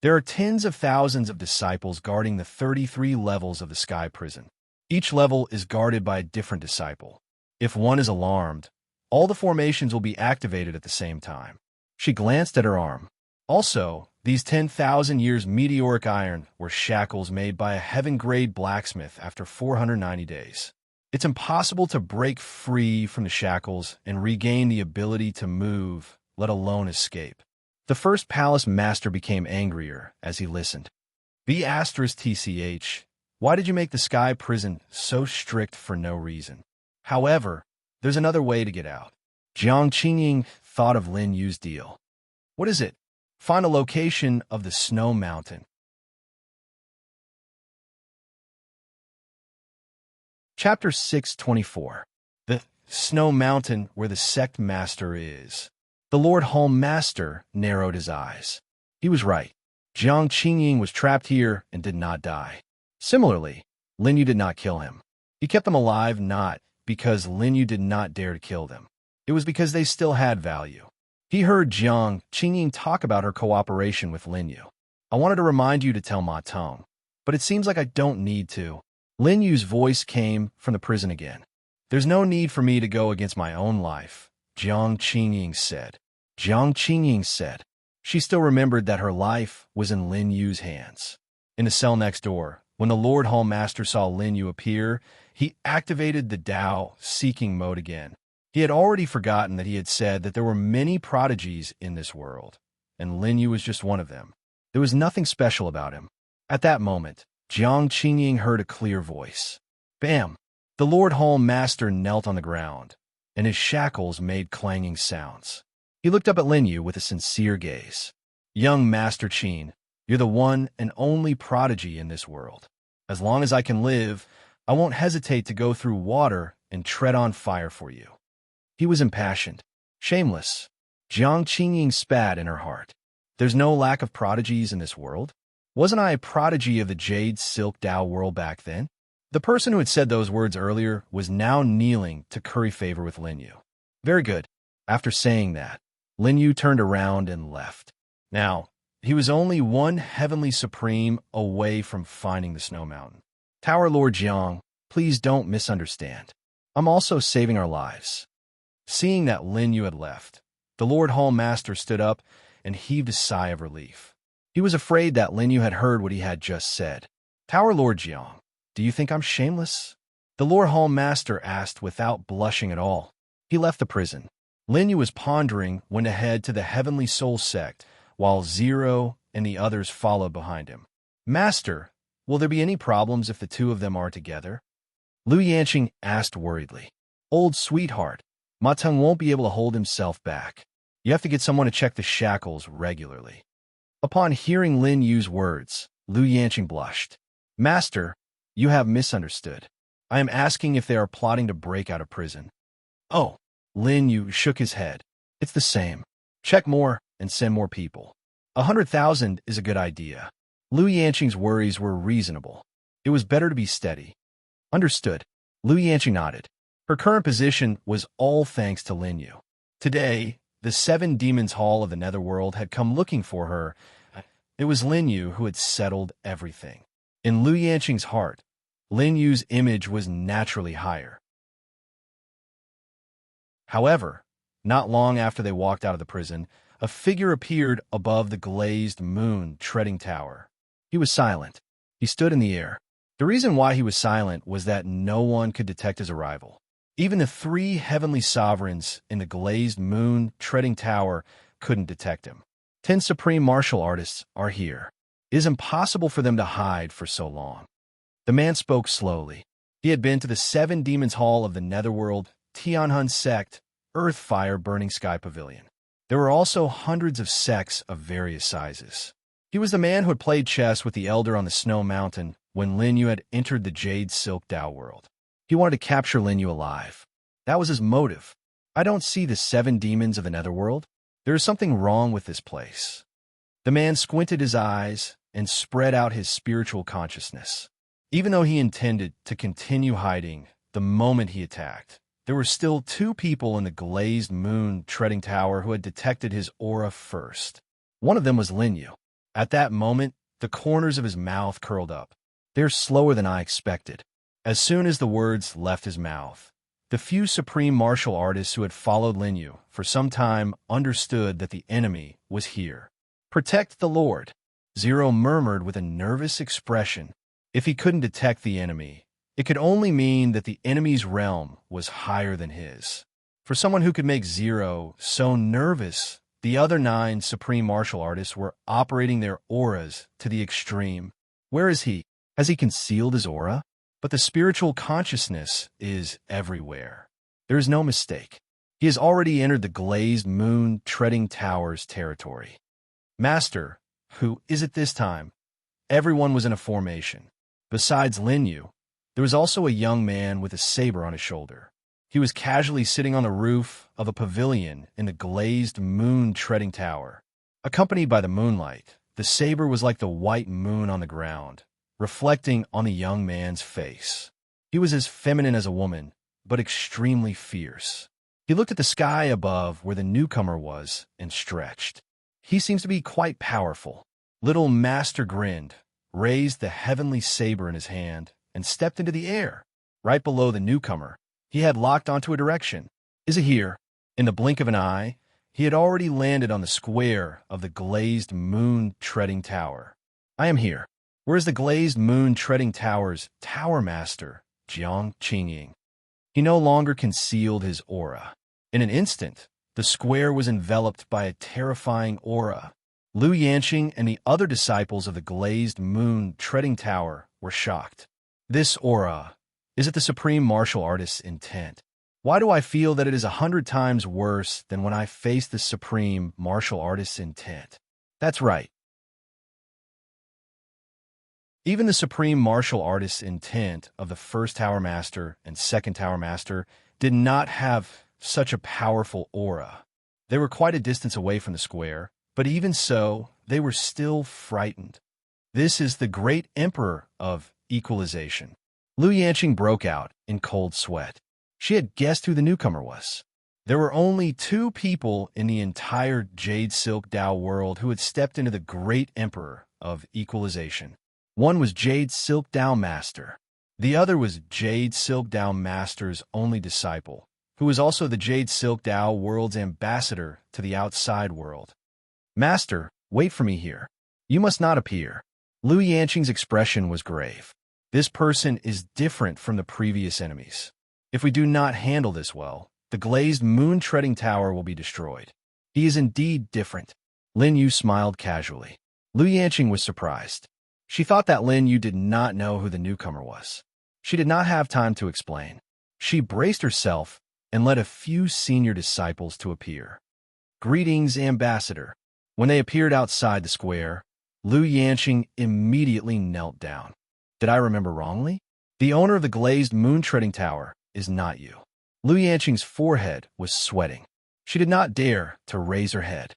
There are tens of thousands of disciples guarding the 33 levels of the Sky Prison. Each level is guarded by a different disciple. If one is alarmed, all the formations will be activated at the same time. She glanced at her arm. Also, these 10,000 years meteoric iron were shackles made by a heaven-grade blacksmith after 490 days. It's impossible to break free from the shackles and regain the ability to move, let alone escape. The first palace master became angrier as he listened. B*TCH, why did you make the Sky Prison so strict for no reason? However, there's another way to get out. Jiang Qingying thought of Lin Yu's deal. What is it? Find a location of the Snow Mountain. Chapter 624. The Snow Mountain where the sect master is. The Lord Home Master narrowed his eyes. He was right. Jiang Qingying was trapped here and did not die. Similarly, Lin Yu did not kill him. He kept them alive not because Lin Yu did not dare to kill them. It was because they still had value. He heard Jiang Qingying talk about her cooperation with Lin Yu. I wanted to remind you to tell Ma Teng, but it seems like I don't need to. Lin Yu's voice came from the prison again. There's no need for me to go against my own life, Jiang Qingying said. Jiang Qingying said. She still remembered that her life was in Lin Yu's hands. In the cell next door, when the Lord Hall Master saw Lin Yu appear, he activated the Dao seeking mode again. He had already forgotten that he had said that there were many prodigies in this world, and Lin Yu was just one of them. There was nothing special about him. At that moment, Jiang Qingying heard a clear voice. Bam! The Lord Hall Master knelt on the ground, and his shackles made clanging sounds. He looked up at Lin Yu with a sincere gaze. Young Master Qin, you're the one and only prodigy in this world. As long as I can live, I won't hesitate to go through water and tread on fire for you. He was impassioned. Shameless. Jiang Qingying spat in her heart. There's no lack of prodigies in this world? Wasn't I a prodigy of the Jade Silk Dao world back then? The person who had said those words earlier was now kneeling to curry favor with Lin Yu. Very good. After saying that, Lin Yu turned around and left. Now, he was only one heavenly supreme away from finding the Snow Mountain. Tower Lord Jiang, please don't misunderstand. I'm also saving our lives. Seeing that Lin Yu had left, the Lord Hall Master stood up and heaved a sigh of relief. He was afraid that Lin Yu had heard what he had just said. Tower Lord Jiang, do you think I'm shameless? The Lord Hall Master asked without blushing at all. He left the prison. Lin Yu was pondering when to head to the Heavenly Soul Sect, while Zero and the others followed behind him. Master, will there be any problems if the two of them are together? Lu Yanqing asked worriedly. Old sweetheart, Ma Teng won't be able to hold himself back. You have to get someone to check the shackles regularly. Upon hearing Lin Yu's words, Lu Yanqing blushed. Master, you have misunderstood. I am asking if they are plotting to break out of prison. Oh, Lin Yu shook his head. It's the same. Check more and send more people. 100,000 is a good idea. Lu Yanqing's worries were reasonable. It was better to be steady. Understood. Lu Yanqing nodded. Her current position was all thanks to Lin Yu. Today, the 7 Demons Hall of the Netherworld had come looking for her. It was Lin Yu who had settled everything. In Lu Yanqing's heart, Lin Yu's image was naturally higher. However, not long after they walked out of the prison, a figure appeared above the glazed moon treading tower. He was silent. He stood in the air. The reason why he was silent was that no one could detect his arrival. Even the 3 heavenly sovereigns in the glazed moon treading tower couldn't detect him. 10 supreme martial artists are here. It is impossible for them to hide for so long. The man spoke slowly. He had been to the 7 Demons Hall of the Netherworld, Tianhun Sect, Earth Fire Burning Sky Pavilion. There were also hundreds of sects of various sizes. He was the man who had played chess with the Elder on the Snow Mountain when Lin Yu had entered the Jade Silk Dao world. He wanted to capture Lin Yu alive. That was his motive. I don't see the 7 demons of the Netherworld. There is something wrong with this place. The man squinted his eyes and spread out his spiritual consciousness. Even though he intended to continue hiding the moment he attacked, there were still 2 people in the glazed moon treading tower who had detected his aura first. One of them was Lin Yu. At that moment, the corners of his mouth curled up. They're slower than I expected. As soon as the words left his mouth, the few supreme martial artists who had followed Lin Yu for some time understood that the enemy was here. Protect the Lord, Zero murmured with a nervous expression. If he couldn't detect the enemy, it could only mean that the enemy's realm was higher than his. For someone who could make Zero so nervous, the other 9 supreme martial artists were operating their auras to the extreme. Where is he? Has he concealed his aura? But the spiritual consciousness is everywhere. There is no mistake. He has already entered the glazed moon treading towers territory. Master, who is it this time? Everyone was in a formation. Besides Lin Yu, there was also a young man with a saber on his shoulder. He was casually sitting on the roof of a pavilion in the glazed moon treading tower. Accompanied by the moonlight, the saber was like the white moon on the ground, reflecting on the young man's face. He was as feminine as a woman, but extremely fierce. He looked at the sky above where the newcomer was and stretched. He seems to be quite powerful. Little Master grinned, raised the heavenly saber in his hand, and stepped into the air. Right below the newcomer, he had locked onto a direction. Is it here? In the blink of an eye, he had already landed on the square of the glazed moon treading tower. I am here. Where is the glazed moon treading tower's tower master, Jiang Qingying? He no longer concealed his aura. In an instant, the square was enveloped by a terrifying aura. Lu Yanqing and the other disciples of the glazed moon treading tower were shocked. This aura, is it the supreme martial artist's intent? Why do I feel that it is 100 times worse than when I faced the supreme martial artist's intent? That's right. Even the supreme martial artist's intent of the first Tower Master and second Tower Master did not have such a powerful aura. They were quite a distance away from the square, but even so, they were still frightened. This is the great emperor of equalization. Lu Yanqing broke out in cold sweat. She had guessed who the newcomer was. There were only 2 people in the entire Jade Silk Dao world who had stepped into the great emperor of equalization. One was Jade Silk Dao Master. The other was Jade Silk Dao Master's only disciple, who was also the Jade Silk Dao world's ambassador to the outside world. Master, wait for me here. You must not appear. Lu Yanqing's expression was grave. This person is different from the previous enemies. If we do not handle this well, the glazed moon-treading tower will be destroyed. He is indeed different. Lin Yu smiled casually. Lu Yanqing was surprised. She thought that Lin Yu did not know who the newcomer was. She did not have time to explain. She braced herself and led a few senior disciples to appear. Greetings, Ambassador. When they appeared outside the square, Lu Yanqing immediately knelt down. Did I remember wrongly? The owner of the glazed moon-treading tower is not you. Lu Yanqing's forehead was sweating. She did not dare to raise her head.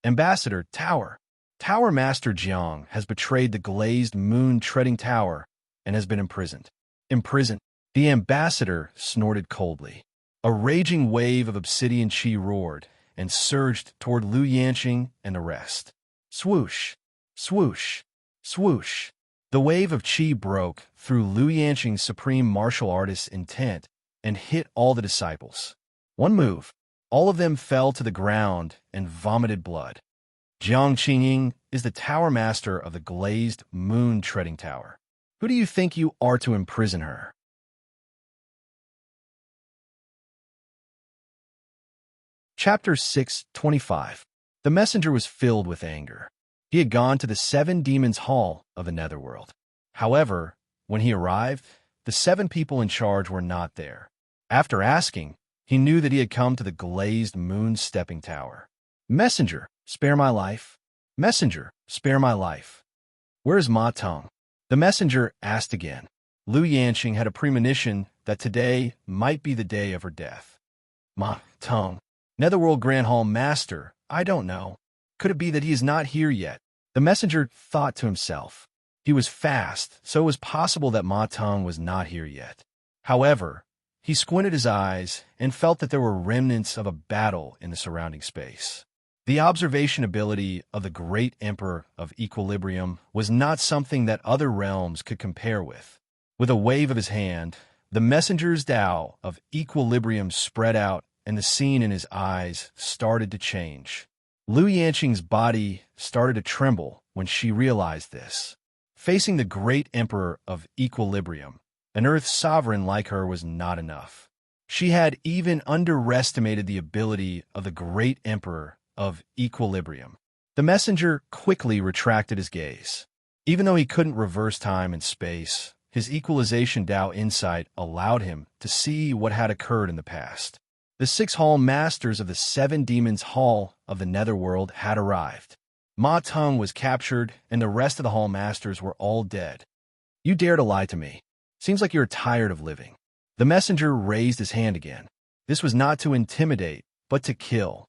Ambassador, Tower Master Jiang has betrayed the glazed moon-treading tower and has been imprisoned. Imprisoned? The ambassador snorted coldly. A raging wave of obsidian chi roared and surged toward Lu Yanqing and the rest. Swoosh, swoosh, swoosh. The wave of chi broke through Lu Yanqing's supreme martial artist's intent and hit all the disciples. One move. All of them fell to the ground and vomited blood. Jiang Qingying is the tower master of the glazed moon-treading tower. Who do you think you are to imprison her? Chapter 6:25. The messenger was filled with anger. He had gone to the 7 demons' hall of the netherworld. However, when he arrived, the 7 people in charge were not there. After asking, he knew that he had come to the glazed moon-stepping tower. Messenger, spare my life. Messenger, spare my life. Where is Ma Teng? The messenger asked again. Lu Yanqing had a premonition that today might be the day of her death. Ma Teng, Netherworld Grand Hall Master, I don't know. Could it be that he is not here yet? The messenger thought to himself. He was fast, so it was possible that Ma Teng was not here yet. However, he squinted his eyes and felt that there were remnants of a battle in the surrounding space. The observation ability of the Great Emperor of Equilibrium was not something that other realms could compare with. With a wave of his hand, the messenger's Tao of Equilibrium spread out and the scene in his eyes started to change. Lu Yanqing's body started to tremble when she realized this. Facing the Great Emperor of Equilibrium, an Earth sovereign like her was not enough. She had even underestimated the ability of the Great Emperor of Equilibrium. The messenger quickly retracted his gaze. Even though he couldn't reverse time and space, his equalization Tao insight allowed him to see what had occurred in the past. The 6 hall masters of the 7 demons' hall of the netherworld had arrived. Ma Teng was captured, and the rest of the hall masters were all dead. You dare to lie to me. Seems like you're tired of living. The messenger raised his hand again. This was not to intimidate, but to kill.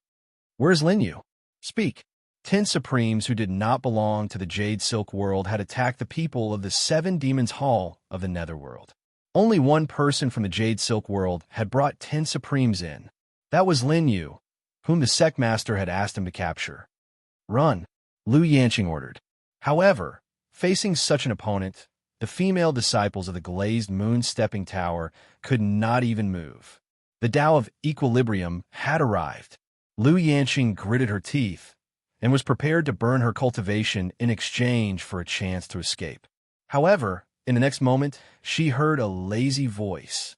Where's Lin Yu? Speak. 10 Supremes who did not belong to the Jade Silk world had attacked the people of the 7 demons' hall of the netherworld. Only one person from the Jade Silk world had brought 10 Supremes in. That was Lin Yu, whom the Sect Master had asked him to capture. Run, Lu Yanqing ordered. However, facing such an opponent, the female disciples of the glazed moon-stepping tower could not even move. The Tao of Equilibrium had arrived. Lu Yanqing gritted her teeth and was prepared to burn her cultivation in exchange for a chance to escape. However, in the next moment, she heard a lazy voice.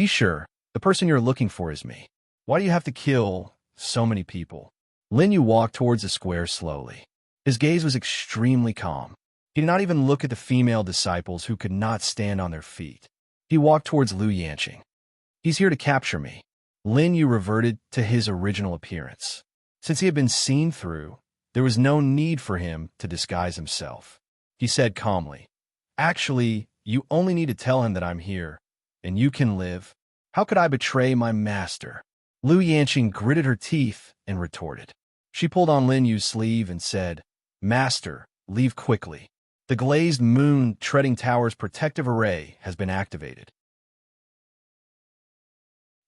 Sure, the person you're looking for is me. Why do you have to kill so many people? Lin Yu walked towards the square slowly. His gaze was extremely calm. He did not even look at the female disciples who could not stand on their feet. He walked towards Lu Yanqing. He's here to capture me. Lin Yu reverted to his original appearance. Since he had been seen through, there was no need for him to disguise himself. He said calmly, Actually, you only need to tell him that I'm here, and you can live. How could I betray my master? Lu Yanqing gritted her teeth and retorted. She pulled on Lin Yu's sleeve and said, Master, leave quickly. The glazed moon-treading tower's protective array has been activated.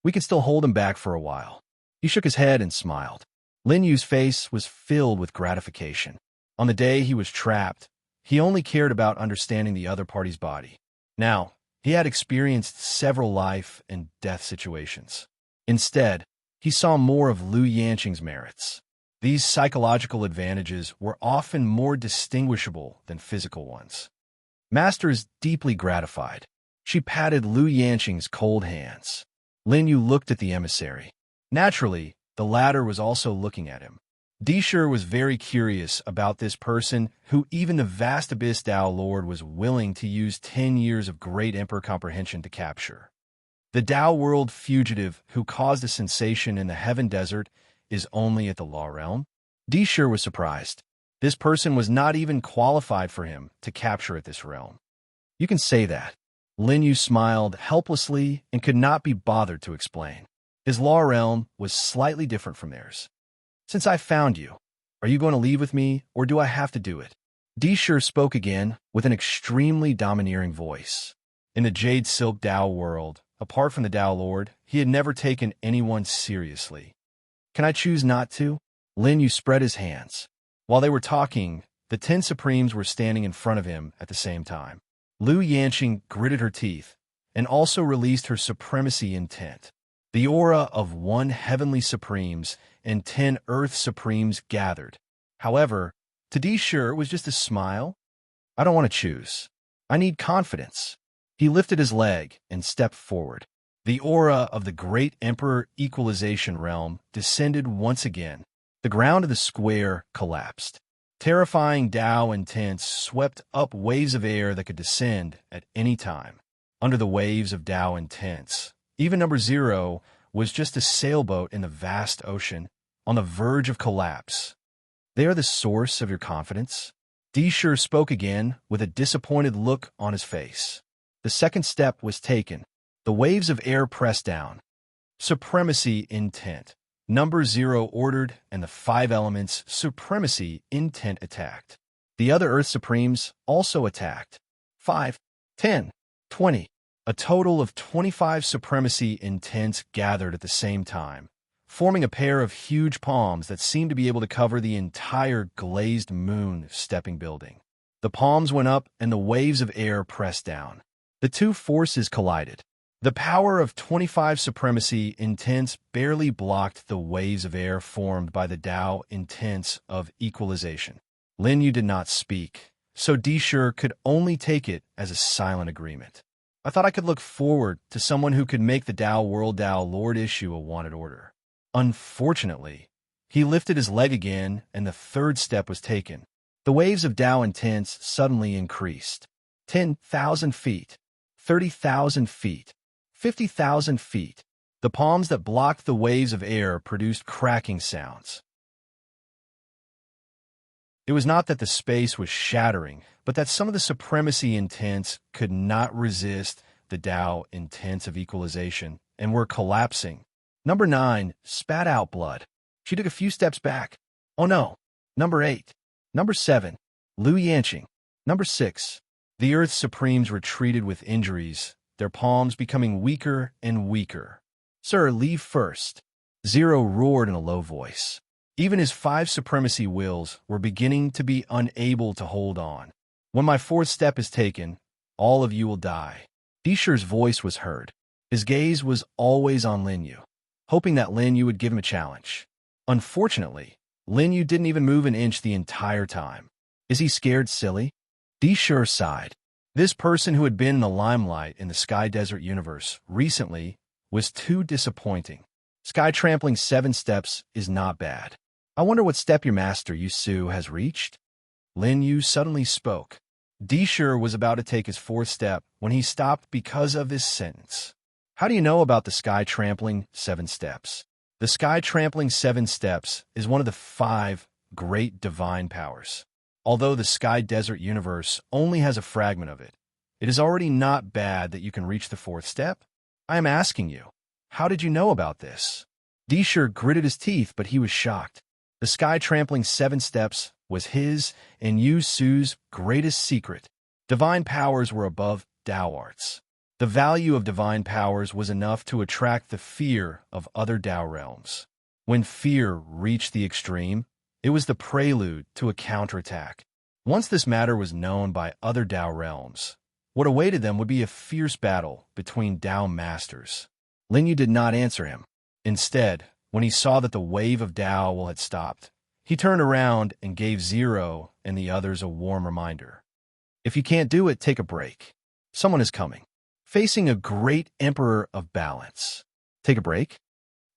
We can still hold him back for a while. He shook his head and smiled. Lin Yu's face was filled with gratification. On the day he was trapped, he only cared about understanding the other party's body. Now, he had experienced several life and death situations. Instead, he saw more of Lu Yanqing's merits. These psychological advantages were often more distinguishable than physical ones. Master is deeply gratified. She patted Lu Yanqing's cold hands. Lin Yu looked at the emissary. Naturally, the latter was also looking at him. Sure was very curious about this person who even the vast Abyss Tao Lord was willing to use 10 years of Great Emperor comprehension to capture. The Tao world fugitive who caused a sensation in the Heaven Desert is only at the Law Realm? Sure was surprised. This person was not even qualified for him to capture at this realm. You can say that. Lin Yu smiled helplessly and could not be bothered to explain. His law realm was slightly different from theirs. Since I found you, are you going to leave with me, or do I have to do it? Dishur spoke again with an extremely domineering voice. In the Jade Silk Dao world, apart from the Dao Lord, he had never taken anyone seriously. Can I choose not to? Lin Yu spread his hands. While they were talking, the 10 Supremes were standing in front of him at the same time. Lu Yanqing gritted her teeth and also released her supremacy intent. The aura of 1 Heavenly Supremes and 10 Earth Supremes gathered. However, to Dishur was just a smile. I don't want to choose. I need confidence. He lifted his leg and stepped forward. The aura of the Great Emperor Equalization Realm descended once again. The ground of the square collapsed. Terrifying Dao intents swept up waves of air that could descend at any time. Under the waves of Dao intents, even number 0 was just a sailboat in the vast ocean, on the verge of collapse. They are the source of your confidence? Dishur spoke again with a disappointed look on his face. The second step was taken. The waves of air pressed down. Supremacy intent. Number 0 ordered, and the 5 elements supremacy intent attacked. The other Earth Supremes also attacked. 5, 10, 20. A total of 25 supremacy intents gathered at the same time, forming a pair of huge palms that seemed to be able to cover the entire glazed moon stepping building. The palms went up and the waves of air pressed down. The two forces collided. The power of 25 supremacy intents barely blocked the waves of air formed by the Dao intents of equalization. Lin Yu did not speak, so Dishur could only take it as a silent agreement. I thought I could look forward to someone who could make the Dao World Dao Lord issue a wanted order. Unfortunately, he lifted his leg again and the third step was taken. The waves of Dao intents suddenly increased. 10,000 feet, 30,000 feet, 50,000 feet. The palms that blocked the waves of air produced cracking sounds. It was not that the space was shattering, but that some of the supremacy intents could not resist the Dao intents of equalization and were collapsing. Number 9 spat out blood. She took a few steps back. Oh no. Number 8. Number 7. Lu Yanqing. Number 6. The Earth Supremes retreated with injuries, their palms becoming weaker and weaker. Sir, leave first. 0 roared in a low voice. Even his 5 supremacy wills were beginning to be unable to hold on. When my 4th step is taken, all of you will die. Dishur's voice was heard. His gaze was always on Lin Yu, hoping that Lin Yu would give him a challenge. Unfortunately, Lin Yu didn't even move an inch the entire time. Is he scared silly? Dishur sighed. This person who had been in the limelight in the Sky Desert universe recently was too disappointing. Sky trampling 7 steps is not bad. I wonder what step your master, Yu Su, has reached? Lin Yu suddenly spoke. Dishur was about to take his 4th step when he stopped because of this sentence. How do you know about the Sky trampling 7 steps? The Sky trampling 7 steps is one of the 5 great divine powers. Although the Sky Desert universe only has a fragment of it, it is already not bad that you can reach the 4th step. I am asking you, how did you know about this? Dishur gritted his teeth, but he was shocked. The Sky trampling 7 steps was his and Yu Su's greatest secret. Divine powers were above Dao arts. The value of divine powers was enough to attract the fear of other Dao realms. When fear reached the extreme, it was the prelude to a counterattack. Once this matter was known by other Dao realms, what awaited them would be a fierce battle between Dao masters. Lin Yu did not answer him. Instead, when he saw that the wave of Dao had stopped, he turned around and gave 0 and the others a warm reminder. If you can't do it, take a break. Someone is coming. Facing a great emperor of balance. Take a break?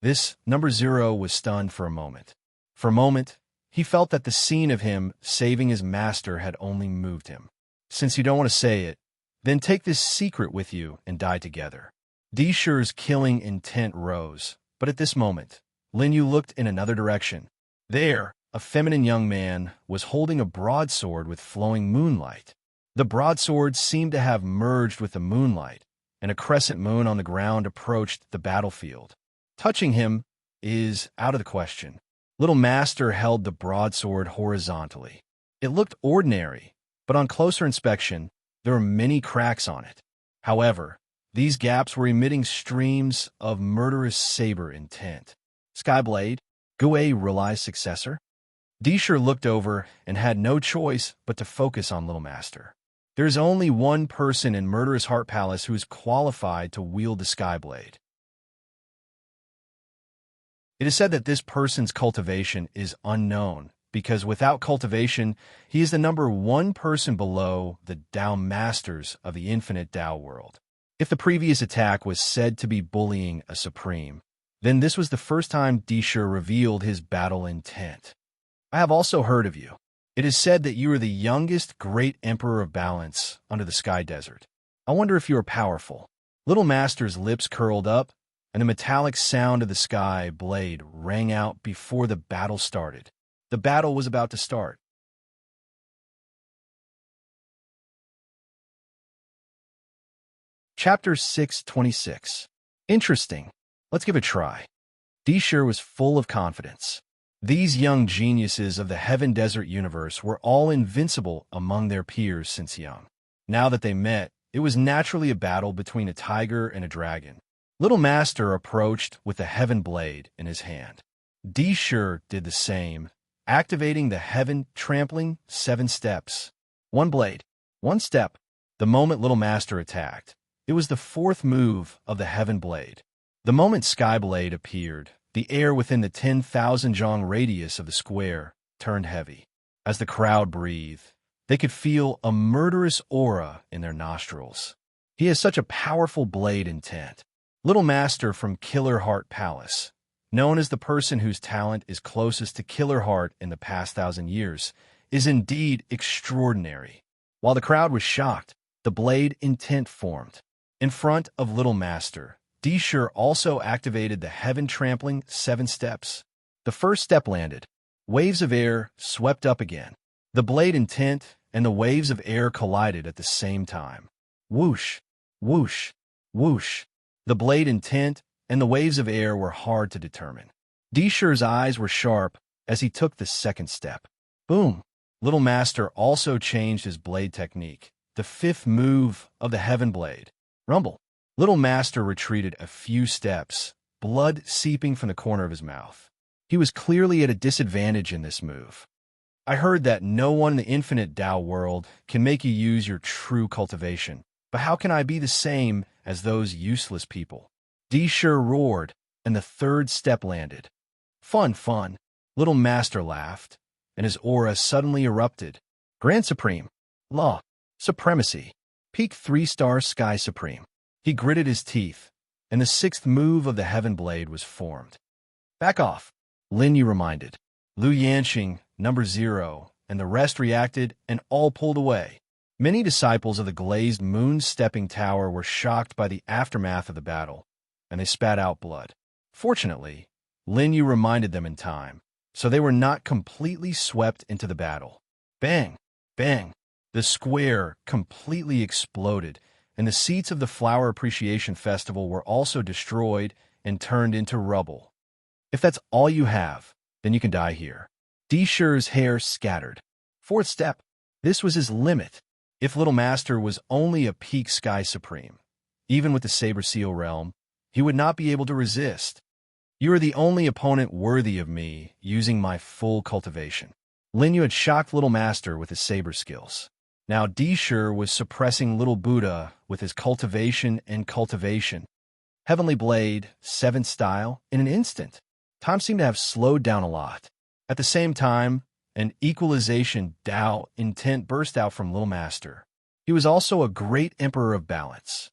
This number 0 was stunned for a moment. For a moment, he felt that the scene of him saving his master had only moved him. Since you don't want to say it, then take this secret with you and die together. Dishur's killing intent rose, but at this moment, Lin Yu looked in another direction. There, a feminine young man was holding a broadsword with flowing moonlight. The broadsword seemed to have merged with the moonlight, and a crescent moon on the ground approached the battlefield. Touching him is out of the question. Little Master held the broadsword horizontally. It looked ordinary, but on closer inspection, there were many cracks on it. However, these gaps were emitting streams of murderous saber intent. Skyblade, Guei Relai's successor? Disher looked over and had no choice but to focus on Little Master. There's only one person in Murderous Heart Palace who is qualified to wield the Skyblade. It is said that this person's cultivation is unknown, because without cultivation, he is the number one person below the Tao Masters of the infinite Tao world. If the previous attack was said to be bullying a supreme, then this was the first time Disher revealed his battle intent. I have also heard of you. It is said that you are the youngest great emperor of balance under the Sky Desert. I wonder if you are powerful. Little Master's lips curled up, and the metallic sound of the sky blade rang out before the battle started. The battle was about to start. Chapter 626. Interesting. Let's give it a try. Disher was full of confidence. These young geniuses of the Heaven Desert universe were all invincible among their peers since young. Now that they met, it was naturally a battle between a tiger and a dragon. Little Master approached with the Heaven Blade in his hand. Disher did the same, activating the Heaven Trampling 7 steps. One blade, one step. The moment Little Master attacked, it was the 4th move of the Heaven Blade. The moment Skyblade appeared, the air within the 10,000 jong radius of the square turned heavy. As the crowd breathed, they could feel a murderous aura in their nostrils. He has such a powerful blade intent. Little Master from Killer Heart Palace, known as the person whose talent is closest to Killer Heart in the past 1,000 years, is indeed extraordinary. While the crowd was shocked, the blade intent formed. In front of Little Master, Disher also activated the Heaven Trampling 7 steps. The first step landed. Waves of air swept up again. The blade intent and the waves of air collided at the same time. Whoosh, whoosh, whoosh. The blade intent and the waves of air were hard to determine. Disher's eyes were sharp as he took the second step. Boom! Little Master also changed his blade technique, the 5th move of the Heaven Blade. Rumble! Little Master retreated a few steps, blood seeping from the corner of his mouth. He was clearly at a disadvantage in this move. I heard that no one in the infinite Tao world can make you use your true cultivation, but how can I be the same as those useless people? Disher roared, and the 3rd step landed. Fun, fun. Little Master laughed, and his aura suddenly erupted. Grand Supreme. Law. Supremacy. Peak 3-star Sky Supreme. He gritted his teeth, and the 6th move of the Heaven Blade was formed. Back off, Lin Yu reminded. Lu Yanxing, number 0, and the rest reacted and all pulled away. Many disciples of the glazed moon-stepping tower were shocked by the aftermath of the battle, and they spat out blood. Fortunately, Lin Yu reminded them in time, so they were not completely swept into the battle. Bang! Bang! The square completely exploded, and the seats of the Flower Appreciation Festival were also destroyed and turned into rubble. If that's all you have, then you can die here. Disher's hair scattered. 4th step. This was his limit. If Little Master was only a peak Sky Supreme, even with the Saber Seal realm, he would not be able to resist. You are the only opponent worthy of me using my full cultivation. Lin Yu had shocked Little Master with his saber skills. Now Disher was suppressing Little Buddha with his cultivation and cultivation. Heavenly Blade, 7th style, in an instant. Time seemed to have slowed down a lot. At the same time, an equalization Tao intent burst out from Little Master. He was also a great emperor of balance.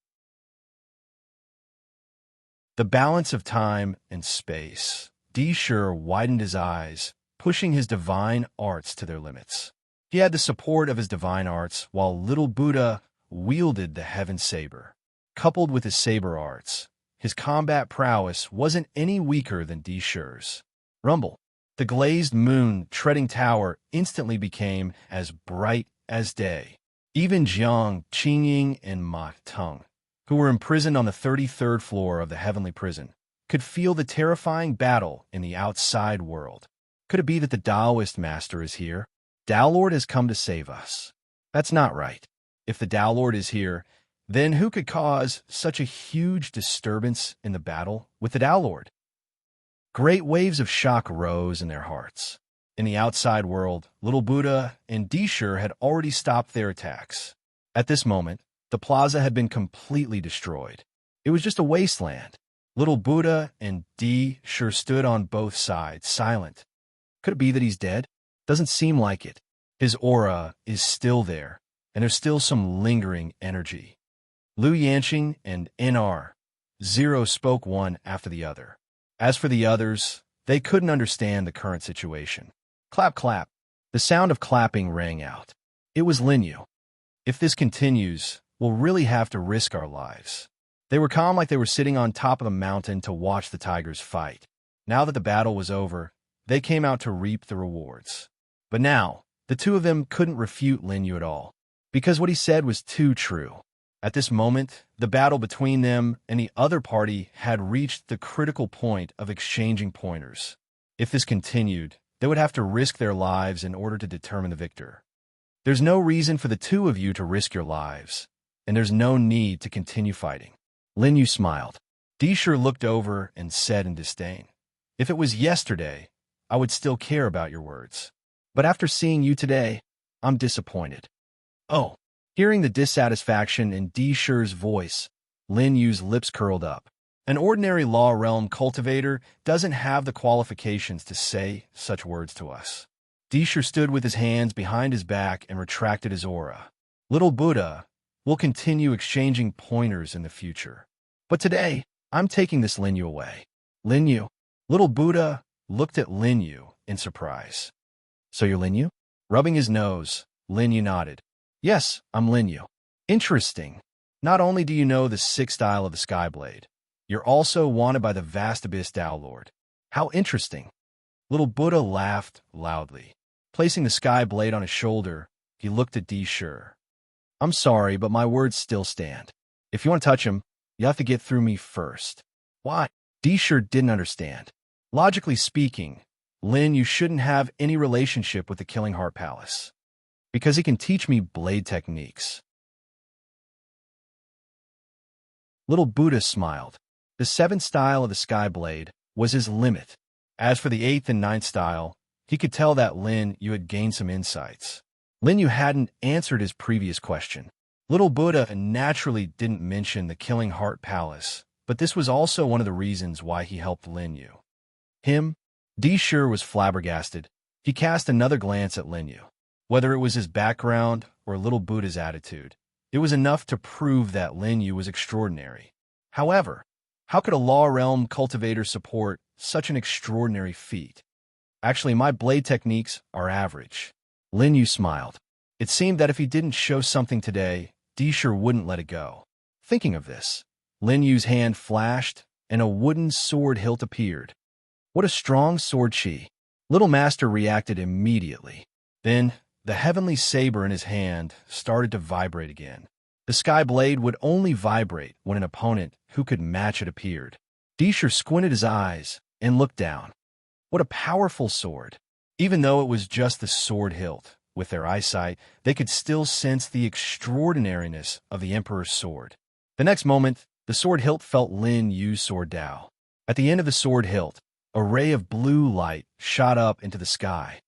The balance of time and space. Disher widened his eyes, pushing his divine arts to their limits. He had the support of his divine arts, while Little Buddha wielded the Heaven Saber. Coupled with his saber arts, his combat prowess wasn't any weaker than Disher's. Rumble. The glazed moon treading tower instantly became as bright as day. Even Jiang, Qingying, and Ma Teng, who were imprisoned on the 33rd floor of the heavenly prison, could feel the terrifying battle in the outside world. Could it be that the Taoist master is here? Tao Lord has come to save us. That's not right. If the Tao Lord is here, then who could cause such a huge disturbance in the battle with the Tao Lord? Great waves of shock rose in their hearts. In the outside world, little Buddha and Dishur had already stopped their attacks. At this moment, the plaza had been completely destroyed. It was just a wasteland. Little Buddha and Dishur stood on both sides, silent. Could it be that he's dead? Doesn't seem like it. His aura is still there, and there's still some lingering energy. Liu Yanqing and NR Zero spoke one after the other. As for the others, they couldn't understand the current situation. Clap, clap. The sound of clapping rang out. It was Lin Yu. If this continues, we'll really have to risk our lives. They were calm like they were sitting on top of a mountain to watch the tigers fight. Now that the battle was over, they came out to reap the rewards. But now, the two of them couldn't refute Lin Yu at all, because what he said was too true. At this moment, the battle between them and the other party had reached the critical point of exchanging pointers. If this continued, they would have to risk their lives in order to determine the victor. There's no reason for the two of you to risk your lives, and there's no need to continue fighting. Lin Yu smiled. Dishur looked over and said in disdain, "If it was yesterday, I would still care about your words. But after seeing you today, I'm disappointed." Oh, hearing the dissatisfaction in Dishur's voice, Lin Yu's lips curled up. An ordinary law realm cultivator doesn't have the qualifications to say such words to us. Dishur stood with his hands behind his back and retracted his aura. Little Buddha, we'll continue exchanging pointers in the future. But today, I'm taking this Lin Yu away. Lin Yu. Little Buddha looked at Lin Yu in surprise. So you're Lin Yu? Rubbing his nose, Lin Yu nodded. Yes, I'm Lin Yu. Interesting. Not only do you know the sixth style of the Skyblade, you're also wanted by the vast abyss Tao Lord. How interesting. Little Buddha laughed loudly. Placing the sky blade on his shoulder, he looked at Dishur. I'm sorry, but my words still stand. If you want to touch him, you have to get through me first. Why? Dishur didn't understand. Logically speaking, Lin, you shouldn't have any relationship with the Killing Heart Palace. Because he can teach me blade techniques. Little Buddha smiled. The seventh style of the sky blade was his limit. As for the eighth and ninth style, he could tell that Lin Yu had gained some insights. Lin Yu hadn't answered his previous question. Little Buddha naturally didn't mention the Killing Heart Palace, but this was also one of the reasons why he helped Lin Yu. Him? Dishur was flabbergasted. He cast another glance at Lin Yu. Whether it was his background or Little Buddha's attitude, it was enough to prove that Lin Yu was extraordinary. However, how could a law realm cultivator support such an extraordinary feat? Actually, my blade techniques are average. Lin Yu smiled. It seemed that if he didn't show something today, Dishur wouldn't let it go. Thinking of this, Lin Yu's hand flashed, and a wooden sword hilt appeared. What a strong sword chi! Little Master reacted immediately. Then, the heavenly saber in his hand started to vibrate again. The sky blade would only vibrate when an opponent who could match it appeared. Dishur squinted his eyes and looked down. What a powerful sword! Even though it was just the sword hilt, with their eyesight, they could still sense the extraordinariness of the Emperor's sword. The next moment, the sword hilt felt Lin Yu's sword Dao. At the end of the sword hilt, a ray of blue light shot up into the sky.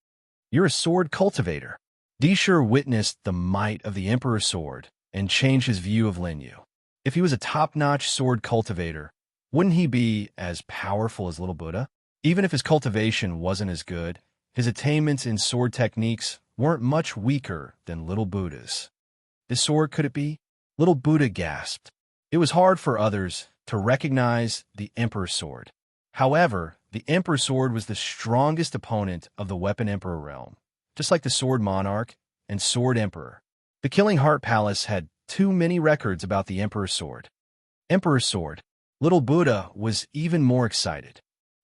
You're a sword cultivator. Dishur witnessed the might of the Emperor's sword and changed his view of Lin Yu. If he was a top-notch sword cultivator, wouldn't he be as powerful as Little Buddha? Even if his cultivation wasn't as good, his attainments in sword techniques weren't much weaker than Little Buddha's. This sword, could it be? Little Buddha gasped. It was hard for others to recognize the Emperor's sword. However, the Emperor's sword was the strongest opponent of the Weapon Emperor realm, just like the Sword Monarch and Sword Emperor. The Killing Heart Palace had too many records about the Emperor's sword. Emperor's sword. Little Buddha was even more excited.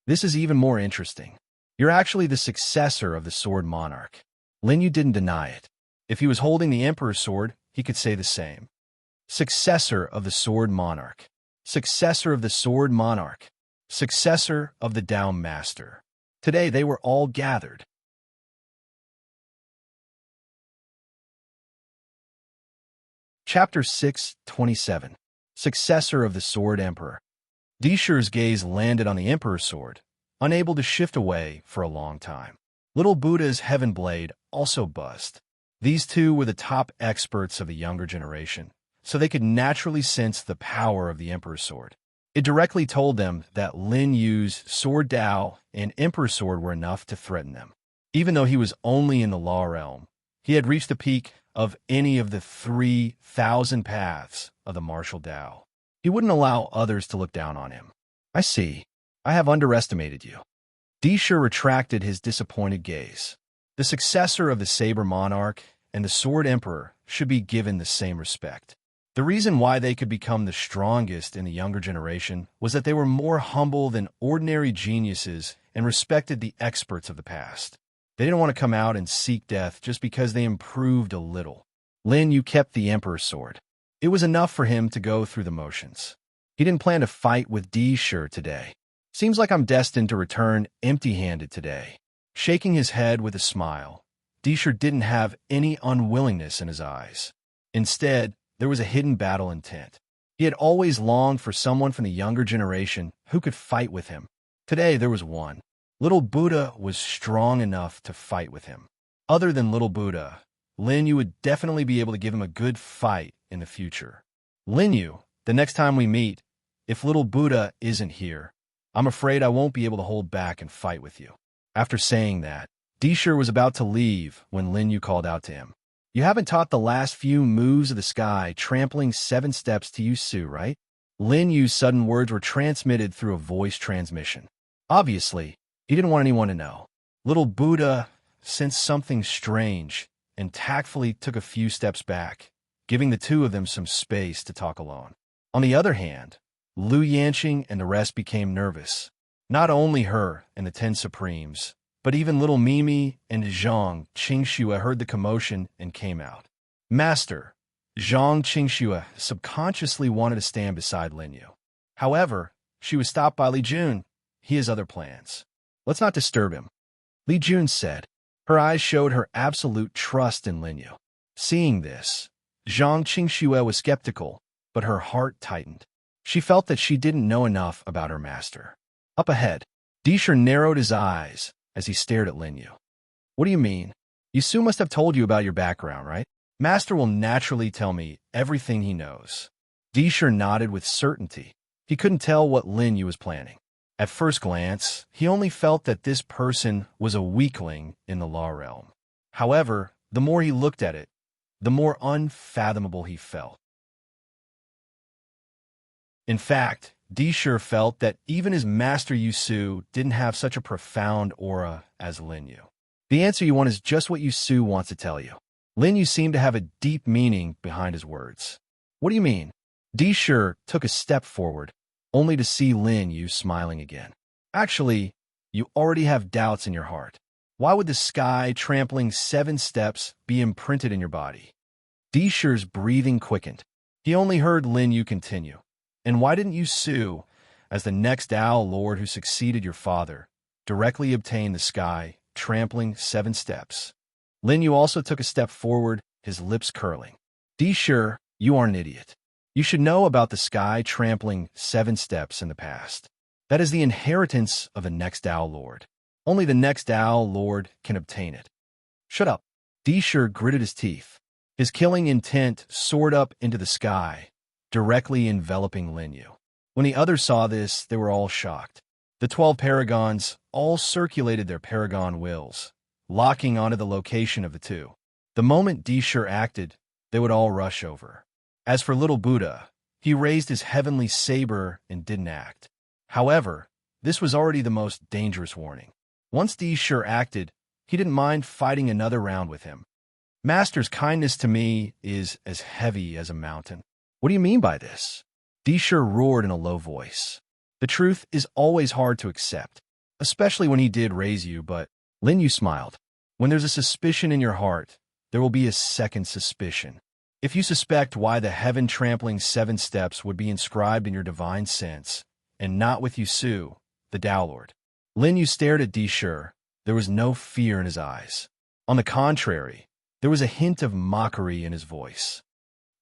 This is even more interesting. You're actually the successor of the Sword Monarch. Lin Yu didn't deny it. If he was holding the Emperor's sword, he could say the same. Successor of the Sword Monarch. Successor of the Sword Monarch. Successor of the Tao Master. Today they were all gathered. Chapter 6:27. Successor of the Sword Emperor. Disher's gaze landed on the Emperor's sword, unable to shift away for a long time. Little Buddha's heaven blade also buzzed. These two were the top experts of the younger generation, so they could naturally sense the power of the Emperor's sword. It directly told them that Lin Yu's Sword Tao and Emperor's sword were enough to threaten them. Even though he was only in the law realm, he had reached the peak of any of the 3,000 paths of the martial Tao. He wouldn't allow others to look down on him. I see. I have underestimated you. Disher retracted his disappointed gaze. The successor of the Saber Monarch and the Sword Emperor should be given the same respect. The reason why they could become the strongest in the younger generation was that they were more humble than ordinary geniuses and respected the experts of the past. They didn't want to come out and seek death just because they improved a little. Lin Yu kept the Emperor's sword. It was enough for him to go through the motions. He didn't plan to fight with Disher today. Seems like I'm destined to return empty-handed today. Shaking his head with a smile, Disher didn't have any unwillingness in his eyes. Instead, there was a hidden battle intent. He had always longed for someone from the younger generation who could fight with him. Today, there was one. Little Buddha was strong enough to fight with him. Other than Little Buddha, Lin Yu would definitely be able to give him a good fight in the future. Lin Yu, the next time we meet, if Little Buddha isn't here, I'm afraid I won't be able to hold back and fight with you. After saying that, Disher was about to leave when Lin Yu called out to him. You haven't taught the last few moves of the sky, trampling 7 steps to you, Su, right? Lin Yu's sudden words were transmitted through a voice transmission. Obviously, he didn't want anyone to know. Little Buddha sensed something strange and tactfully took a few steps back, giving the two of them some space to talk alone. On the other hand, Lu Yanqing and the rest became nervous. Not only her and the 10 Supremes, but even little Mimi and Zhang Qingxue heard the commotion and came out. Master, Zhang Qingxue subconsciously wanted to stand beside Lin Yu. However, she was stopped by Li Jun. He has other plans. Let's not disturb him, Li Jun said. Her eyes showed her absolute trust in Lin Yu. Seeing this, Zhang Qingxue was skeptical, but her heart tightened. She felt that she didn't know enough about her master. Up ahead, Disher narrowed his eyes as he stared at Lin Yu. What do you mean? Yisu must have told you about your background, right? Master will naturally tell me everything he knows. Disher nodded with certainty. He couldn't tell what Lin Yu was planning. At first glance, he only felt that this person was a weakling in the law realm. However, the more he looked at it, the more unfathomable he felt. In fact, Disher felt that even his master Yisu didn't have such a profound aura as Lin Yu. The answer you want is just what Yisu wants to tell you. Lin Yu seemed to have a deep meaning behind his words. What do you mean? Disher took a step forward, only to see Lin Yu smiling again. Actually, you already have doubts in your heart. Why would the sky trampling 7 steps be imprinted in your body? Disher's breathing quickened. He only heard Lin Yu continue. And why didn't you sue, as the next Tao Lord who succeeded your father, directly obtain the sky, trampling 7 steps? Lin Yu also took a step forward, his lips curling. Disher, you are an idiot. You should know about the sky trampling 7 steps in the past. That is the inheritance of the next Tao Lord. Only the next Tao Lord can obtain it. Shut up. Disher gritted his teeth. His killing intent soared up into the sky, directly enveloping Lin Yu. When the others saw this, they were all shocked. The 12 paragons all circulated their paragon wills, locking onto the location of the two. The moment Disher acted, they would all rush over. As for Little Buddha, he raised his heavenly saber and didn't act. However, this was already the most dangerous warning. Once Disher acted, he didn't mind fighting another round with him. Master's kindness to me is as heavy as a mountain. What do you mean by this? Disher roared in a low voice. The truth is always hard to accept, especially when he did raise you, but Lin Yu smiled. When there's a suspicion in your heart, there will be a second suspicion. If you suspect why the heaven-trampling 7 steps would be inscribed in your divine sense, and not with Yusu, the Tao Lord. Lin Yu stared at Di Shi. There was no fear in his eyes. On the contrary, there was a hint of mockery in his voice.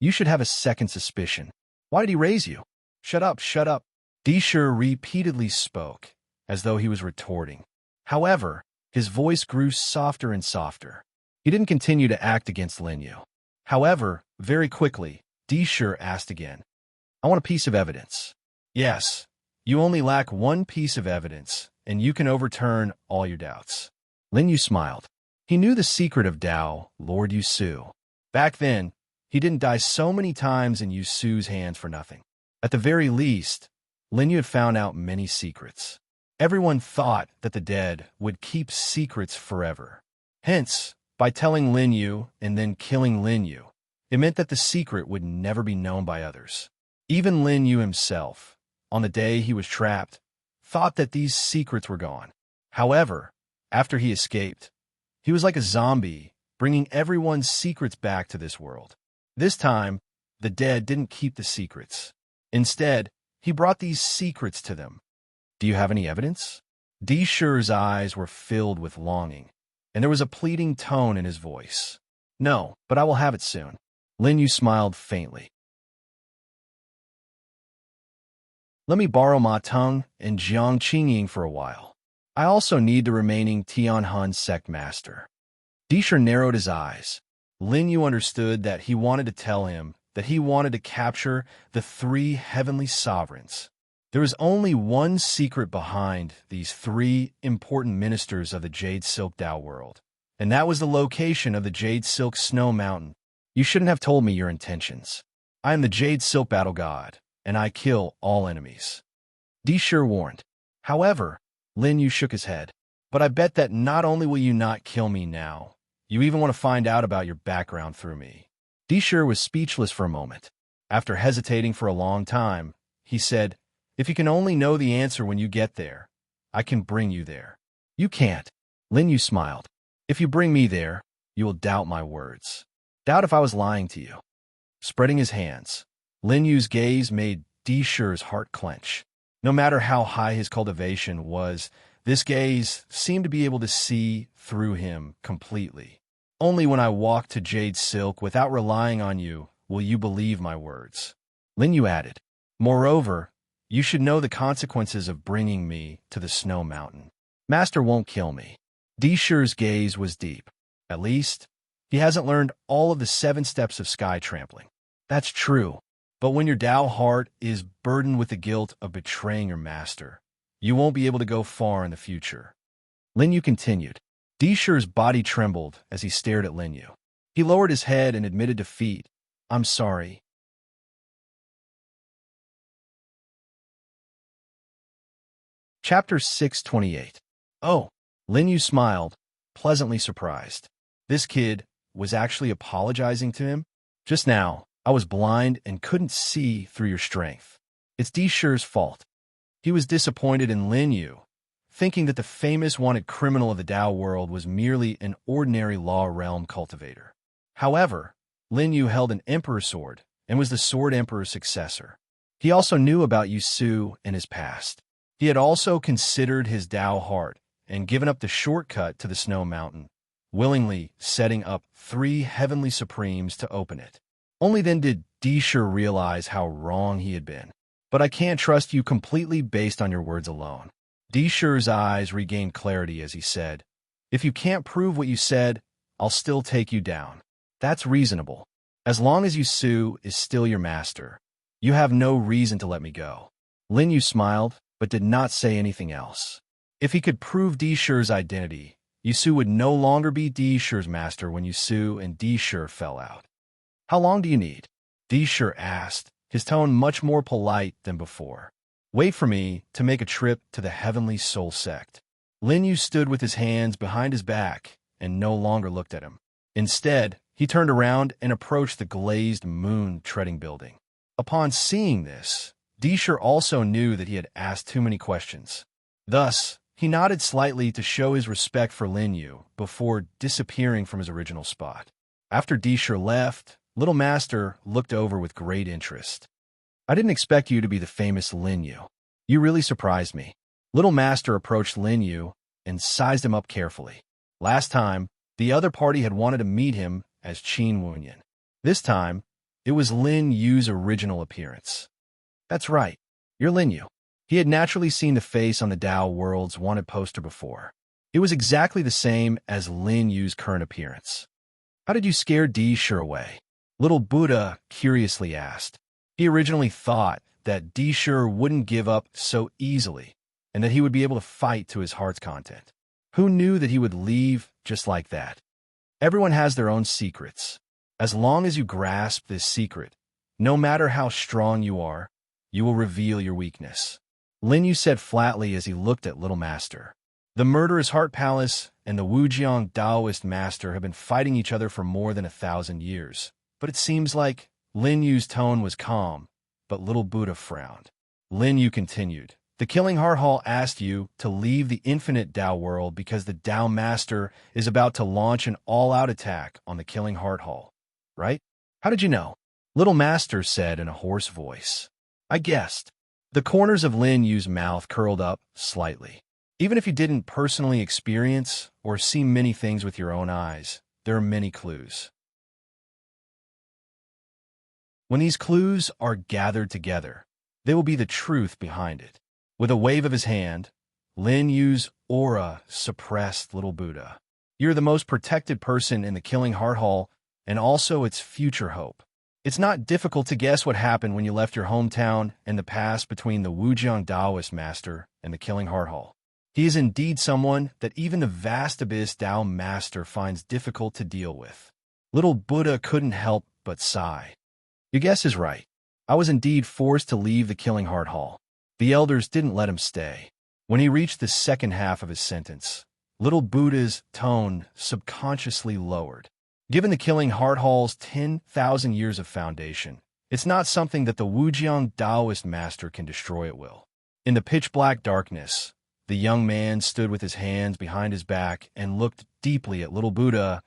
You should have a second suspicion. Why did he raise you? Shut up, shut up. Di Shi repeatedly spoke, as though he was retorting. However, his voice grew softer and softer. He didn't continue to act against Lin Yu. However, very quickly, Di Shi asked again. I want a piece of evidence. Yes, you only lack one piece of evidence, and you can overturn all your doubts. Lin Yu smiled. He knew the secret of Tao, Lord Yusu. Back then, he didn't die so many times in Yusu's hands for nothing. At the very least, Lin Yu had found out many secrets. Everyone thought that the dead would keep secrets forever. Hence, by telling Lin Yu and then killing Lin Yu, it meant that the secret would never be known by others. Even Lin Yu himself, on the day he was trapped, thought that these secrets were gone. However, after he escaped, he was like a zombie, bringing everyone's secrets back to this world. This time, the dead didn't keep the secrets. Instead, he brought these secrets to them. Do you have any evidence? Di Shi's eyes were filled with longing, and there was a pleading tone in his voice. No, but I will have it soon. Lin Yu smiled faintly. Let me borrow Ma Teng and Jiang Qingying for a while. I also need the remaining Tianhun sect master. Di Shi narrowed his eyes. Lin Yu understood that he wanted to tell him that he wanted to capture the 3 heavenly sovereigns. There was only one secret behind these 3 important ministers of the Jade Silk Tao world, and that was the location of the Jade Silk Snow Mountain. You shouldn't have told me your intentions. I am the Jade Silk Battle God, and I kill all enemies. Di Shi warned. However, Lin Yu shook his head. But I bet that not only will you not kill me now, you even want to find out about your background through me. Di Shi was speechless for a moment. After hesitating for a long time, he said, If you can only know the answer when you get there, I can bring you there. You can't. Lin Yu smiled. If you bring me there, you will doubt my words. Doubt if I was lying to you. Spreading his hands, Lin Yu's gaze made Di Shi's heart clench. No matter how high his cultivation was, this gaze seemed to be able to see through him completely. Only when I walk to Jade Silk without relying on you will you believe my words. Lin Yu added, Moreover, you should know the consequences of bringing me to the Snow Mountain. Master won't kill me. Di Shi's gaze was deep. At least, he hasn't learned all of the 7 steps of sky trampling. That's true, but when your Tao heart is burdened with the guilt of betraying your master, you won't be able to go far in the future. Lin Yu continued. Di Shi's body trembled as he stared at Lin Yu. He lowered his head and admitted defeat. I'm sorry. Chapter 628. Oh, Lin Yu smiled, pleasantly surprised. This kid was actually apologizing to him? Just now, I was blind and couldn't see through your strength. It's Di Shi's fault. He was disappointed in Lin Yu, thinking that the famous wanted criminal of the Tao world was merely an ordinary law realm cultivator. However, Lin Yu held an emperor sword and was the Sword Emperor's successor. He also knew about Yusu and his past. He had also considered his Tao heart and given up the shortcut to the Snow Mountain, willingly setting up 3 heavenly supremes to open it. Only then did Di Shi realize how wrong he had been. But I can't trust you completely based on your words alone. Di Shi's eyes regained clarity as he said, If you can't prove what you said, I'll still take you down. That's reasonable. As long as Yusu is still your master, you have no reason to let me go. Lin Yu smiled, but did not say anything else. If he could prove Di Shi's identity, Yusu would no longer be Di Shi's master when Yusu and Di Shi fell out. How long do you need? Di Shi asked, his tone much more polite than before. Wait for me to make a trip to the Heavenly Soul Sect. Lin Yu stood with his hands behind his back and no longer looked at him. Instead, he turned around and approached the glazed moon-treading building. Upon seeing this, Di Shi also knew that he had asked too many questions. Thus, he nodded slightly to show his respect for Lin Yu before disappearing from his original spot. After Di Shi left, Little Master looked over with great interest. I didn't expect you to be the famous Lin Yu. You really surprised me. Little Master approached Lin Yu and sized him up carefully. Last time, the other party had wanted to meet him as Qin Wunyan. This time, it was Lin Yu's original appearance. That's right, you're Lin Yu. He had naturally seen the face on the Dao World's wanted poster before. It was exactly the same as Lin Yu's current appearance. How did you scare Di Shi away? Little Buddha curiously asked. He originally thought that Di Shi wouldn't give up so easily and that he would be able to fight to his heart's content. Who knew that he would leave just like that? Everyone has their own secrets. As long as you grasp this secret, no matter how strong you are, you will reveal your weakness. Lin Yu said flatly as he looked at Little Master. The murderous Heart Palace and the Wujiang Taoist Master have been fighting each other for more than 1,000 years. But it seems like Lin Yu's tone was calm, but Little Buddha frowned. Lin Yu continued. The Killing Heart Hall asked you to leave the infinite Tao world because the Tao Master is about to launch an all-out attack on the Killing Heart Hall, right? How did you know? Little Master said in a hoarse voice. I guessed. The corners of Lin Yu's mouth curled up slightly. Even if you didn't personally experience or see many things with your own eyes, there are many clues. When these clues are gathered together, they will be the truth behind it. With a wave of his hand, Lin Yu's aura suppressed Little Buddha. You're the most protected person in the Killing Heart Hall and also its future hope. It's not difficult to guess what happened when you left your hometown and the past between the Wujiang Taoist Master and the Killing Heart Hall. He is indeed someone that even the vast abyss Tao Master finds difficult to deal with. Little Buddha couldn't help but sigh. Your guess is right. I was indeed forced to leave the Killing Heart Hall. The elders didn't let him stay. When he reached the second half of his sentence, Little Buddha's tone subconsciously lowered. Given the Killing Heart Hall's 10,000 years of foundation, it's not something that the Wujiang Taoist Master can destroy at will. In the pitch-black darkness, the young man stood with his hands behind his back and looked deeply at Little Buddha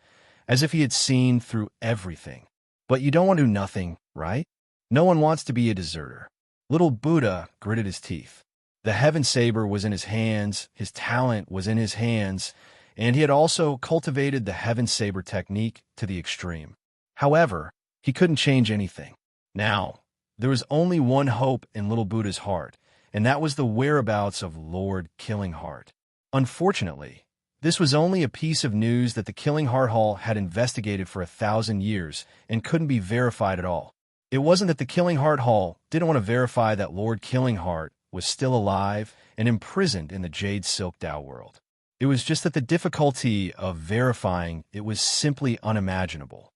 as if he had seen through everything. But you don't want to do nothing, right? No one wants to be a deserter. Little Buddha gritted his teeth. The heaven saber was in his hands, his talent was in his hands, and he had also cultivated the heaven saber technique to the extreme. However, he couldn't change anything. Now, there was only one hope in Little Buddha's heart, and that was the whereabouts of Lord Killing Heart. Unfortunately, this was only a piece of news that the Killing Heart Hall had investigated for 1,000 years and couldn't be verified at all. It wasn't that the Killing Heart Hall didn't want to verify that Lord Killing Heart was still alive and imprisoned in the Jade Silk Tao world. It was just that the difficulty of verifying it was simply unimaginable.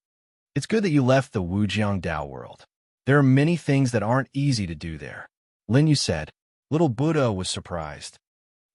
It's good that you left the Wujiang Tao world. There are many things that aren't easy to do there. Lin Yu said. Little Buddha was surprised.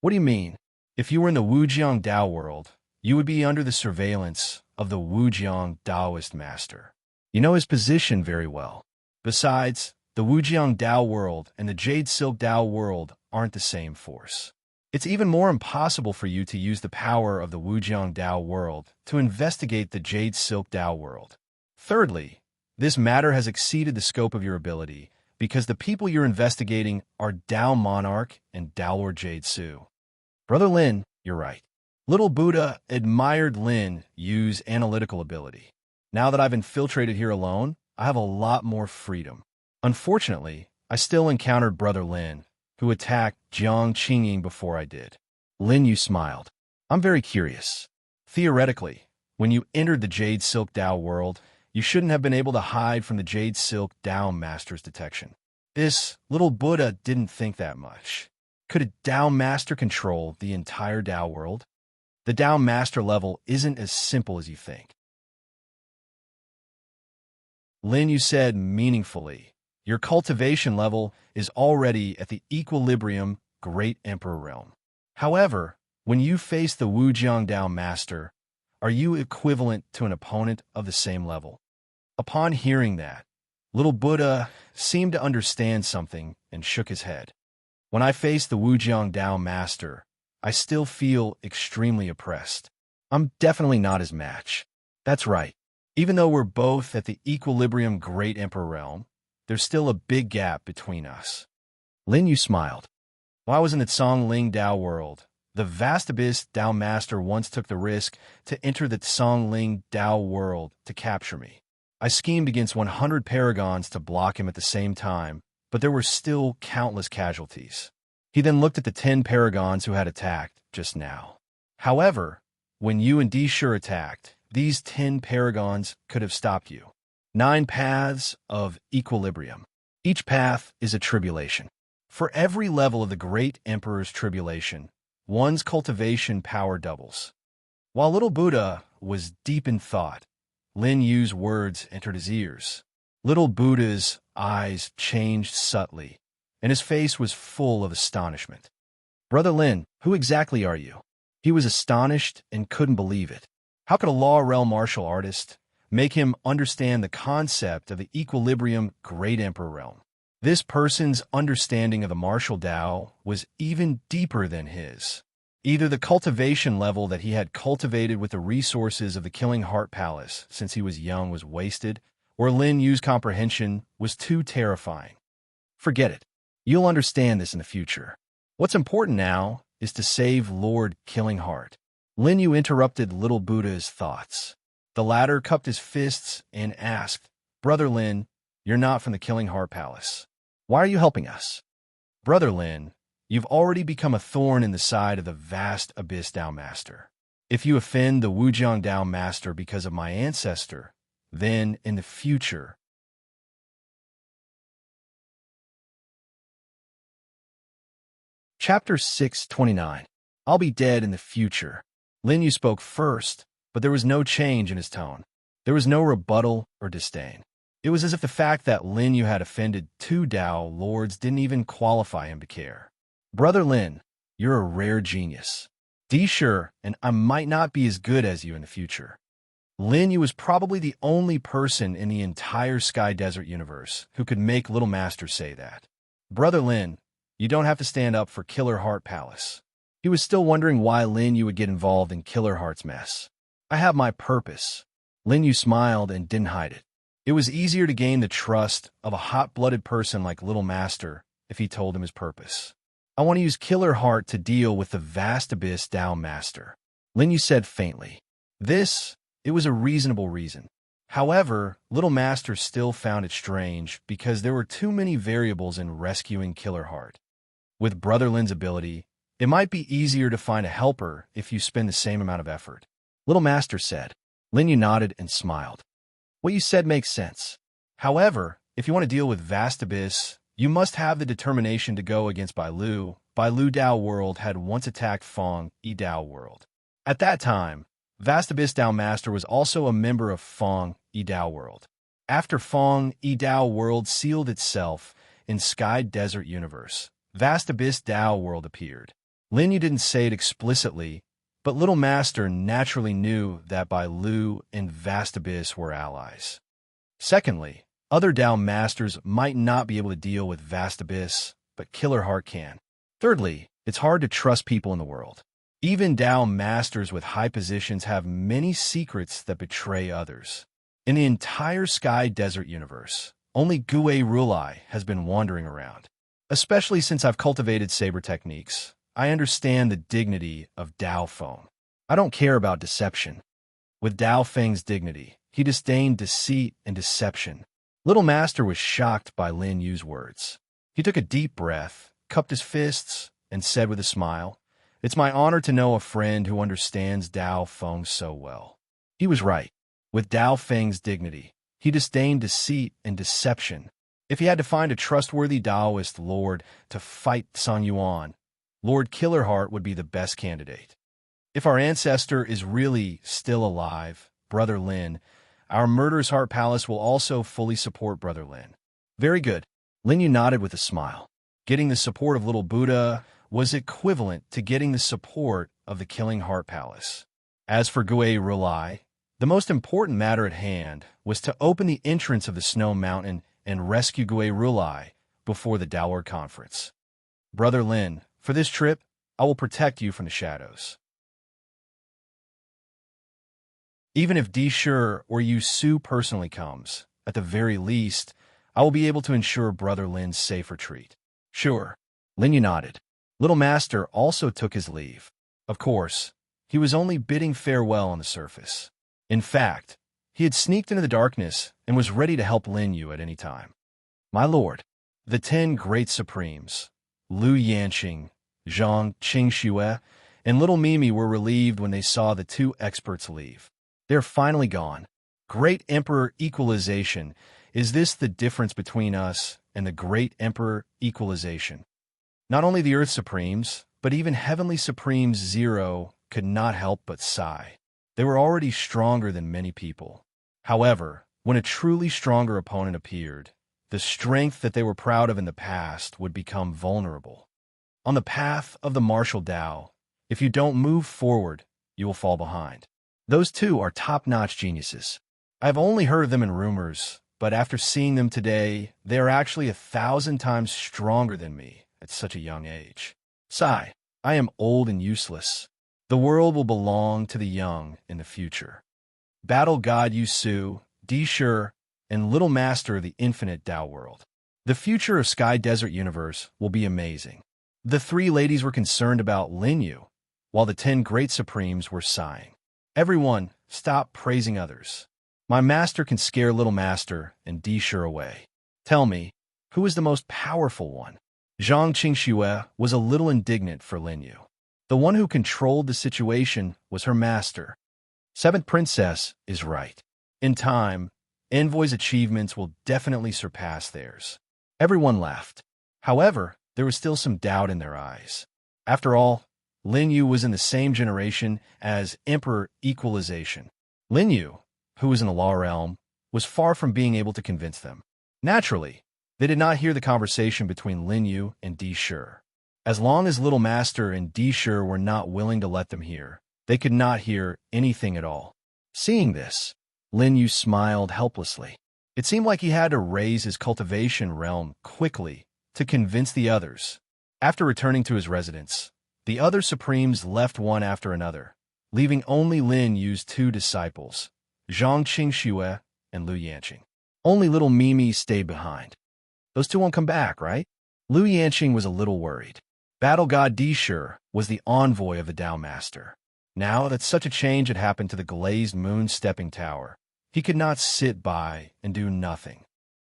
What do you mean? If you were in the Wujiang Tao world, you would be under the surveillance of the Wujiang Taoist Master. You know his position very well. Besides, the Wujiang Tao world and the Jade Silk Tao world aren't the same force. It's even more impossible for you to use the power of the Wujiang Tao world to investigate the Jade Silk Tao world. Thirdly, this matter has exceeded the scope of your ability because the people you're investigating are Tao Monarch and Tao Lord Jade Su. Brother Lin, you're right. Little Buddha admired Lin Yu's analytical ability. Now that I've infiltrated here alone, I have a lot more freedom. Unfortunately, I still encountered Brother Lin, who attacked Jiang Qingying before I did. Lin Yu smiled. I'm very curious. Theoretically, when you entered the Jade Silk Tao world, you shouldn't have been able to hide from the Jade Silk Tao Master's detection. This Little Buddha didn't think that much. Could a Tao Master control the entire Tao world? The Tao Master level isn't as simple as you think. Lin Yu said meaningfully, your cultivation level is already at the equilibrium Great Emperor realm. However, when you face the Wujiang Tao Master, are you equivalent to an opponent of the same level? Upon hearing that, Little Buddha seemed to understand something and shook his head. When I face the Wujiang Tao Master, I still feel extremely oppressed. I'm definitely not his match. That's right. Even though we're both at the equilibrium Great Emperor realm, there's still a big gap between us. Lin Yu smiled. While I was in the Songling Dao world, the vast abyss Dao master once took the risk to enter the Songling Dao world to capture me. I schemed against 100 paragons to block him at the same time, but there were still countless casualties. He then looked at the 10 paragons who had attacked just now. However, when you and Deshur attacked, these 10 paragons could have stopped you. 9 paths of equilibrium. Each path is a tribulation. For every level of the Great Emperor's tribulation, one's cultivation power doubles. While little Buddha was deep in thought, Lin Yu's words entered his ears. Little Buddha's eyes changed subtly, and his face was full of astonishment. Brother Lin, who exactly are you? He was astonished and couldn't believe it. How could a law realm martial artist make him understand the concept of the equilibrium Great Emperor realm? This person's understanding of the martial Tao was even deeper than his. Either the cultivation level that he had cultivated with the resources of the Killing Heart Palace since he was young was wasted, or Lin Yu's comprehension was too terrifying. Forget it. You'll understand this in the future. What's important now is to save Lord Killing Heart. Lin Yu interrupted little Buddha's thoughts. The latter cupped his fists and asked, Brother Lin, you're not from the Killing Heart Palace. Why are you helping us? Brother Lin, you've already become a thorn in the side of the vast Abyss Dao Master. If you offend the Wujiang Dao Master because of my ancestor, then in the future... Chapter 629. I'll be dead in the future. Lin Yu spoke first, but there was no change in his tone. There was no rebuttal or disdain. It was as if the fact that Lin Yu had offended 2 Dao lords didn't even qualify him to care. Brother Lin, you're a rare genius. Deshur and I might not be as good as you in the future. Lin Yu was probably the only person in the entire Sky Desert universe who could make Little Master say that. Brother Lin, you don't have to stand up for Killer Heart Palace. He was still wondering why Lin Yu would get involved in Killer Heart's mess. I have my purpose. Lin Yu smiled and didn't hide it. It was easier to gain the trust of a hot-blooded person like Little Master if he told him his purpose. I want to use Killer Heart to deal with the vast Abyss Dao Master. Lin Yu said faintly. It was a reasonable reason. However, Little Master still found it strange because there were too many variables in rescuing Killer Heart. With Brother Lin's ability, it might be easier to find a helper if you spend the same amount of effort. Little Master said. Lin Yu nodded and smiled. What you said makes sense. However, if you want to deal with Vast Abyss, you must have the determination to go against Bailu. Bailu Dao World had once attacked Fong Yi Dao World. At that time, Vast Abyss Dao Master was also a member of Fong Yi Dao World. After Fong Yi Dao World sealed itself in Sky Desert Universe, Vast Abyss Dao World appeared. Lin Yu didn't say it explicitly, but Little Master naturally knew that Bailu and Vast Abyss were allies. Secondly, other Dao Masters might not be able to deal with Vast Abyss, but Killer Heart can. Thirdly, it's hard to trust people in the world. Even Dao Masters with high positions have many secrets that betray others. In the entire Sky Desert universe, only Gue Rulai has been wandering around. Especially since I've cultivated saber techniques, I understand the dignity of Dao Feng. I don't care about deception. With Dao Feng's dignity, he disdained deceit and deception. Little Master was shocked by Lin Yu's words. He took a deep breath, cupped his fists, and said with a smile, "It's my honor to know a friend who understands Dao Feng so well." He was right. With Dao Feng's dignity, he disdained deceit and deception. If he had to find a trustworthy Taoist lord to fight Song Yuan, Lord Killerheart would be the best candidate. If our ancestor is really still alive, Brother Lin, our Murderous Heart Palace will also fully support Brother Lin. Very good. Lin Yu nodded with a smile. Getting the support of Little Buddha was equivalent to getting the support of the Killing Heart Palace. As for Gue Rulai, the most important matter at hand was to open the entrance of the Snow Mountain and rescue Gue Rulai before the Daoer Conference. Brother Lin, for this trip, I will protect you from the shadows. Even if Dishur or Yu Su personally comes, at the very least, I will be able to ensure Brother Lin's safe retreat. Sure. Lin Yu nodded. Little Master also took his leave. Of course, he was only bidding farewell on the surface. In fact, he had sneaked into the darkness and was ready to help Lin Yu at any time. My lord, the 10 great supremes, Lu Yanqing, Zhang Qingxue, and little Mimi were relieved when they saw the 2 experts leave. They're finally gone. Great Emperor Equalization. Is this the difference between us and the Great Emperor Equalization? Not only the Earth Supremes, but even Heavenly Supremes Zero could not help but sigh. They were already stronger than many people. However, when a truly stronger opponent appeared, the strength that they were proud of in the past would become vulnerable. On the path of the martial Tao, if you don't move forward, you will fall behind. Those 2 are top-notch geniuses. I've only heard of them in rumors, but after seeing them today, they are actually 1,000 times stronger than me at such a young age. Sigh, I am old and useless. The world will belong to the young in the future. Battle God Yu Su, Dishur, and Little Master of the Infinite Tao World. The future of Sky Desert Universe will be amazing. The 3 ladies were concerned about Lin Yu, while the 10 great supremes were sighing. Everyone, stop praising others. My master can scare Little Master and Dishur away. Tell me, who is the most powerful one? Zhang Qingxue was a little indignant for Lin Yu. The one who controlled the situation was her master. 7th Princess is right. In time, Envoy's achievements will definitely surpass theirs. Everyone laughed. However, there was still some doubt in their eyes. After all, Lin Yu was in the same generation as Emperor Equalization. Lin Yu, who was in the Law Realm, was far from being able to convince them. Naturally, they did not hear the conversation between Lin Yu and Dishur. As long as Little Master and Dishur were not willing to let them hear, they could not hear anything at all. Seeing this, Lin Yu smiled helplessly. It seemed like he had to raise his cultivation realm quickly to convince the others. After returning to his residence, the other Supremes left one after another, leaving only Lin Yu's 2 disciples, Zhang Qingxue and Lu Yanqing. Only little Mimi stayed behind. Those 2 won't come back, right? Lu Yanqing was a little worried. Battle God Dishur was the envoy of the Tao Master. Now that such a change had happened to the glazed moon stepping tower, he could not sit by and do nothing.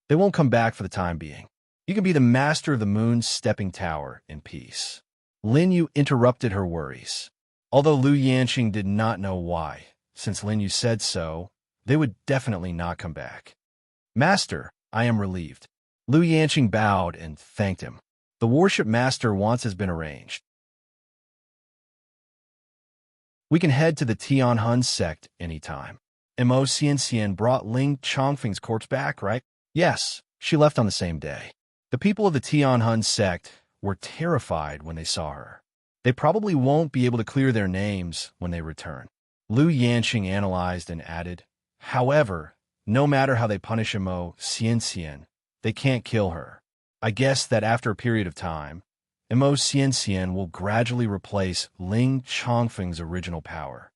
They won't come back for the time being. You can be the master of the moon stepping tower in peace. Lin Yu interrupted her worries. Although Lu Yanqing did not know why, since Lin Yu said so, they would definitely not come back. Master, I am relieved. Lu Yanqing bowed and thanked him. The worship master once has been arranged. We can head to the Tianhun sect anytime. Mo Xianxian brought Ling Chongfeng's corpse back, right? Yes, she left on the same day. The people of the Tianhun sect were terrified when they saw her. They probably won't be able to clear their names when they return. Lu Yanqing analyzed and added, however, no matter how they punish Mo Xianxian, they can't kill her. I guess that after a period of time, Mo Xianxian will gradually replace Ling Chongfeng's original power.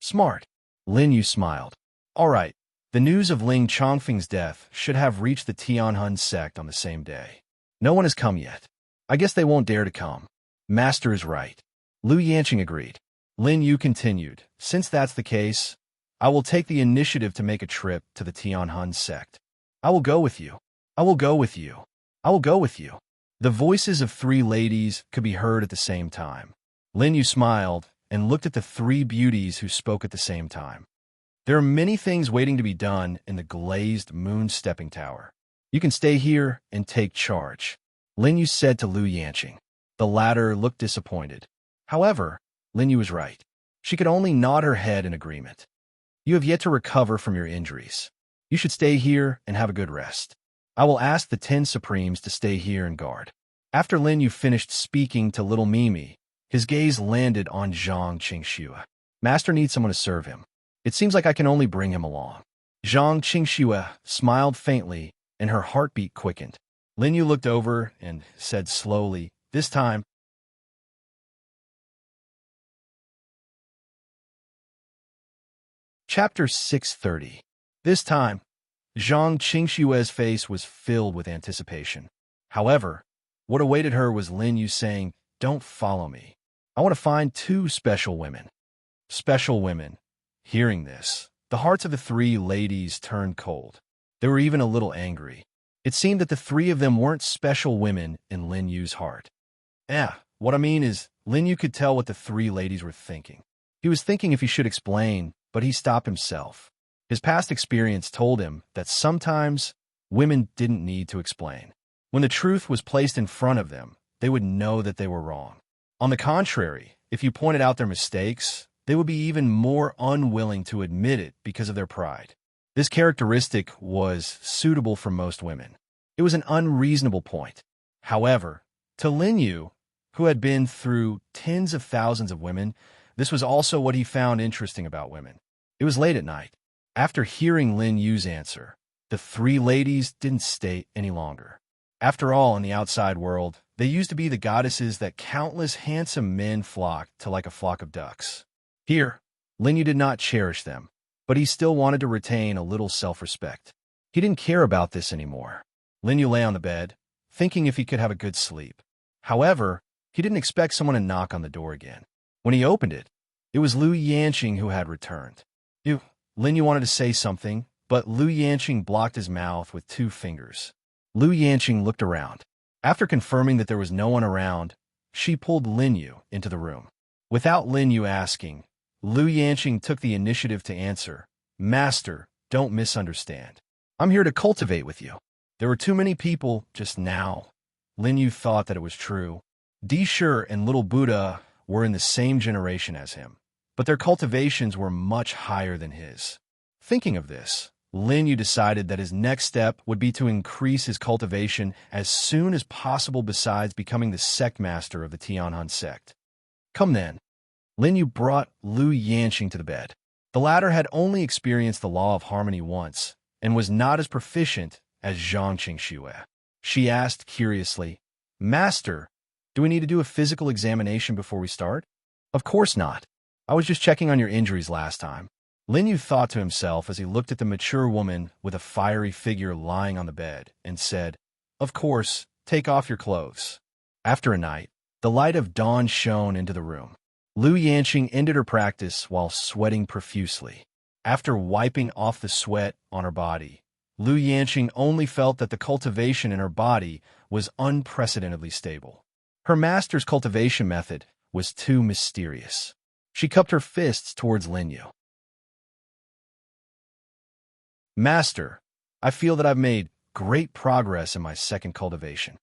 Smart. Lin Yu smiled. All right, the news of Ling Chongfeng's death should have reached the Tianhun sect on the same day. No one has come yet. I guess they won't dare to come. Master is right. Lu Yanqing agreed. Lin Yu continued, since that's the case, I will take the initiative to make a trip to the Tianhun sect. I will go with you. I will go with you. I will go with you. The voices of 3 ladies could be heard at the same time. Lin Yu smiled and looked at the 3 beauties who spoke at the same time. There are many things waiting to be done in the glazed moon stepping tower. You can stay here and take charge, Lin Yu said to Lu Yanqing. The latter looked disappointed. However, Lin Yu was right. She could only nod her head in agreement. You have yet to recover from your injuries. You should stay here and have a good rest. I will ask the 10 Supremes to stay here and guard. After Lin Yu finished speaking to little Mimi, his gaze landed on Zhang Qingxue. Master needs someone to serve him. It seems like I can only bring him along. Zhang Qingxue smiled faintly, and her heartbeat quickened. Lin Yu looked over and said slowly, this time, Chapter 630. This time, Zhang Qingshue's face was filled with anticipation. However, what awaited her was Lin Yu saying, "Don't follow me. I want to find two special women." Special women. Hearing this, the hearts of the three ladies turned cold. They were even a little angry. It seemed that the three of them weren't special women in Lin Yu's heart. What I mean is, Lin Yu could tell what the three ladies were thinking. He was thinking if he should explain, but he stopped himself. His past experience told him that sometimes women didn't need to explain. When the truth was placed in front of them, they would know that they were wrong. On the contrary, if you pointed out their mistakes, they would be even more unwilling to admit it because of their pride. This characteristic was suitable for most women. It was an unreasonable point. However, to Lin Yu, who had been through tens of thousands of women, this was also what he found interesting about women. It was late at night. After hearing Lin Yu's answer, the three ladies didn't stay any longer. After all, in the outside world, they used to be the goddesses that countless handsome men flocked to like a flock of ducks. Here, Lin Yu did not cherish them, but he still wanted to retain a little self-respect. He didn't care about this anymore. Lin Yu lay on the bed, thinking if he could have a good sleep. However, he didn't expect someone to knock on the door again. When he opened it, it was Lu Yanqing who had returned. Lin Yu wanted to say something, but Lu Yanqing blocked his mouth with 2 fingers. Lu Yanqing looked around. After confirming that there was no one around, she pulled Lin Yu into the room. Without Lin Yu asking, Lu Yanqing took the initiative to answer, "Master, don't misunderstand. I'm here to cultivate with you." There were too many people just now. Lin Yu thought that it was true. Di Shi and Little Buddha were in the same generation as him, but their cultivations were much higher than his. Thinking of this, Lin Yu decided that his next step would be to increase his cultivation as soon as possible besides becoming the sect master of the Tianhan sect. Come then. Lin Yu brought Lu Yanqing to the bed. The latter had only experienced the law of harmony once and was not as proficient as Zhang Qingxue. She asked curiously, "Master, do we need to do a physical examination before we start?" "Of course not. I was just checking on your injuries last time." Lin Yu thought to himself as he looked at the mature woman with a fiery figure lying on the bed and said, "Of course, take off your clothes." After a night, the light of dawn shone into the room. Lu Yanqing ended her practice while sweating profusely. After wiping off the sweat on her body, Lu Yanqing only felt that the cultivation in her body was unprecedentedly stable. Her master's cultivation method was too mysterious. She cupped her fists towards Lin Yu. "Master, I feel that I've made great progress in my second cultivation."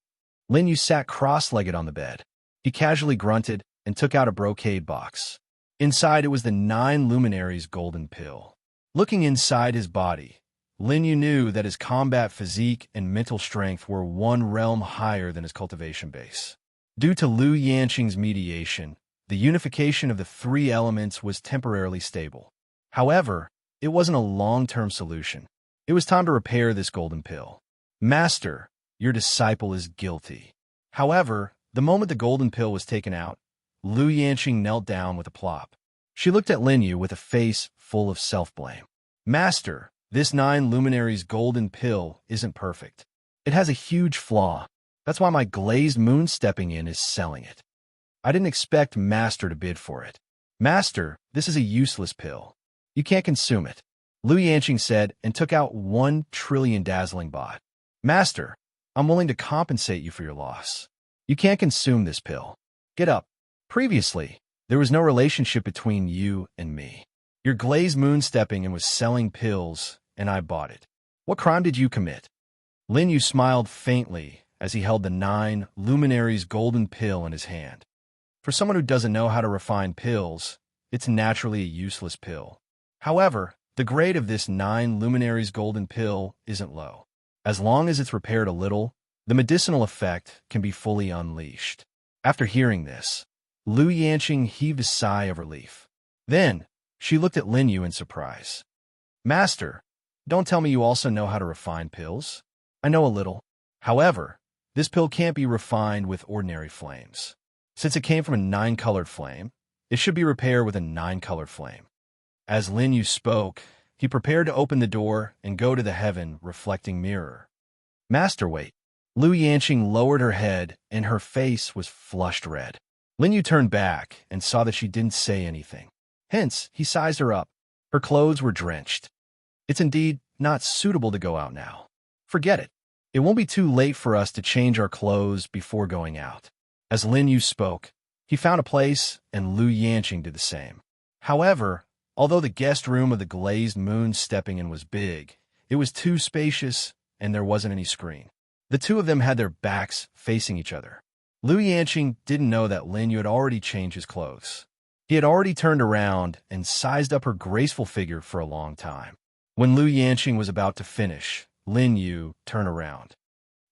Lin Yu sat cross-legged on the bed. He casually grunted and took out a brocade box. Inside it was the 9 luminaries golden pill. Looking inside his body, Lin Yu knew that his combat physique and mental strength were one realm higher than his cultivation base. Due to Lu Yanqing's mediation, the unification of the 3 elements was temporarily stable. However, it wasn't a long-term solution. It was time to repair this golden pill. "Master, your disciple is guilty." However, the moment the golden pill was taken out, Lu Yanqing knelt down with a plop. She looked at Lin Yu with a face full of self-blame. "Master, this 9 luminaries golden pill isn't perfect. It has a huge flaw. That's why my glazed moon stepping in is selling it. I didn't expect Master to bid for it. Master, this is a useless pill. You can't consume it." Lu Yanqing said and took out 1 trillion dazzling baht. "Master, I'm willing to compensate you for your loss. You can't consume this pill. Get up. Previously, there was no relationship between you and me. Your glazed moon stepping and was selling pills, and I bought it. What crime did you commit?" Lin Yu smiled faintly as he held the 9 luminaries golden pill in his hand. For someone who doesn't know how to refine pills, it's naturally a useless pill. However, the grade of this 9 luminaries golden pill isn't low. As long as it's repaired a little, the medicinal effect can be fully unleashed. After hearing this, Lu Yanqing heaved a sigh of relief. Then, she looked at Lin Yu in surprise. "Master, don't tell me you also know how to refine pills." "I know a little. However, this pill can't be refined with ordinary flames. Since it came from a 9-colored flame, it should be repaired with a 9-colored flame." As Lin Yu spoke, he prepared to open the door and go to the heaven-reflecting mirror. Master, wait. Lu Yanqing lowered her head, and her face was flushed red. Lin Yu turned back and saw that she didn't say anything. Hence, he sized her up. Her clothes were drenched. It's indeed not suitable to go out now. Forget it. It won't be too late for us to change our clothes before going out. As Lin Yu spoke, he found a place, and Lu Yanqing did the same. However, although the guest room of the glazed moon stepping in was big, it was too spacious, and there wasn't any screen. The two of them had their backs facing each other. Lu Yanqing didn't know that Lin Yu had already changed his clothes. He had already turned around and sized up her graceful figure for a long time. When Lu Yanqing was about to finish, Lin Yu turned around.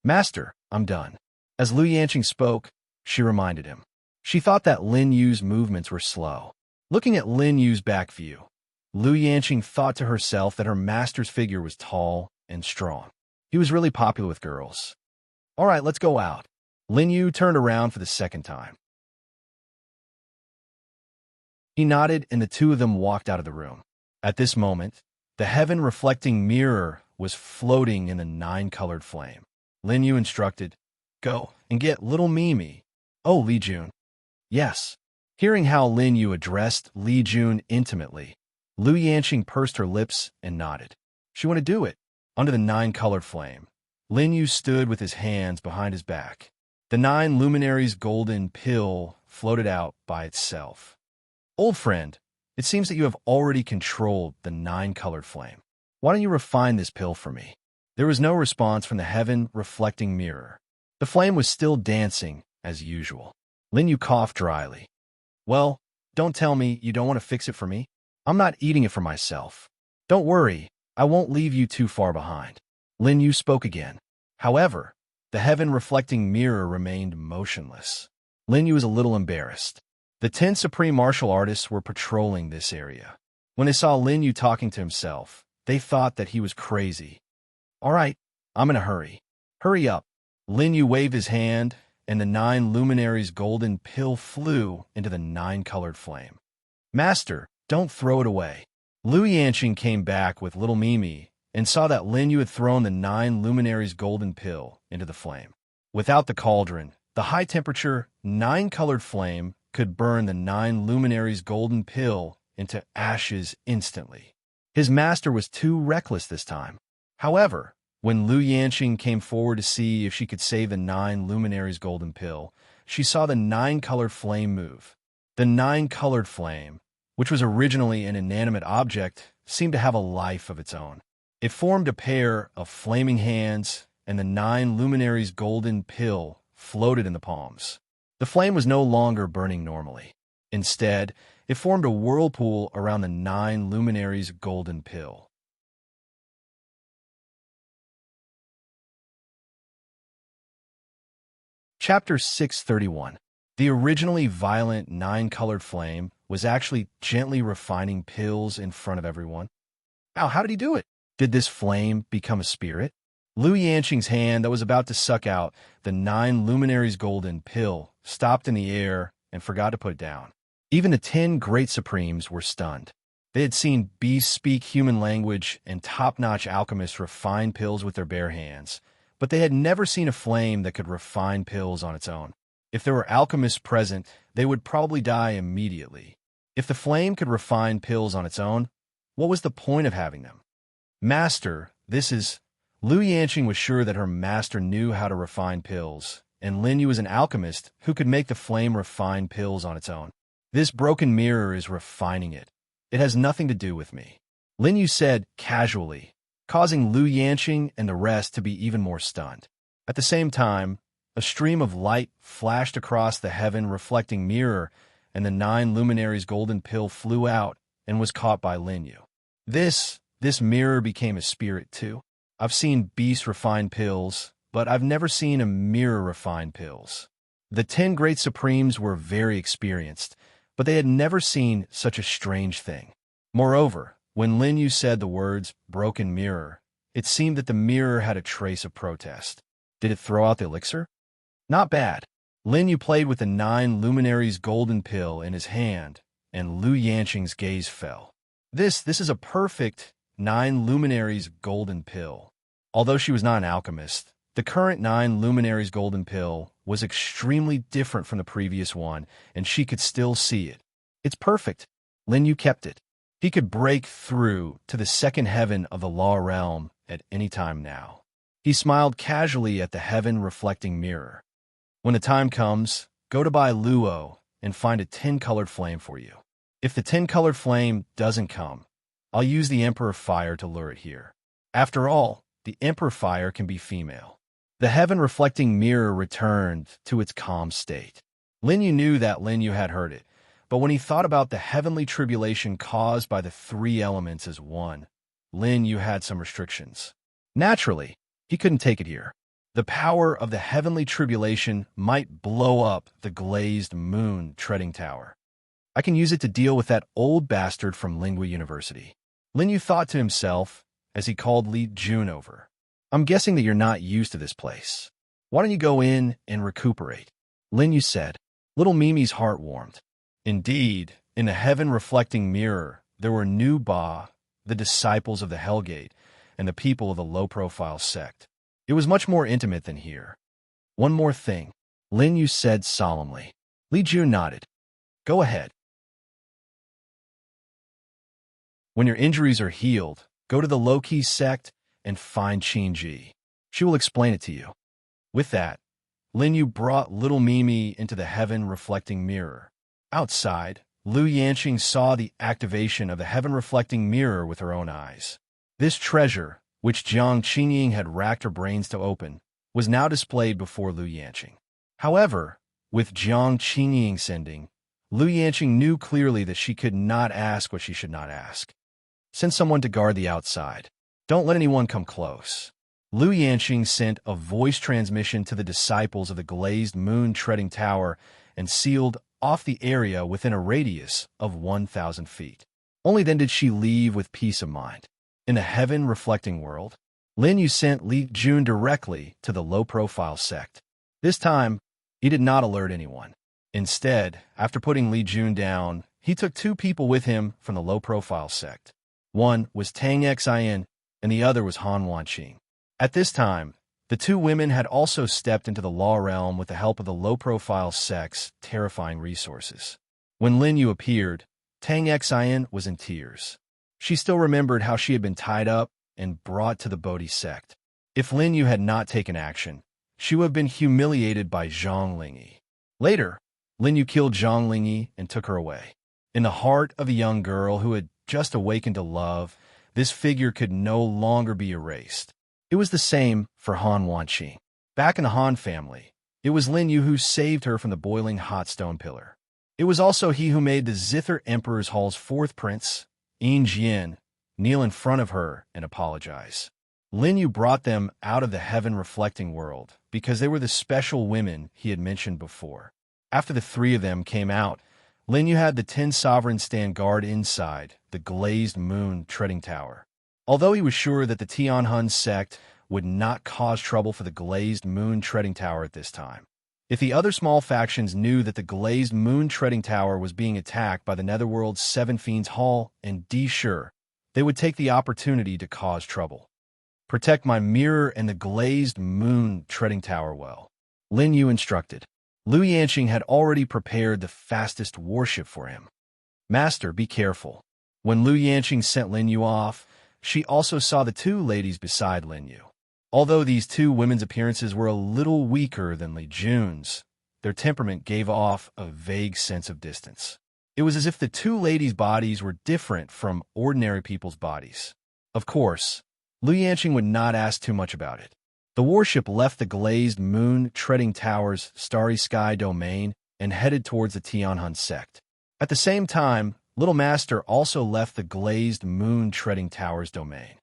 Master, I'm done. As Lu Yanqing spoke, she reminded him. She thought that Lin Yu's movements were slow. Looking at Lin Yu's back view, Lu Yanqing thought to herself that her master's figure was tall and strong. He was really popular with girls. All right, let's go out. Lin Yu turned around for the second time. He nodded, and the two of them walked out of the room. At this moment, the heaven-reflecting mirror was floating in a 9-colored flame. Lin Yu instructed, Go and get little Mimi. Oh, Li Jun. Yes. Hearing how Lin Yu addressed Li Jun intimately, Lu Yanqing pursed her lips and nodded. She wanted to do it. Under the 9-colored flame, Lin Yu stood with his hands behind his back. The 9 luminaries' golden pill floated out by itself. Old friend, it seems that you have already controlled the 9-colored flame. Why don't you refine this pill for me? There was no response from the heaven-reflecting mirror. The flame was still dancing as usual. Lin Yu coughed dryly. Well, don't tell me you don't want to fix it for me. I'm not eating it for myself. Don't worry, I won't leave you too far behind. Lin Yu spoke again. However, the heaven-reflecting mirror remained motionless. Lin Yu was a little embarrassed. The 10 supreme martial artists were patrolling this area. When they saw Lin Yu talking to himself, they thought that he was crazy. All right, I'm in a hurry. Hurry up. Lin Yu waved his hand, and the 9 luminaries' golden pill flew into the 9-colored flame. Master, don't throw it away. Lu Yanqing came back with little Mimi and saw that Lin Yu had thrown the 9 luminaries' golden pill into the flame. Without the cauldron, the high-temperature, 9-colored flame could burn the 9 luminaries' golden pill into ashes instantly. His master was too reckless this time. However, when Lu Yanqing came forward to see if she could save the 9 luminaries' golden pill, she saw the 9-colored flame move. The 9-colored flame, which was originally an inanimate object, seemed to have a life of its own. It formed a pair of flaming hands, and the 9 luminaries' golden pill floated in the palms. The flame was no longer burning normally. Instead, it formed a whirlpool around the 9 luminaries' golden pill. Chapter 631. The originally violent 9-colored flame was actually gently refining pills in front of everyone. How did he do it? Did this flame become a spirit? Lu Yanqing's hand that was about to suck out the 9 luminaries' golden pill stopped in the air and forgot to put it down. Even the 10 great supremes were stunned. They had seen beasts speak human language and top-notch alchemists refine pills with their bare hands, but they had never seen a flame that could refine pills on its own. If there were alchemists present, they would probably die immediately. If the flame could refine pills on its own, what was the point of having them? Master, this is... Lu Yanqing was sure that her master knew how to refine pills, and Lin Yu was an alchemist who could make the flame refine pills on its own. This broken mirror is refining it. It has nothing to do with me. Lin Yu said casually, causing Lu Yanqing and the rest to be even more stunned. At the same time, a stream of light flashed across the heaven-reflecting mirror, and the 9 luminaries' golden pill flew out and was caught by Lin Yu. This mirror became a spirit too. I've seen beasts refine pills, but I've never seen a mirror refine pills. The 10 great supremes were very experienced, but they had never seen such a strange thing. Moreover, when Lin Yu said the words broken mirror, it seemed that the mirror had a trace of protest. Did it throw out the elixir? Not bad. Lin Yu played with the 9 luminaries' golden pill in his hand, and Lu Yanqing's gaze fell. This is a perfect 9 luminaries golden pill. Although she was not an alchemist, the current 9 luminaries golden pill was extremely different from the previous one, and she could still see it. It's perfect. Lin Yu kept it. He could break through to the second heaven of the law realm at any time now. He smiled casually at the heaven-reflecting mirror. When the time comes, go to buy Luo and find a 10-colored flame for you. If the 10-colored flame doesn't come, I'll use the Emperor Fire to lure it here. After all, the Emperor Fire can be female. The heaven-reflecting mirror returned to its calm state. Lin Yu knew that Lin Yu had heard it, but when he thought about the heavenly tribulation caused by the three elements as one, Lin Yu had some restrictions. Naturally, he couldn't take it here. The power of the heavenly tribulation might blow up the glazed moon treading tower. I can use it to deal with that old bastard from Lingua University. Lin Yu thought to himself as he called Li Jun over. I'm guessing that you're not used to this place. Why don't you go in and recuperate? Lin Yu said. Little Mimi's heart warmed. Indeed, in the heaven-reflecting mirror, there were Nu Ba, the disciples of the Hellgate, and the people of the low-profile sect. It was much more intimate than here. One more thing, Lin Yu said solemnly. Li Jun nodded. Go ahead. When your injuries are healed, go to the low-key sect and find Qin Ji. She will explain it to you. With that, Lin Yu brought little Mimi into the heaven-reflecting mirror. Outside, Lu Yanqing saw the activation of the heaven-reflecting mirror with her own eyes. This treasure, which Jiang Qingying had racked her brains to open, was now displayed before Lu Yanqing. However, with Jiang Qingying sending, Lu Yanqing knew clearly that she could not ask what she should not ask. Send someone to guard the outside. Don't let anyone come close. Lu Yanqing sent a voice transmission to the disciples of the glazed moon treading tower and sealed off the area within a radius of 1,000 feet. Only then did she leave with peace of mind. In the heaven-reflecting world, Lin Yu sent Li Jun directly to the low-profile sect. This time, he did not alert anyone. Instead, after putting Li Jun down, he took 2 people with him from the low-profile sect. One was Tang Xian, and the other was Han Wanqing. At this time, the 2 women had also stepped into the law realm with the help of the low-profile sect's terrifying resources. When Lin Yu appeared, Tang Xian was in tears. She still remembered how she had been tied up and brought to the Bodhi sect. If Lin Yu had not taken action, she would have been humiliated by Zhang Lingyi. Later, Lin Yu killed Zhang Lingyi and took her away. In the heart of a young girl who had just awakened to love, this figure could no longer be erased. It was the same for Han Wanqing. Back in the Han family, it was Lin Yu who saved her from the boiling hot stone pillar. It was also he who made the Zither Emperor's Hall's 4th prince, Yin Jian, kneel in front of her and apologize. Lin Yu brought them out of the heaven-reflecting world because they were the special women he had mentioned before. After the 3 of them came out, Lin Yu had the 10 sovereigns stand guard inside the glazed moon treading tower. Although he was sure that the Tianhun sect would not cause trouble for the glazed moon treading tower at this time. If the other small factions knew that the glazed moon treading tower was being attacked by the Netherworld's 7 Fiends Hall and D Sure, they would take the opportunity to cause trouble. Protect my mirror and the glazed moon treading tower well, Lin Yu instructed. Lu Yanqing had already prepared the fastest warship for him. Master, be careful. When Lu Yanqing sent Lin Yu off, she also saw the 2 ladies beside Lin Yu. Although these 2 women's appearances were a little weaker than Li Jun's, their temperament gave off a vague sense of distance. It was as if the 2 ladies' bodies were different from ordinary people's bodies. Of course, Lu Yanqing would not ask too much about it. The warship left the glazed moon treading tower's starry sky domain and headed towards the Tianhun sect. At the same time, Little Master also left the glazed moon treading tower's domain.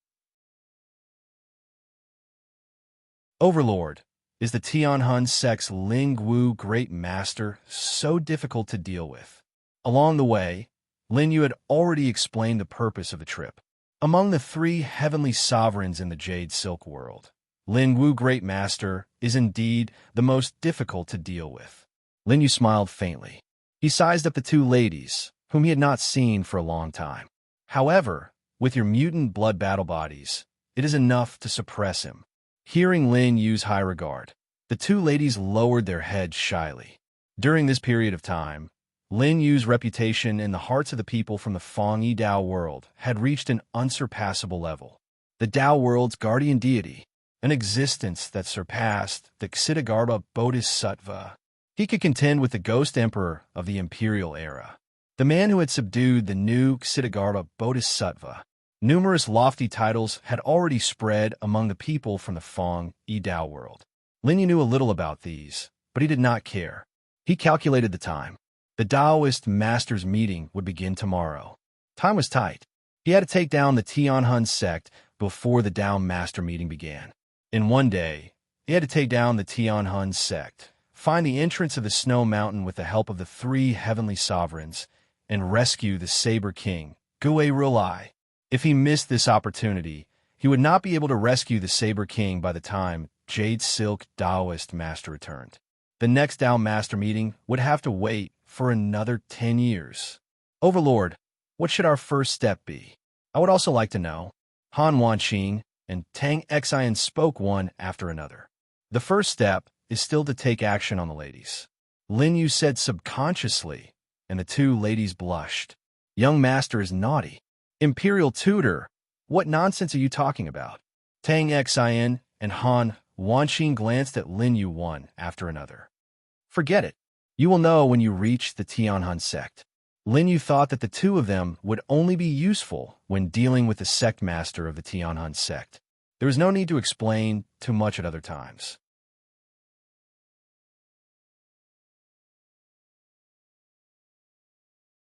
Overlord, is the Tianhun sect's Ling Wu Great Master so difficult to deal with? Along the way, Lin Yu had already explained the purpose of the trip. Among the 3 heavenly sovereigns in the Jade Silk world, Lin Wu Great Master is indeed the most difficult to deal with. Lin Yu smiled faintly. He sized up the 2 ladies, whom he had not seen for a long time. However, with your mutant blood battle bodies, it is enough to suppress him. Hearing Lin use high regard, the two ladies lowered their heads shyly. During this period of time, Lin Yu's reputation in the hearts of the people from the Feng-Yi Dao world had reached an unsurpassable level. The Dao world's guardian deity, an existence that surpassed the Ksitigarbha Bodhisattva. He could contend with the ghost emperor of the imperial era, the man who had subdued the new Ksitigarbha Bodhisattva. Numerous lofty titles had already spread among the people from the Feng-Yi Dao world. Lin Yu knew a little about these, but he did not care. He calculated the time. The Taoist master's meeting would begin tomorrow. Time was tight. He had to take down the Tianhun sect before the Tao master meeting began. In one day, he had to take down the Tianhun sect, find the entrance of the Snow Mountain with the help of the three heavenly sovereigns, and rescue the Saber King, Gui Rulai. If he missed this opportunity, he would not be able to rescue the Saber King by the time Jade Silk Taoist master returned. The next Tao master meeting would have to wait for another 10 years. Overlord, what should our first step be? I would also like to know. Han Wanqing and Tang Xian spoke one after another. The first step is still to take action on the ladies. Lin Yu said subconsciously, and the two ladies blushed. Young master is naughty. Imperial tutor, what nonsense are you talking about? Tang Xian and Han Wanqing glanced at Lin Yu one after another. Forget it. You will know when you reach the Tianhun sect. Lin Yu thought that the two of them would only be useful when dealing with the sect master of the Tianhun sect. There was no need to explain too much at other times.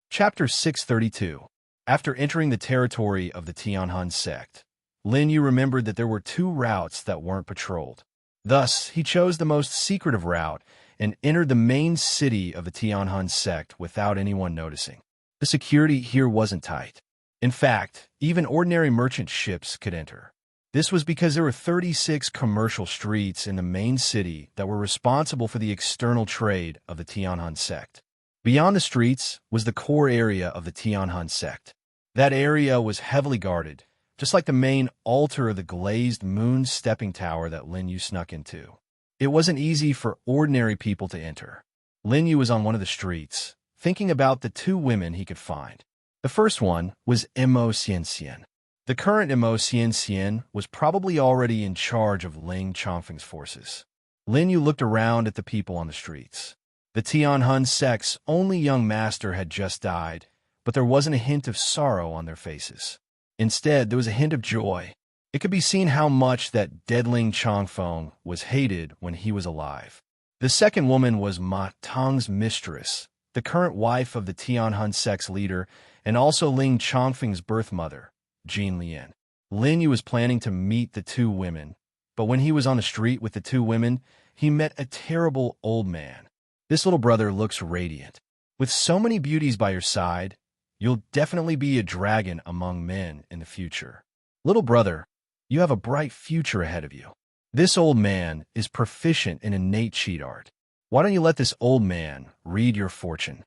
Chapter 632. After entering the territory of the Tianhun sect, Lin Yu remembered that there were two routes that weren't patrolled. Thus, he chose the most secretive route and entered the main city of the Tianhun sect without anyone noticing. The security here wasn't tight. In fact, even ordinary merchant ships could enter. This was because there were 36 commercial streets in the main city that were responsible for the external trade of the Tianhun sect. Beyond the streets was the core area of the Tianhun sect. That area was heavily guarded, just like the main altar of the glazed moon stepping tower that Lin Yu snuck into. It wasn't easy for ordinary people to enter. Lin Yu was on one of the streets, thinking about the two women he could find. The first one was Mo Xianxian. The current Mo Xianxian was probably already in charge of Ling Chongfeng's forces. Lin Yu looked around at the people on the streets. The Tianhun sect's only young master had just died, but there wasn't a hint of sorrow on their faces. Instead, there was a hint of joy. It could be seen how much that dead Ling Chongfeng was hated when he was alive. The second woman was Ma Tong's mistress, the current wife of the Tianhun sect's leader, and also Ling Chongfeng's birth mother, Jin Lian. Lin Yu was planning to meet the two women, but when he was on the street with the two women, he met a terrible old man. This little brother looks radiant. With so many beauties by your side, you'll definitely be a dragon among men in the future. Little brother, you have a bright future ahead of you. This old man is proficient in innate cheat art. Why don't you let this old man read your fortune?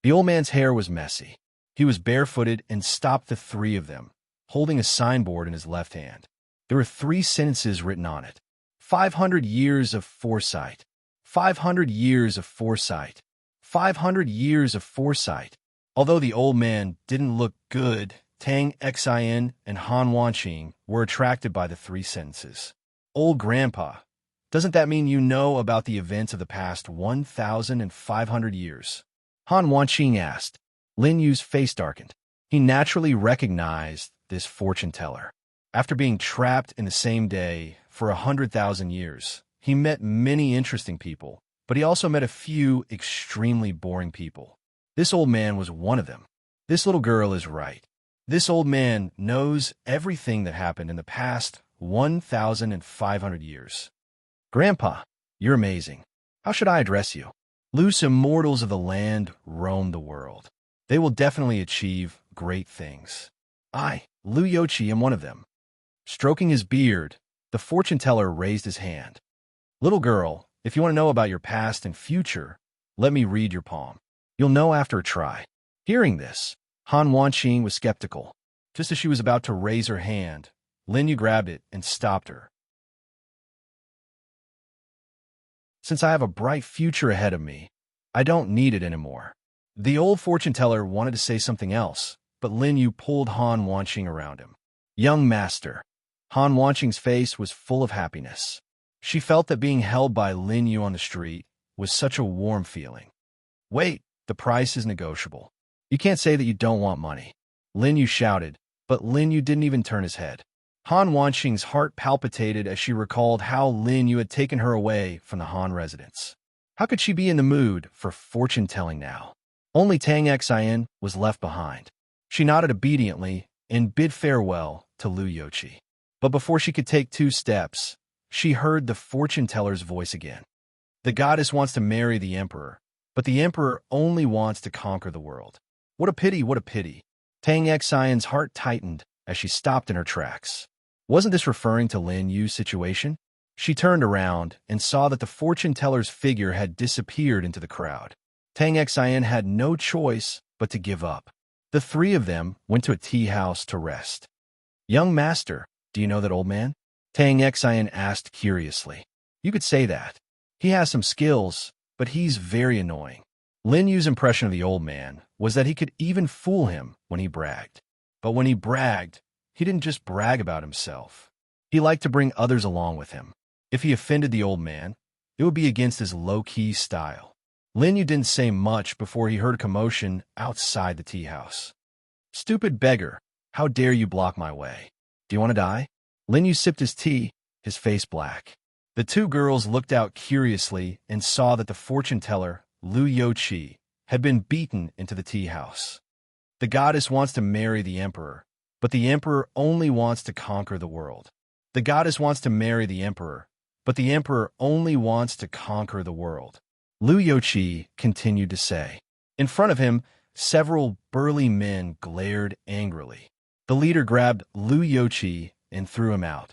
The old man's hair was messy. He was barefooted and stopped the three of them, holding a signboard in his left hand. There were 3 sentences written on it. 500 years of foresight. 500 years of foresight. 500 years of foresight. Although the old man didn't look good, Tang Xian and Han Wanqing were attracted by the 3 sentences. Old Grandpa, doesn't that mean you know about the events of the past 1,500 years? Han Wanqing asked. Lin Yu's face darkened. He naturally recognized this fortune teller. After being trapped in the same day for 100,000 years, he met many interesting people, but he also met a few extremely boring people. This old man was one of them. This little girl is right. This old man knows everything that happened in the past 1,500 years. Grandpa, you're amazing. How should I address you? Loose immortals of the land roam the world. They will definitely achieve great things. I, Lu Yochi, am one of them. Stroking his beard, the fortune teller raised his hand. Little girl, if you want to know about your past and future, let me read your palm. You'll know after a try. Hearing this, Han Wanqing was skeptical. Just as she was about to raise her hand, Lin Yu grabbed it and stopped her. Since I have a bright future ahead of me, I don't need it anymore. The old fortune teller wanted to say something else, but Lin Yu pulled Han Wanqing around him. Young master. Han Wanqing's face was full of happiness. She felt that being held by Lin Yu on the street was such a warm feeling. Wait, the price is negotiable. You can't say that you don't want money. Lin Yu shouted, but Lin Yu didn't even turn his head. Han Wanqing's heart palpitated as she recalled how Lin Yu had taken her away from the Han residence. How could she be in the mood for fortune-telling now? Only Tang Xian was left behind. She nodded obediently and bid farewell to Lu Youqi. But before she could take 2 steps, she heard the fortune-teller's voice again. The goddess wants to marry the emperor, but the emperor only wants to conquer the world. What a pity, what a pity. Tang Xian's heart tightened as she stopped in her tracks. Wasn't this referring to Lin Yu's situation? She turned around and saw that the fortune-teller's figure had disappeared into the crowd. Tang Xian had no choice but to give up. The 3 of them went to a tea house to rest. Young master, do you know that old man? Tang Xian asked curiously. You could say that. He has some skills, but he's very annoying. Lin Yu's impression of the old man was that he could even fool him when he bragged. But when he bragged, he didn't just brag about himself. He liked to bring others along with him. If he offended the old man, it would be against his low-key style. Lin Yu didn't say much before he heard a commotion outside the tea house. Stupid beggar, how dare you block my way? Do you want to die? Lin Yu sipped his tea, his face black. The 2 girls looked out curiously and saw that the fortune-teller, Lu Youqi, had been beaten into the tea house. The goddess wants to marry the emperor, but the emperor only wants to conquer the world. The goddess wants to marry the emperor, but the emperor only wants to conquer the world. Lu Youqi continued to say. In front of him, several burly men glared angrily. The leader grabbed Lu Youqi and threw him out.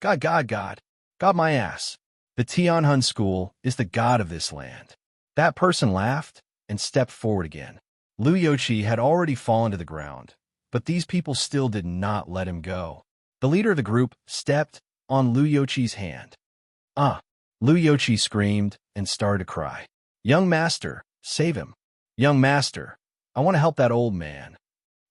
God, my ass. The Tianhun school is the god of this land. That person laughed and stepped forward again. Lu Youqi had already fallen to the ground, but these people still did not let him go. The leader of the group stepped on Lu Youqi's hand. Lu Youqi screamed and started to cry. Young master, save him. Young master, I want to help that old man.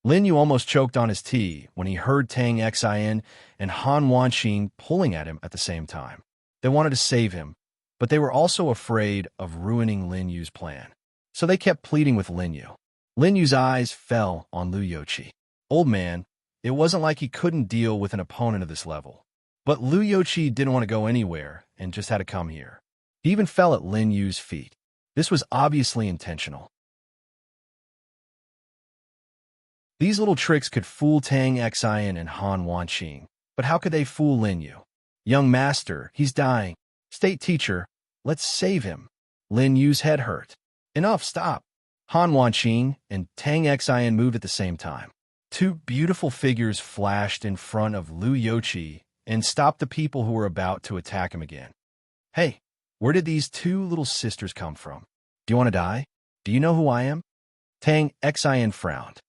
Lin Yu almost choked on his tea when he heard Tang Xian and Han Wanqing pulling at him at the same time. They wanted to save him, but they were also afraid of ruining Lin Yu's plan. So they kept pleading with Lin Yu. Lin Yu's eyes fell on Lu Youqi. Old man, it wasn't like he couldn't deal with an opponent of this level. But Lu Youqi didn't want to go anywhere and just had to come here. He even fell at Lin Yu's feet. This was obviously intentional. These little tricks could fool Tang Xian and Han Wanqing, but how could they fool Lin Yu? Young master, he's dying. State teacher, let's save him. Lin Yu's head hurt. Enough, stop. Han Wanqing and Tang Xian moved at the same time. 2 beautiful figures flashed in front of Lu Youqi and stopped the people who were about to attack him again. Hey, where did these 2 little sisters come from? Do you want to die? Do you know who I am? Tang Xian frowned.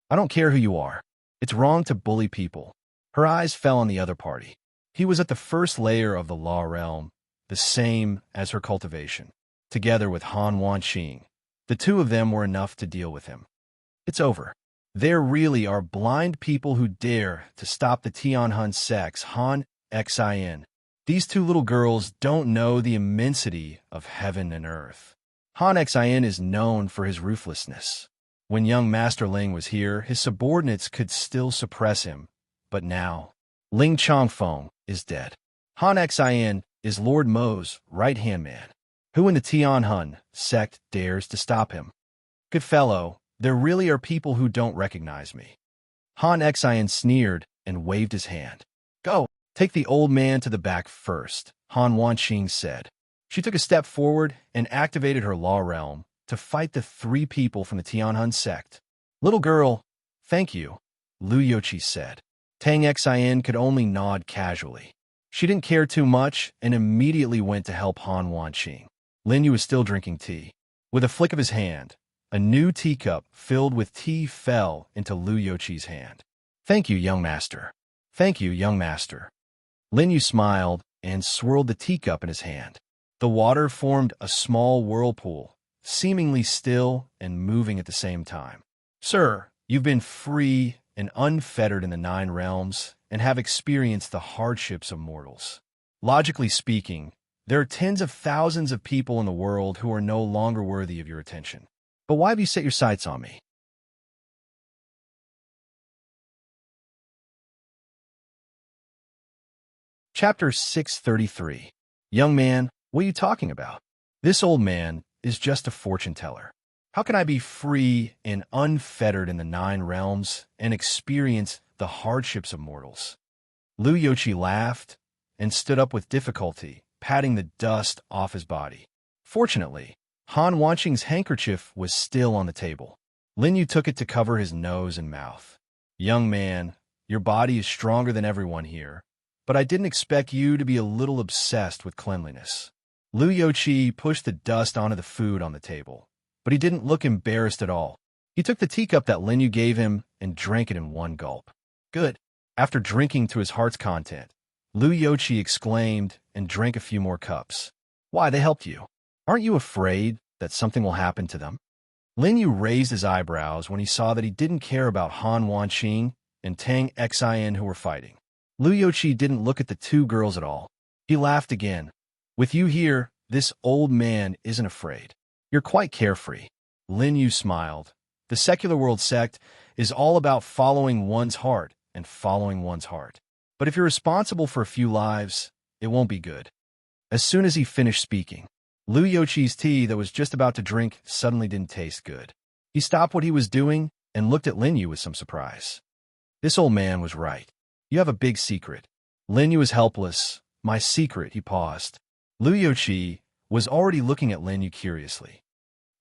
I don't care who you are. It's wrong to bully people. Her eyes fell on the other party. He was at the first layer of the law realm, the same as her cultivation. Together with Han Wanqing, the 2 of them were enough to deal with him. It's over. There really are blind people who dare to stop the Tianhun sect's Han Xian. These 2 little girls don't know the immensity of heaven and earth. Han Xian is known for his ruthlessness. When young Master Ling was here, his subordinates could still suppress him. But now, Ling Chongfeng is dead. Han Xian is Lord Mo's right-hand man. Who in the Tianhun sect dares to stop him? Good fellow, there really are people who don't recognize me. Han Xian sneered and waved his hand. Go, take the old man to the back first, Han Wanqing said. She took a step forward and activated her law realm to fight the 3 people from the Tianhun sect. Little girl, thank you, Lu Youqi said. Tang Xian could only nod casually. She didn't care too much and immediately went to help Han Wanqing. Lin Yu was still drinking tea. With a flick of his hand, a new teacup filled with tea fell into Lu Youqi's hand. Thank you, young master. Thank you, young master. Lin Yu smiled and swirled the teacup in his hand. The water formed a small whirlpool, seemingly still and moving at the same time. Sir, you've been free and unfettered in the 9 realms and have experienced the hardships of mortals. Logically speaking, there are tens of thousands of people in the world who are no longer worthy of your attention. But why have you set your sights on me? Chapter 633. Young man, what are you talking about? This old man is just a fortune teller. How can I be free and unfettered in the 9 realms and experience the hardships of mortals? Lu Yochi laughed and stood up with difficulty, patting the dust off his body. Fortunately, Han Wanqing's handkerchief was still on the table. Lin Yu took it to cover his nose and mouth. Young man, your body is stronger than everyone here, but I didn't expect you to be a little obsessed with cleanliness. Lu Yochi pushed the dust onto the food on the table, but he didn't look embarrassed at all. He took the teacup that Lin Yu gave him and drank it in one gulp. Good. After drinking to his heart's content, Lu Yochi exclaimed and drank a few more cups. Why, they helped you. Aren't you afraid that something will happen to them? Lin Yu raised his eyebrows when he saw that he didn't care about Han Wanqing and Tang Xian who were fighting. Lu Yochi didn't look at the 2 girls at all. He laughed again. With you here, this old man isn't afraid. You're quite carefree. Lin Yu smiled. The secular world sect is all about following one's heart and following one's heart. But if you're responsible for a few lives, it won't be good. As soon as he finished speaking, Lu Yochi's tea that was just about to drink suddenly didn't taste good. He stopped what he was doing and looked at Lin Yu with some surprise. This old man was right. You have a big secret. Lin Yu is helpless. My secret, he paused. Lu Yochi was already looking at Lin Yu curiously.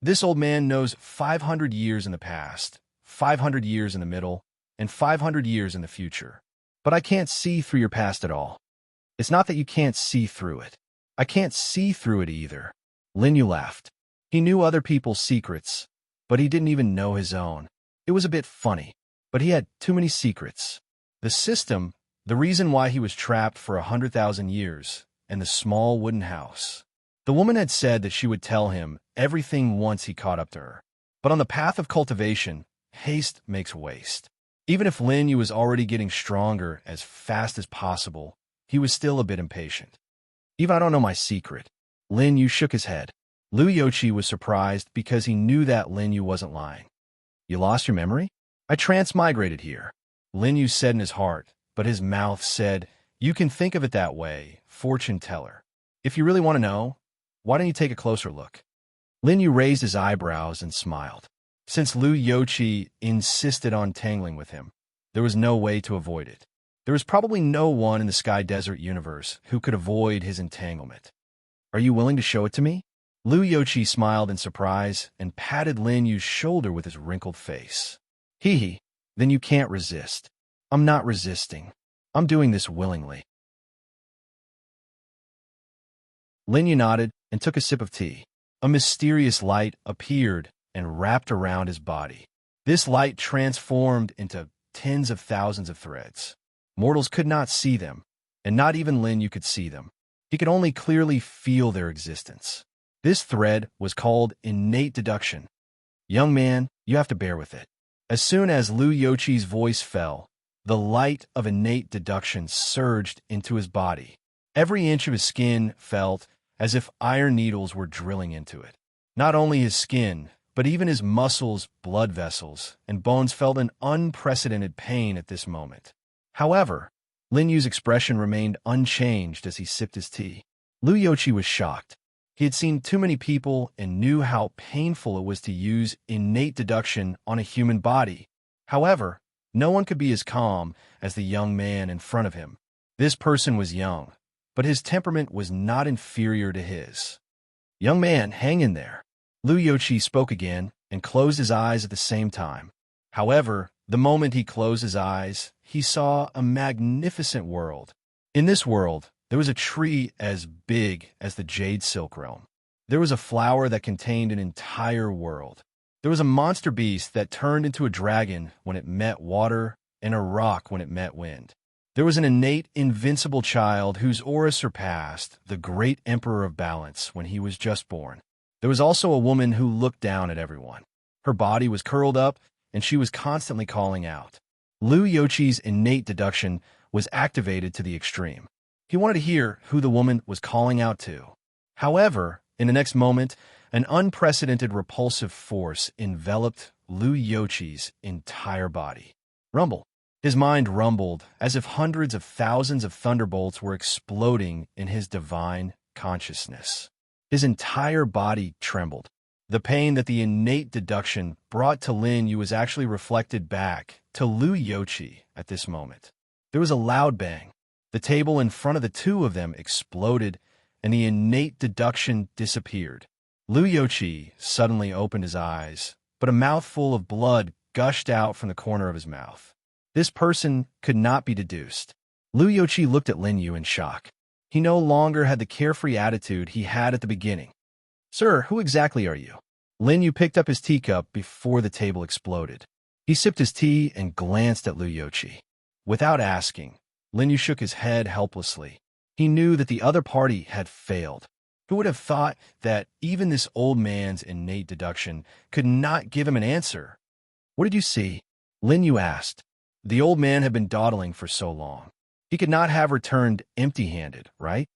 This old man knows 500 years in the past, 500 years in the middle, and 500 years in the future. But I can't see through your past at all. It's not that you can't see through it. I can't see through it either. Lin Yu laughed. He knew other people's secrets, but he didn't even know his own. It was a bit funny, but he had too many secrets. The system, the reason why he was trapped for 100,000 years, and the small wooden house. The woman had said that she would tell him everything once he caught up to her. But on the path of cultivation, haste makes waste. Even if Lin Yu was already getting stronger as fast as possible, he was still a bit impatient. Even I don't know my secret. Lin Yu shook his head. Lu Yochi was surprised because he knew that Lin Yu wasn't lying. You lost your memory? I transmigrated here. Lin Yu said in his heart, but his mouth said, you can think of it that way, fortune teller. If you really want to know, why don't you take a closer look? Lin Yu raised his eyebrows and smiled. Since Lu Yochi insisted on tangling with him, there was no way to avoid it. There was probably no one in the Sky Desert universe who could avoid his entanglement. Are you willing to show it to me? Lu Yochi smiled in surprise and patted Lin Yu's shoulder with his wrinkled face. Hee hee, then you can't resist. I'm not resisting. I'm doing this willingly. Lin Yu nodded and took a sip of tea. A mysterious light appeared and wrapped around his body. This light transformed into tens of thousands of threads. Mortals could not see them, and not even Lin Yu could see them. He could only clearly feel their existence. This thread was called innate deduction. Young man, you have to bear with it. As soon as Lu Yochi's voice fell, the light of innate deduction surged into his body. Every inch of his skin felt as if iron needles were drilling into it. Not only his skin, but even his muscles, blood vessels, and bones felt an unprecedented pain at this moment. However, Lin Yu's expression remained unchanged as he sipped his tea. Lu Yochi was shocked. He had seen too many people and knew how painful it was to use innate deduction on a human body. However, no one could be as calm as the young man in front of him. This person was young, but his temperament was not inferior to his. Young man, hang in there. Lu Yochi spoke again and closed his eyes at the same time. However, the moment he closed his eyes, he saw a magnificent world. In this world, there was a tree as big as the Jade Silk Realm. There was a flower that contained an entire world. There was a monster beast that turned into a dragon when it met water and a rock when it met wind. There was an innate, invincible child whose aura surpassed the great emperor of balance when he was just born. There was also a woman who looked down at everyone. Her body was curled up, and she was constantly calling out. Liu Yoqi's innate deduction was activated to the extreme. He wanted to hear who the woman was calling out to. However, in the next moment, an unprecedented repulsive force enveloped Liu Yoqi's entire body. Rumble. His mind rumbled as if hundreds of thousands of thunderbolts were exploding in his divine consciousness. His entire body trembled. The pain that the innate deduction brought to Lin Yu was actually reflected back to Liu Yoqi at this moment. There was a loud bang. The table in front of the two of them exploded, and the innate deduction disappeared. Liu Yoqi suddenly opened his eyes, but a mouthful of blood gushed out from the corner of his mouth. This person could not be deduced. Liu Yoqi looked at Lin Yu in shock. He no longer had the carefree attitude he had at the beginning. "Sir, who exactly are you?" Lin Yu picked up his teacup before the table exploded. He sipped his tea and glanced at Liu Yoqi. Without asking, Lin Yu shook his head helplessly. He knew that the other party had failed. Who would have thought that even this old man's innate deduction could not give him an answer? "What did you see?" Lin Yu asked. The old man had been dawdling for so long. He could not have returned empty-handed, right?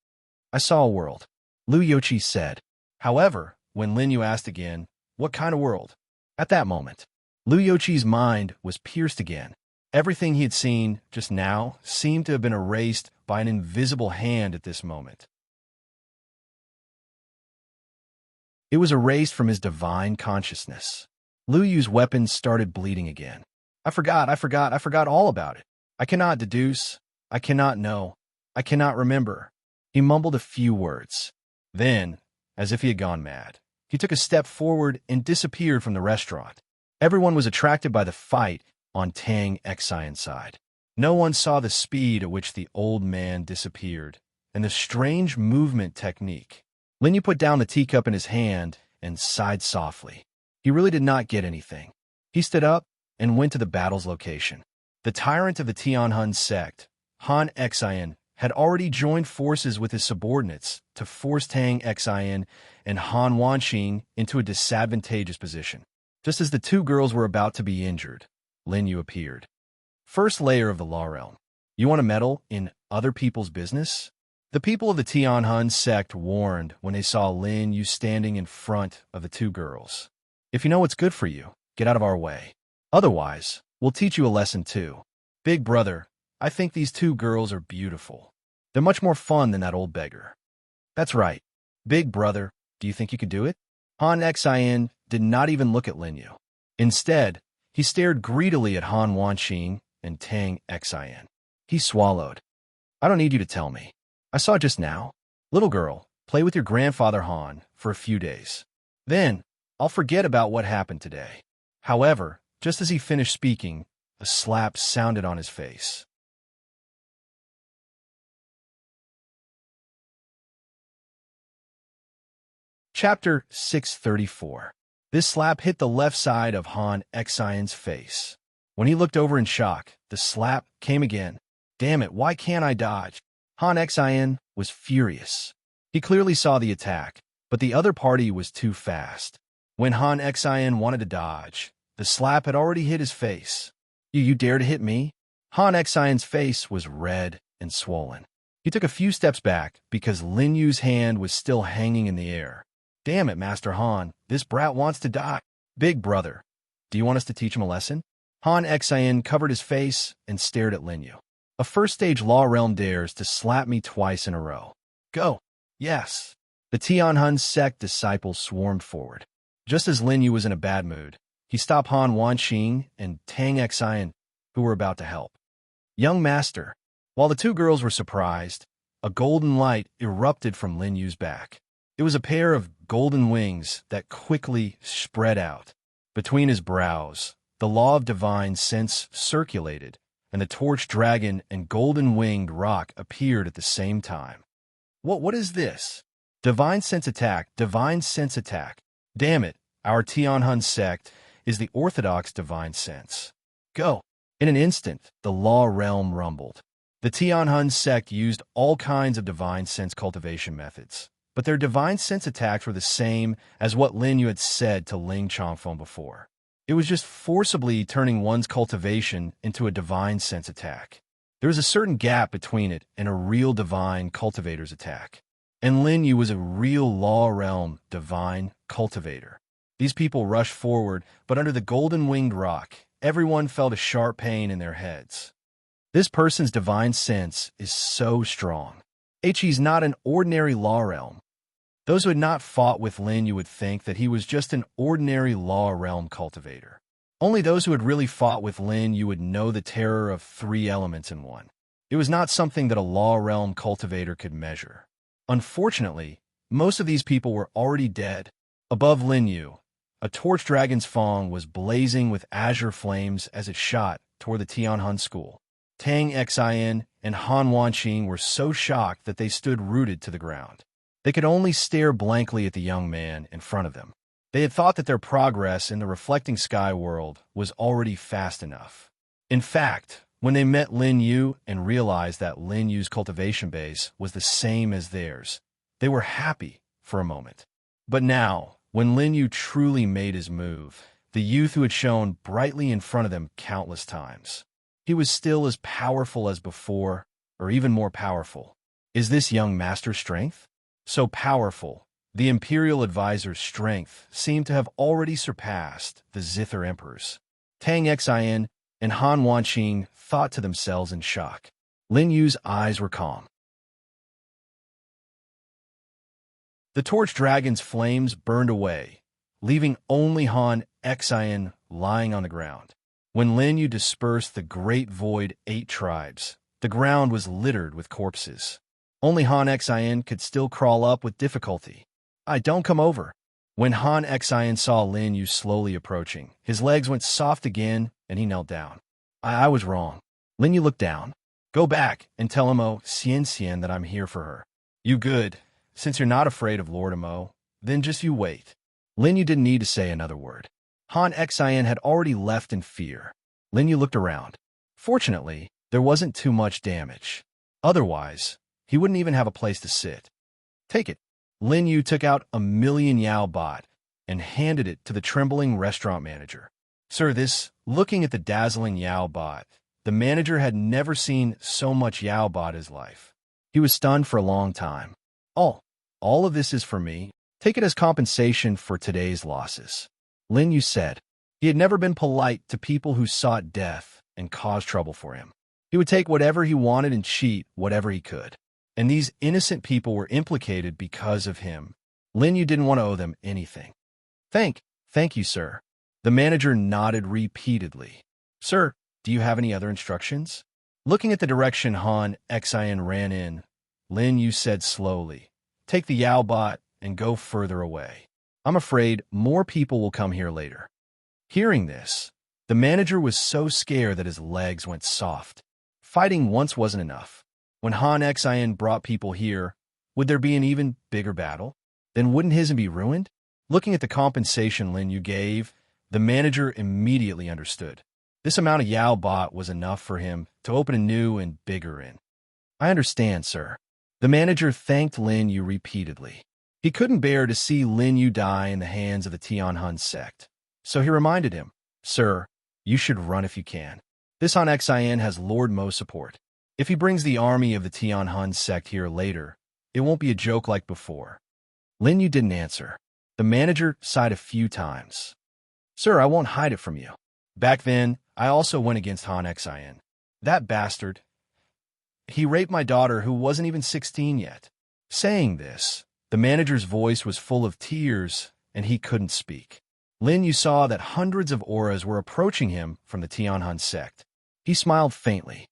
"I saw a world," Liu Yoqi said. However, when Lin Yu asked again, "What kind of world?" At that moment, Liu Yoqi's mind was pierced again. Everything he had seen just now seemed to have been erased by an invisible hand at this moment. It was erased from his divine consciousness. Liu Yu's weapons started bleeding again. I forgot all about it. I cannot deduce. I cannot know. I cannot remember." He mumbled a few words. Then, as if he had gone mad, he took a step forward and disappeared from the restaurant. Everyone was attracted by the fight on Tang Xian's side. No one saw the speed at which the old man disappeared and the strange movement technique. Lin Yu put down the teacup in his hand and sighed softly. He really did not get anything. He stood up and went to the battle's location. The tyrant of the Tianhun sect, Han Xian, had already joined forces with his subordinates to force Tang Xian and Han Wanxing into a disadvantageous position. Just as the two girls were about to be injured, Lin Yu appeared. "First layer of the Law Realm. You want to meddle in other people's business?" The people of the Tianhun sect warned when they saw Lin Yu standing in front of the two girls. "If you know what's good for you, get out of our way. Otherwise, we'll teach you a lesson too. Big brother, I think these two girls are beautiful. They're much more fun than that old beggar." "That's right. Big brother, do you think you could do it?" Han Xian did not even look at Lin Yu. Instead, he stared greedily at Han Wanxing and Tang Xian. He swallowed. "I don't need you to tell me. I saw just now. Little girl, play with your grandfather Han for a few days. Then, I'll forget about what happened today." However, just as he finished speaking, a slap sounded on his face. Chapter 634. This slap hit the left side of Han Xian's face. When he looked over in shock, the slap came again. "Damn it, why can't I dodge?" Han Xian was furious. He clearly saw the attack, but the other party was too fast. When Han Xian wanted to dodge, the slap had already hit his face. You dare to hit me?" Han Xian's face was red and swollen. He took a few steps back because Lin Yu's hand was still hanging in the air. "Damn it, Master Han, this brat wants to die." "Big brother, do you want us to teach him a lesson?" Han Xian covered his face and stared at Lin Yu. "A first-stage Law Realm dares to slap me twice in a row. Go." "Yes." The Tianhun sect disciples swarmed forward. Just as Lin Yu was in a bad mood, he stopped Han Wanxing and Tang Xian, who were about to help. "Young master." While the two girls were surprised, a golden light erupted from Lin Yu's back. It was a pair of golden wings that quickly spread out. Between his brows, the law of divine sense circulated, and the torch dragon and golden-winged rock appeared at the same time. What is this?" Divine sense attack, divine sense attack. Damn it, our Tianhun sect is the orthodox divine sense. Go." In an instant, the law realm rumbled. The Tianhun sect used all kinds of divine sense cultivation methods, but their divine sense attacks were the same as what Lin Yu had said to Ling Chongfeng before. It was just forcibly turning one's cultivation into a divine sense attack. There was a certain gap between it and a real divine cultivator's attack. And Lin Yu was a real law realm divine cultivator. These people rushed forward, but under the golden-winged rock, everyone felt a sharp pain in their heads. This person's divine sense is so strong. He's not an ordinary law realm. Those who had not fought with Lin Yu would think that he was just an ordinary law realm cultivator. Only those who had really fought with Lin Yu would know the terror of 3 elements in one. It was not something that a law realm cultivator could measure. Unfortunately, most of these people were already dead. Above Lin Yu, a torch dragon's fang was blazing with azure flames as it shot toward the Tianhun school. Tang Xin and Han Wanqing were so shocked that they stood rooted to the ground. They could only stare blankly at the young man in front of them. They had thought that their progress in the reflecting sky world was already fast enough. In fact, when they met Lin Yu and realized that Lin Yu's cultivation base was the same as theirs, they were happy for a moment. But now, when Lin Yu truly made his move, the youth who had shone brightly in front of them countless times, he was still as powerful as before, or even more powerful. Is this young master's strength? So powerful, the Imperial Advisor's strength seemed to have already surpassed the Zither Emperor's. Tang Xin and Han Wanqing thought to themselves in shock. Lin Yu's eyes were calm. The torch dragon's flames burned away, leaving only Han Xin lying on the ground. When Lin Yu dispersed the great void 8 tribes, the ground was littered with corpses. Only Han Xin could still crawl up with difficulty. Don't come over. When Han Xin saw Lin Yu slowly approaching, his legs went soft again and he knelt down. I was wrong. Lin Yu looked down. Go back and tell Imo Xian that I'm here for her. You good. Since you're not afraid of Lord Imo, then just you wait. Lin Yu didn't need to say another word. Han Xin had already left in fear. Lin Yu looked around. Fortunately, there wasn't too much damage. Otherwise, he wouldn't even have a place to sit. Take it. Lin Yu took out 1,000,000 Yao baht and handed it to the trembling restaurant manager. Sir, this, looking at the dazzling Yao baht, the manager had never seen so much Yao baht in his life. He was stunned for a long time. All of this is for me. Take it as compensation for today's losses. Lin Yu said. He had never been polite to people who sought death and caused trouble for him. He would take whatever he wanted and cheat whatever he could. And these innocent people were implicated because of him. Lin Yu didn't want to owe them anything. Thank you, sir. The manager nodded repeatedly. Sir, do you have any other instructions? Looking at the direction Han Xin ran in, Lin Yu said slowly, take the Yao baht and go further away. I'm afraid more people will come here later. Hearing this, the manager was so scared that his legs went soft. Fighting once wasn't enough. When Han Xin brought people here, would there be an even bigger battle? Then wouldn't his be ruined? Looking at the compensation Lin Yu gave, the manager immediately understood. This amount of Yao baht was enough for him to open a new and bigger inn. I understand, sir. The manager thanked Lin Yu repeatedly. He couldn't bear to see Lin Yu die in the hands of the Tianhun sect. So he reminded him, Sir, you should run if you can. This Han Xin has Lord Mo's support. If he brings the army of the Tianhun sect here later, it won't be a joke like before. Lin Yu didn't answer. The manager sighed a few times. Sir, I won't hide it from you. Back then, I also went against Han Xin. That bastard. He raped my daughter who wasn't even 16 yet. Saying this, the manager's voice was full of tears and he couldn't speak. Lin Yu saw that hundreds of auras were approaching him from the Tianhun sect. He smiled faintly.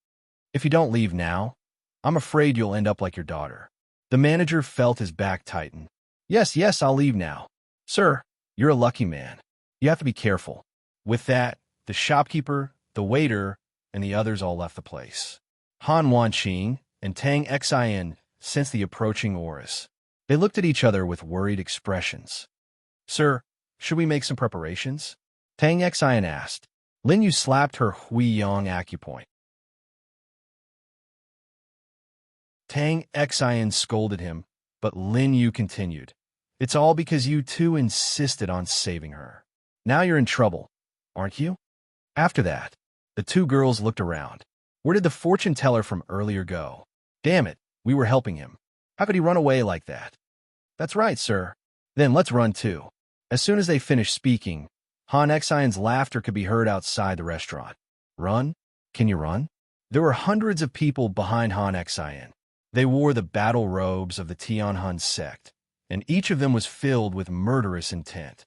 If you don't leave now, I'm afraid you'll end up like your daughter. The manager felt his back tighten. Yes, I'll leave now. Sir, you're a lucky man. You have to be careful. With that, the shopkeeper, the waiter, and the others all left the place. Han Wanqing and Tang Xin sensed the approaching auras. They looked at each other with worried expressions. Sir, should we make some preparations? Tang Xin asked. Lin Yu slapped her Hui Yang acupoint. Tang Xian scolded him, but Lin Yu continued. It's all because you two insisted on saving her. Now you're in trouble, aren't you? After that, the two girls looked around. Where did the fortune teller from earlier go? Damn it, we were helping him. How could he run away like that? That's right, sir. Then let's run too. As soon as they finished speaking, Han Xian's laughter could be heard outside the restaurant. Run? Can you run? There were hundreds of people behind Han Xian. They wore the battle robes of the Tianhun sect, and each of them was filled with murderous intent.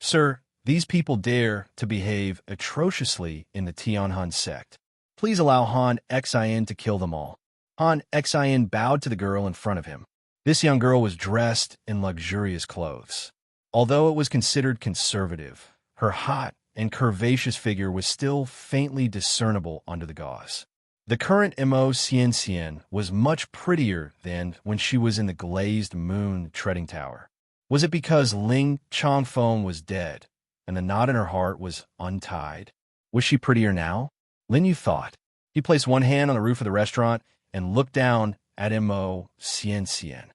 Sir, these people dare to behave atrociously in the Tianhun sect. Please allow Han Xian to kill them all. Han Xian bowed to the girl in front of him. This young girl was dressed in luxurious clothes. Although it was considered conservative, her hot and curvaceous figure was still faintly discernible under the gauze. The current Mo Xian was much prettier than when she was in the glazed moon treading tower. Was it because Ling Chongfeng was dead, and the knot in her heart was untied? Was she prettier now? Lin Yu thought. He placed one hand on the roof of the restaurant and looked down at Mo Xian.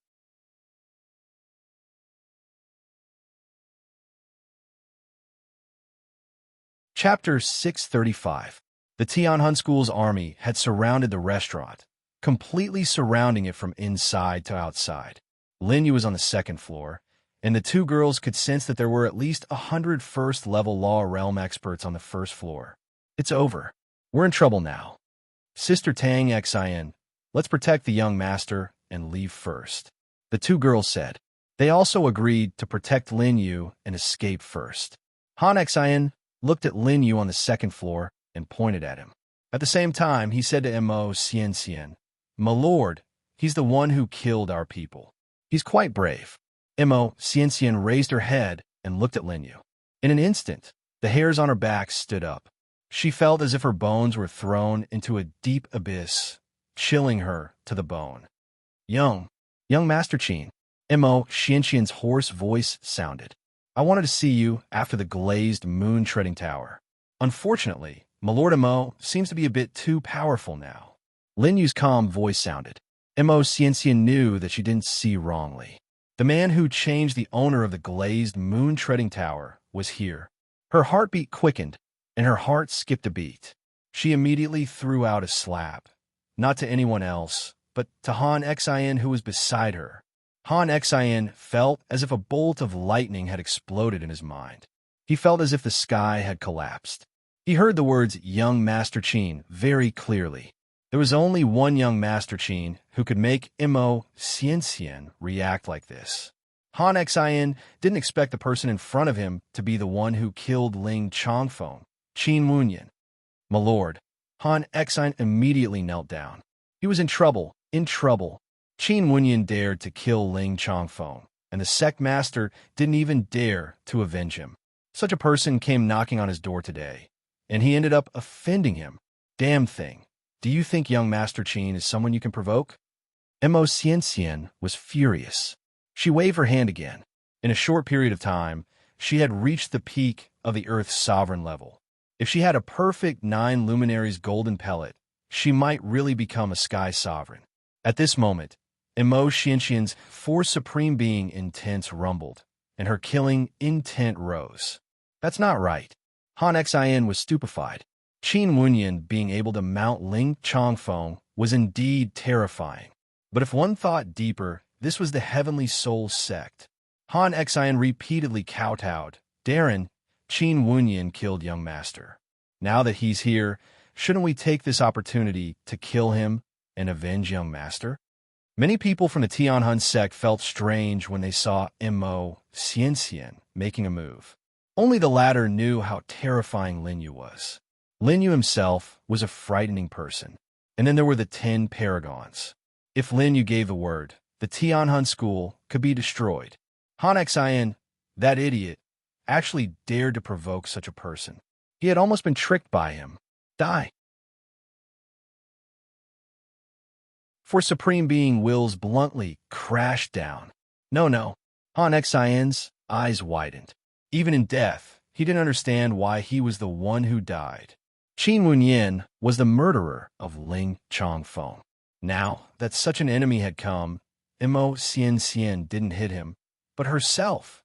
Chapter 635. The Tianhun School's army had surrounded the restaurant, completely surrounding it from inside to outside. Lin Yu was on the second floor, and the two girls could sense that there were at least 100 first-level law realm experts on the first floor. It's over. We're in trouble now. Sister Tang Xian, let's protect the young master and leave first. The two girls said. They also agreed to protect Lin Yu and escape first. Han Xian looked at Lin Yu on the second floor and pointed at him. At the same time, he said to Mo Xian, My lord, he's the one who killed our people. He's quite brave. Mo Xian raised her head and looked at Lin Yu. In an instant, the hairs on her back stood up. She felt as if her bones were thrown into a deep abyss, chilling her to the bone. Young Master Qin, Mo Xian's hoarse voice sounded. I wanted to see you after the glazed moon-treading tower. Unfortunately, my lord Mo seems to be a bit too powerful now. Lin Yu's calm voice sounded. Mo Xian knew that she didn't see wrongly. The man who changed the owner of the glazed moon-treading tower was here. Her heartbeat quickened, and her heart skipped a beat. She immediately threw out a slap, not to anyone else, but to Han Xian who was beside her. Han Xian felt as if a bolt of lightning had exploded in his mind. He felt as if the sky had collapsed. He heard the words young Master Qin very clearly. There was only one young Master Qin who could make Mo Xian react like this. Han Xian didn't expect the person in front of him to be the one who killed Ling Chongfeng, Qin Wunyan. My lord, Han Xian immediately knelt down. He was in trouble. Qin Wunyan dared to kill Ling Chongfeng, and the sect master didn't even dare to avenge him. Such a person came knocking on his door today, and he ended up offending him. Damn thing. Do you think young Master Qin is someone you can provoke? Mo Xian was furious. She waved her hand again. In a short period of time, she had reached the peak of the Earth's sovereign level. If she had a perfect 9 luminaries golden pellet, she might really become a sky sovereign. At this moment, Mo Xian's force supreme being intense rumbled, and her killing intent rose. That's not right. Han Xian was stupefied. Qin Wunyan being able to mount Ling Chongfeng was indeed terrifying. But if one thought deeper, this was the Heavenly Soul sect. Han Xian repeatedly kowtowed. Darren, Qin Wunyan killed young master. Now that he's here, shouldn't we take this opportunity to kill him and avenge young master? Many people from the Tianhun sect felt strange when they saw Mo Xian making a move. Only the latter knew how terrifying Lin Yu was. Lin Yu himself was a frightening person. And then there were the 10 paragons. If Lin Yu gave the word, the Tianhun school could be destroyed. Han Xian, that idiot, actually dared to provoke such a person. He had almost been tricked by him. Die. For Supreme Being wills bluntly crashed down. No. Han Xian's eyes widened. Even in death, he didn't understand why he was the one who died. Qin Wenyin was the murderer of Ling Chongfeng. Now that such an enemy had come, Mo Xian didn't hit him, but herself.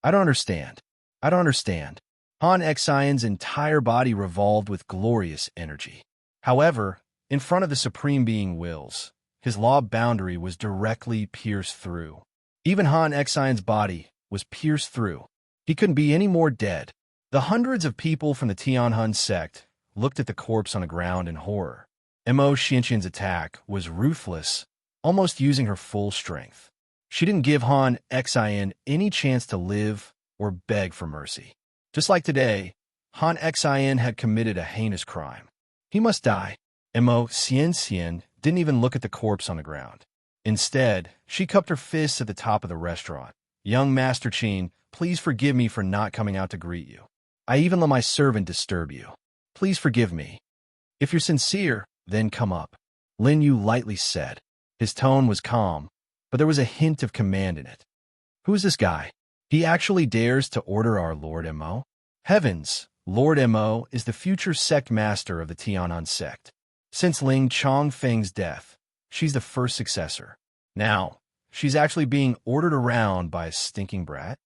I don't understand. I don't understand. Han Xian's entire body revolved with glorious energy. However, in front of the Supreme Being wills, his law boundary was directly pierced through. Even Han Xian's body was pierced through. He couldn't be any more dead. The hundreds of people from the Tianhun sect looked at the corpse on the ground in horror. Mo Xianqian's attack was ruthless, almost using her full strength. She didn't give Han Xian any chance to live or beg for mercy. Just like today, Han Xian had committed a heinous crime. He must die. Mo Xian didn't even look at the corpse on the ground. Instead, she cupped her fists at the top of the restaurant. Young Master Qin, please forgive me for not coming out to greet you. I even let my servant disturb you. Please forgive me. If you're sincere, then come up, Lin Yu lightly said. His tone was calm, but there was a hint of command in it. Who is this guy? He actually dares to order our Lord Mo? Heavens, Lord Mo is the future sect master of the Tian'an sect. Since Ling Chongfeng's death, she's the first successor. Now, she's actually being ordered around by a stinking brat?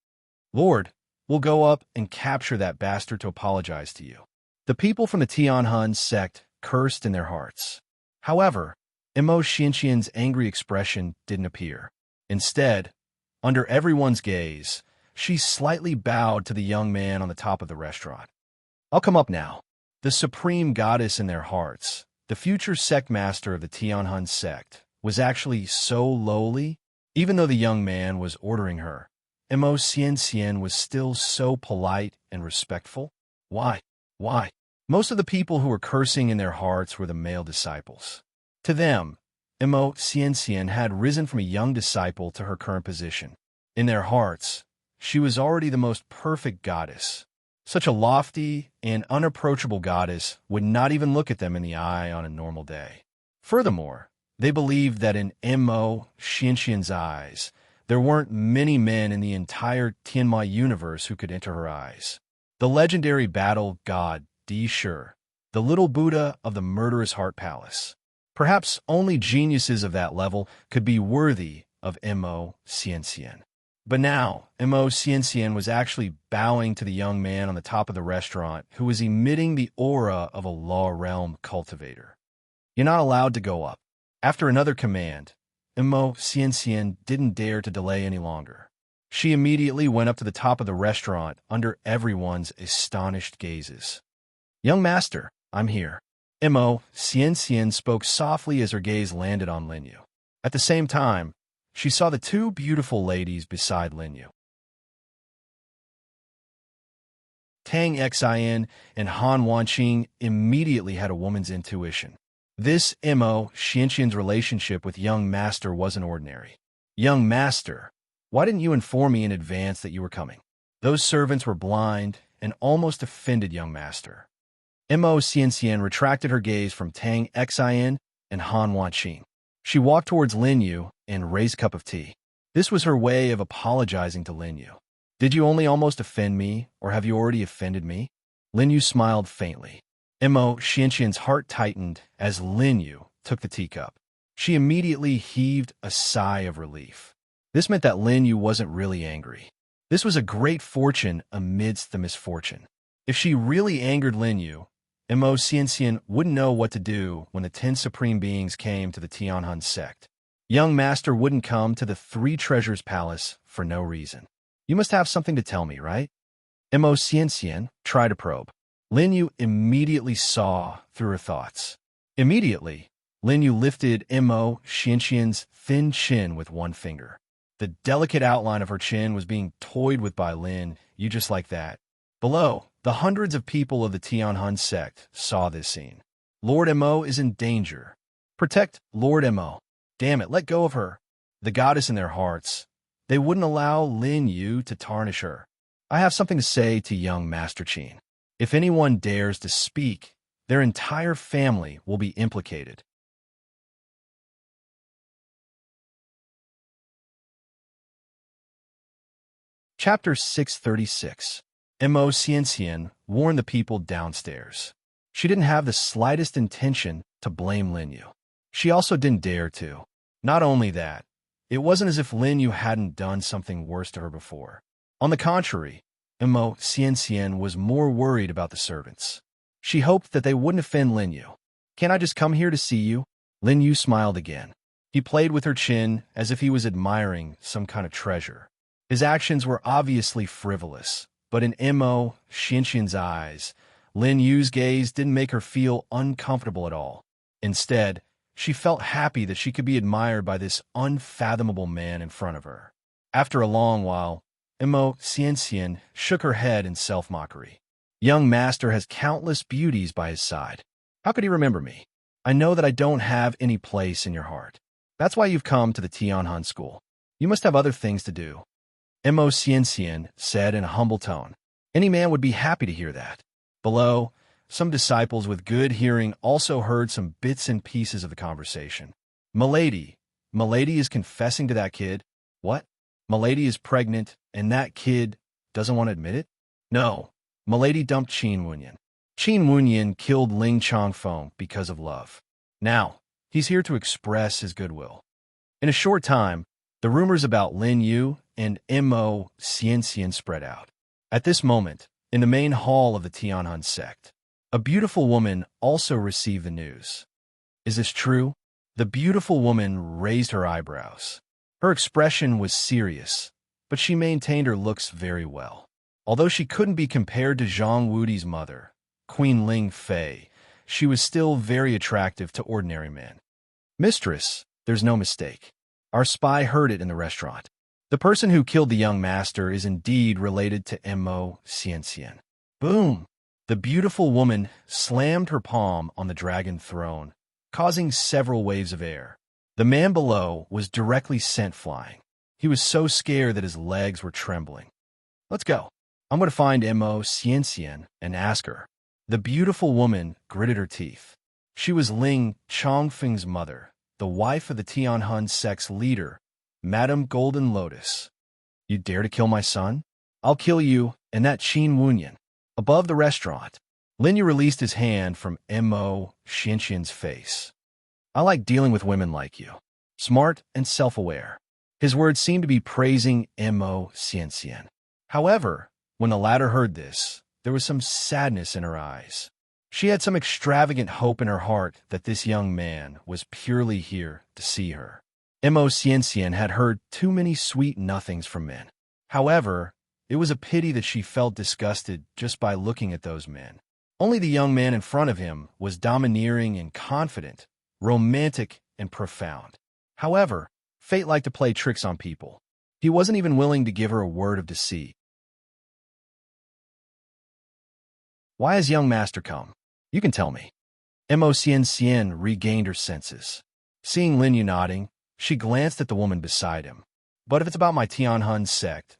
Lord, we'll go up and capture that bastard to apologize to you. The people from the Tian'an sect cursed in their hearts. However, Mo Xianqian's angry expression didn't appear. Instead, under everyone's gaze, she slightly bowed to the young man on the top of the restaurant. I'll come up now. The supreme goddess in their hearts, the future sect master of the Tian'an sect, was actually so lowly, even though the young man was ordering her. Mo Xianqian was still so polite and respectful. Why? Why? Most of the people who were cursing in their hearts were the male disciples. To them, Mo Xianqian had risen from a young disciple to her current position. In their hearts, she was already the most perfect goddess. Such a lofty and unapproachable goddess would not even look at them in the eye on a normal day. Furthermore, they believed that in Mo Xianqian's eyes, there weren't many men in the entire Tianma universe who could enter her eyes. The legendary battle god Di Shi, the little Buddha of the murderous heart palace. Perhaps only geniuses of that level could be worthy of Mo Xianqian. But now, Mo Xianqian was actually bowing to the young man on the top of the restaurant who was emitting the aura of a law realm cultivator. You're not allowed to go up. After another command, Mo Xianqian didn't dare to delay any longer. She immediately went up to the top of the restaurant under everyone's astonished gazes. Young master, I'm here. Mo Xianqian spoke softly as her gaze landed on Lin Yu. At the same time, she saw the two beautiful ladies beside Lin Yu. Tang Xian and Han Wanqing immediately had a woman's intuition. This Mo Xianqian's relationship with young master wasn't ordinary. Young master, why didn't you inform me in advance that you were coming? Those servants were blind and almost offended young master. Mo Xianqian retracted her gaze from Tang Xian and Han Wanqing. She walked towards Lin Yu and raised a cup of tea. This was her way of apologizing to Lin Yu. Did you only almost offend me, or have you already offended me? Lin Yu smiled faintly. Mo Xianqian's heart tightened as Lin Yu took the teacup. She immediately heaved a sigh of relief. This meant that Lin Yu wasn't really angry. This was a great fortune amidst the misfortune. If she really angered Lin Yu, Mo Xianqian wouldn't know what to do when the 10 supreme beings came to the Tian'an sect. Young master wouldn't come to the Three Treasures Palace for no reason. You must have something to tell me, right? Mo Xianqian tried to probe. Lin Yu immediately saw through her thoughts. Immediately, Lin Yu lifted Mo Xianqian's thin chin with one finger. The delicate outline of her chin was being toyed with by Lin Yu just like that. Below, the hundreds of people of the Tian'an sect saw this scene. Lord Mo is in danger. Protect Lord Mo. Damn it, let go of her. The goddess in their hearts. They wouldn't allow Lin Yu to tarnish her. I have something to say to young Master Qin. If anyone dares to speak, their entire family will be implicated. Chapter 636. Mo Xianxian warned the people downstairs. She didn't have the slightest intention to blame Lin Yu. She also didn't dare to. Not only that, it wasn't as if Lin Yu hadn't done something worse to her before. On the contrary, Mo Xianxian was more worried about the servants. She hoped that they wouldn't offend Lin Yu. "Can't I just come here to see you?" Lin Yu smiled again. He played with her chin as if he was admiring some kind of treasure. His actions were obviously frivolous, but in Mo Xianxian's eyes, Lin Yu's gaze didn't make her feel uncomfortable at all. Instead, she felt happy that she could be admired by this unfathomable man in front of her. After a long while, Mo Xianxian shook her head in self-mockery. "Young master has countless beauties by his side. How could he remember me? I know that I don't have any place in your heart. That's why you've come to the Tianhan school. You must have other things to do." Mo Xianxian said in a humble tone. Any man would be happy to hear that. Below, some disciples with good hearing also heard some bits and pieces of the conversation. Milady is confessing to that kid. What? Milady is pregnant, and that kid doesn't want to admit it? No, Milady dumped Qin Wunyan. Qin Wunyan killed Ling Changfeng because of love. Now, he's here to express his goodwill. In a short time, the rumors about Lin Yu and Mo Xianxian spread out. At this moment, in the main hall of the Tianhan sect, a beautiful woman also received the news. Is this true? The beautiful woman raised her eyebrows. Her expression was serious, but she maintained her looks very well. Although she couldn't be compared to Zhang Wudi's mother, Queen Ling Fei, she was still very attractive to ordinary men. "Mistress, there's no mistake. Our spy heard it in the restaurant. The person who killed the young master is indeed related to Mo Xianxian." Boom! The beautiful woman slammed her palm on the dragon throne, causing several waves of air. The man below was directly sent flying. He was so scared that his legs were trembling. "Let's go. I'm going to find Mo Xianxian and ask her." The beautiful woman gritted her teeth. She was Ling Changfeng's mother, the wife of the Tianhan sect's leader, Madame Golden Lotus. "You dare to kill my son? I'll kill you and that Qin Wunyan." Above the restaurant, Lin Yu released his hand from Mo Xianxian's face. "I like dealing with women like you. Smart and self-aware." His words seemed to be praising Mo Xianxian. However, when the latter heard this, there was some sadness in her eyes. She had some extravagant hope in her heart that this young man was purely here to see her. Mo Xianxian had heard too many sweet nothings from men. However, it was a pity that she felt disgusted just by looking at those men. Only the young man in front of him was domineering and confident, romantic and profound. However, fate liked to play tricks on people. He wasn't even willing to give her a word of deceit. "Why has young master come? You can tell me." Mo Xianxian regained her senses. Seeing Lin Yu nodding, she glanced at the woman beside him. "But if it's about my Tianhan sect,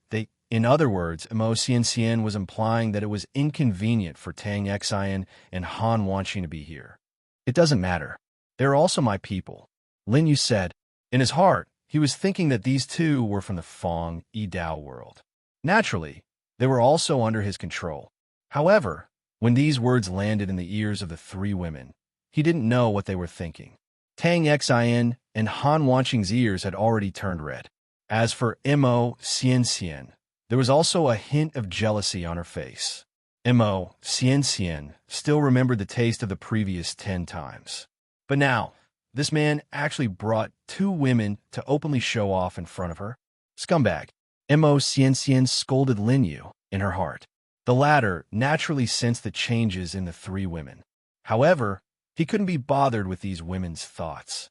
in other words, Mo Xianxian was implying that it was inconvenient for Tang Xian and Han Wanqing to be here. "It doesn't matter. They're also my people," Lin Yu said. In his heart, he was thinking that these two were from the Feng Yidao world. Naturally, they were also under his control. However, when these words landed in the ears of the three women, he didn't know what they were thinking. Tang Xian and Han Wanqing's ears had already turned red. As for Mo Xianxian, there was also a hint of jealousy on her face. Mo Xianxian still remembered the taste of the previous 10 times. But now, this man actually brought 2 women to openly show off in front of her. Scumbag. Mo Xianxian scolded Lin Yu in her heart. The latter naturally sensed the changes in the 3 women. However, he couldn't be bothered with these women's thoughts.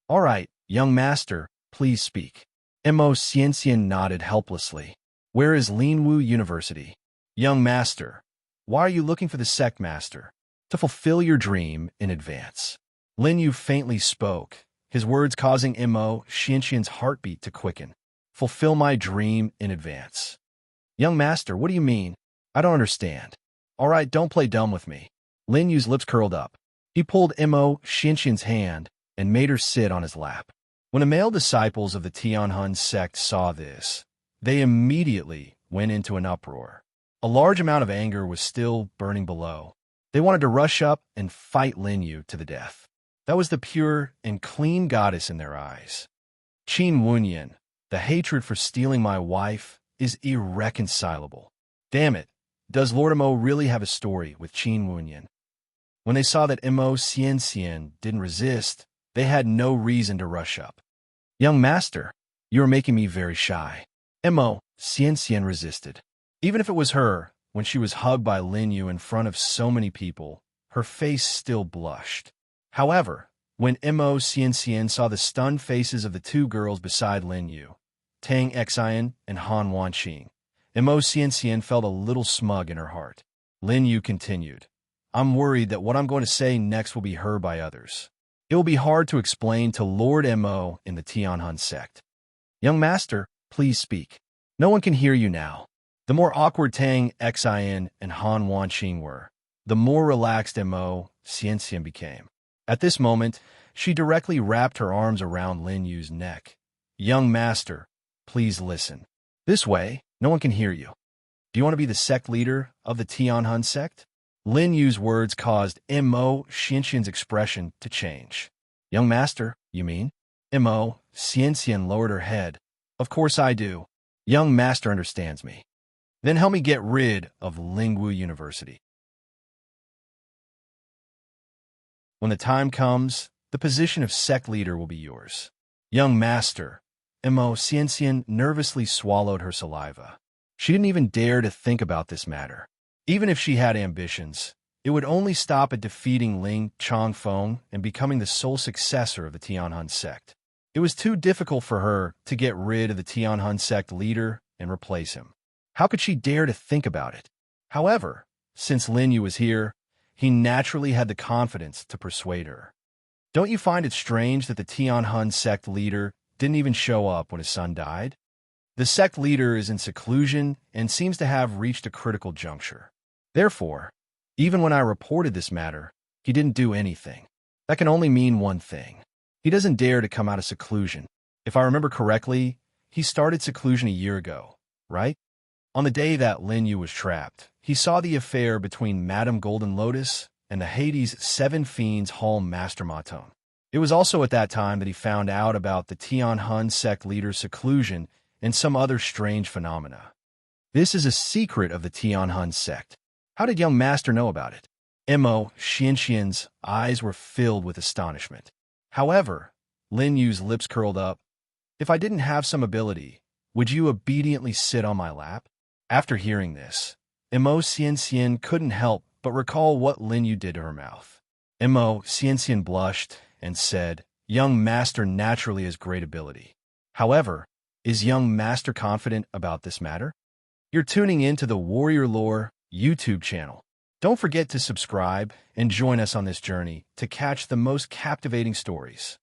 "All right, young master, please speak." Mo Xianxian nodded helplessly. "Where is Linwu University?" "Young master, why are you looking for the sect master?" "To fulfill your dream in advance." Lin Yu faintly spoke, his words causing Mo Xianxian's heartbeat to quicken. "Fulfill my dream in advance." "Young master, what do you mean? I don't understand." "All right, don't play dumb with me." Lin Yu's lips curled up. He pulled Mo Xianxian's hand and made her sit on his lap. When the male disciples of the Tianhan sect saw this, they immediately went into an uproar. A large amount of anger was still burning below. They wanted to rush up and fight Lin Yu to the death. That was the pure and clean goddess in their eyes. Qin Wunyan, the hatred for stealing my wife, is irreconcilable. Damn it, does Lord Mo really have a story with Qin Wunyan? When they saw that Mo Xianxian didn't resist, they had no reason to rush up. Young master, you are making me very shy. Mo Xianxian resisted. Even if it was her, when she was hugged by Lin Yu in front of so many people, her face still blushed. However, when Mo Xianxian saw the stunned faces of the two girls beside Lin Yu, Tang Xian and Han Wanqing, Mo Xianxian felt a little smug in her heart. Lin Yu continued, I'm worried that what I'm going to say next will be heard by others. It will be hard to explain to Lord Mo in the Tianhan sect. Young master, please speak. No one can hear you now. The more awkward Tang Xian and Han Wanqing were, the more relaxed Mo Xianxian became. At this moment, she directly wrapped her arms around Lin Yu's neck. Young master, please listen. This way, no one can hear you. Do you want to be the sect leader of the Tianhan sect? Lin Yu's words caused Mo Xianxian's expression to change. Young master, you mean? Mo Xianxian lowered her head. Of course I do. Young master understands me. Then help me get rid of Lingwu University. When the time comes, the position of sect leader will be yours. Young master, Mo Xianxian nervously swallowed her saliva. She didn't even dare to think about this matter. Even if she had ambitions, it would only stop at defeating Ling Chongfeng and becoming the sole successor of the Tianhan sect. It was too difficult for her to get rid of the Tianhan sect leader and replace him. How could she dare to think about it? However, since Lin Yu was here, he naturally had the confidence to persuade her. Don't you find it strange that the Tianhan sect leader didn't even show up when his son died? The sect leader is in seclusion and seems to have reached a critical juncture. Therefore, even when I reported this matter, he didn't do anything. That can only mean one thing. He doesn't dare to come out of seclusion. If I remember correctly, he started seclusion a year ago, right? On the day that Lin Yu was trapped, he saw the affair between Madame Golden Lotus and the Hades Seven Fiends Hall Master Maton. It was also at that time that he found out about the Tianhan sect leader's seclusion and some other strange phenomena. This is a secret of the Tianhan sect. How did young master know about it? Mo Xianxian's eyes were filled with astonishment. However, Lin Yu's lips curled up. If I didn't have some ability, would you obediently sit on my lap? After hearing this, Mo Xianxian couldn't help but recall what Lin Yu did to her mouth. Mo Xianxian blushed and said, young master naturally has great ability. However, is young master confident about this matter? You're tuning in to the Warrior Lore YouTube channel. Don't forget to subscribe and join us on this journey to catch the most captivating stories.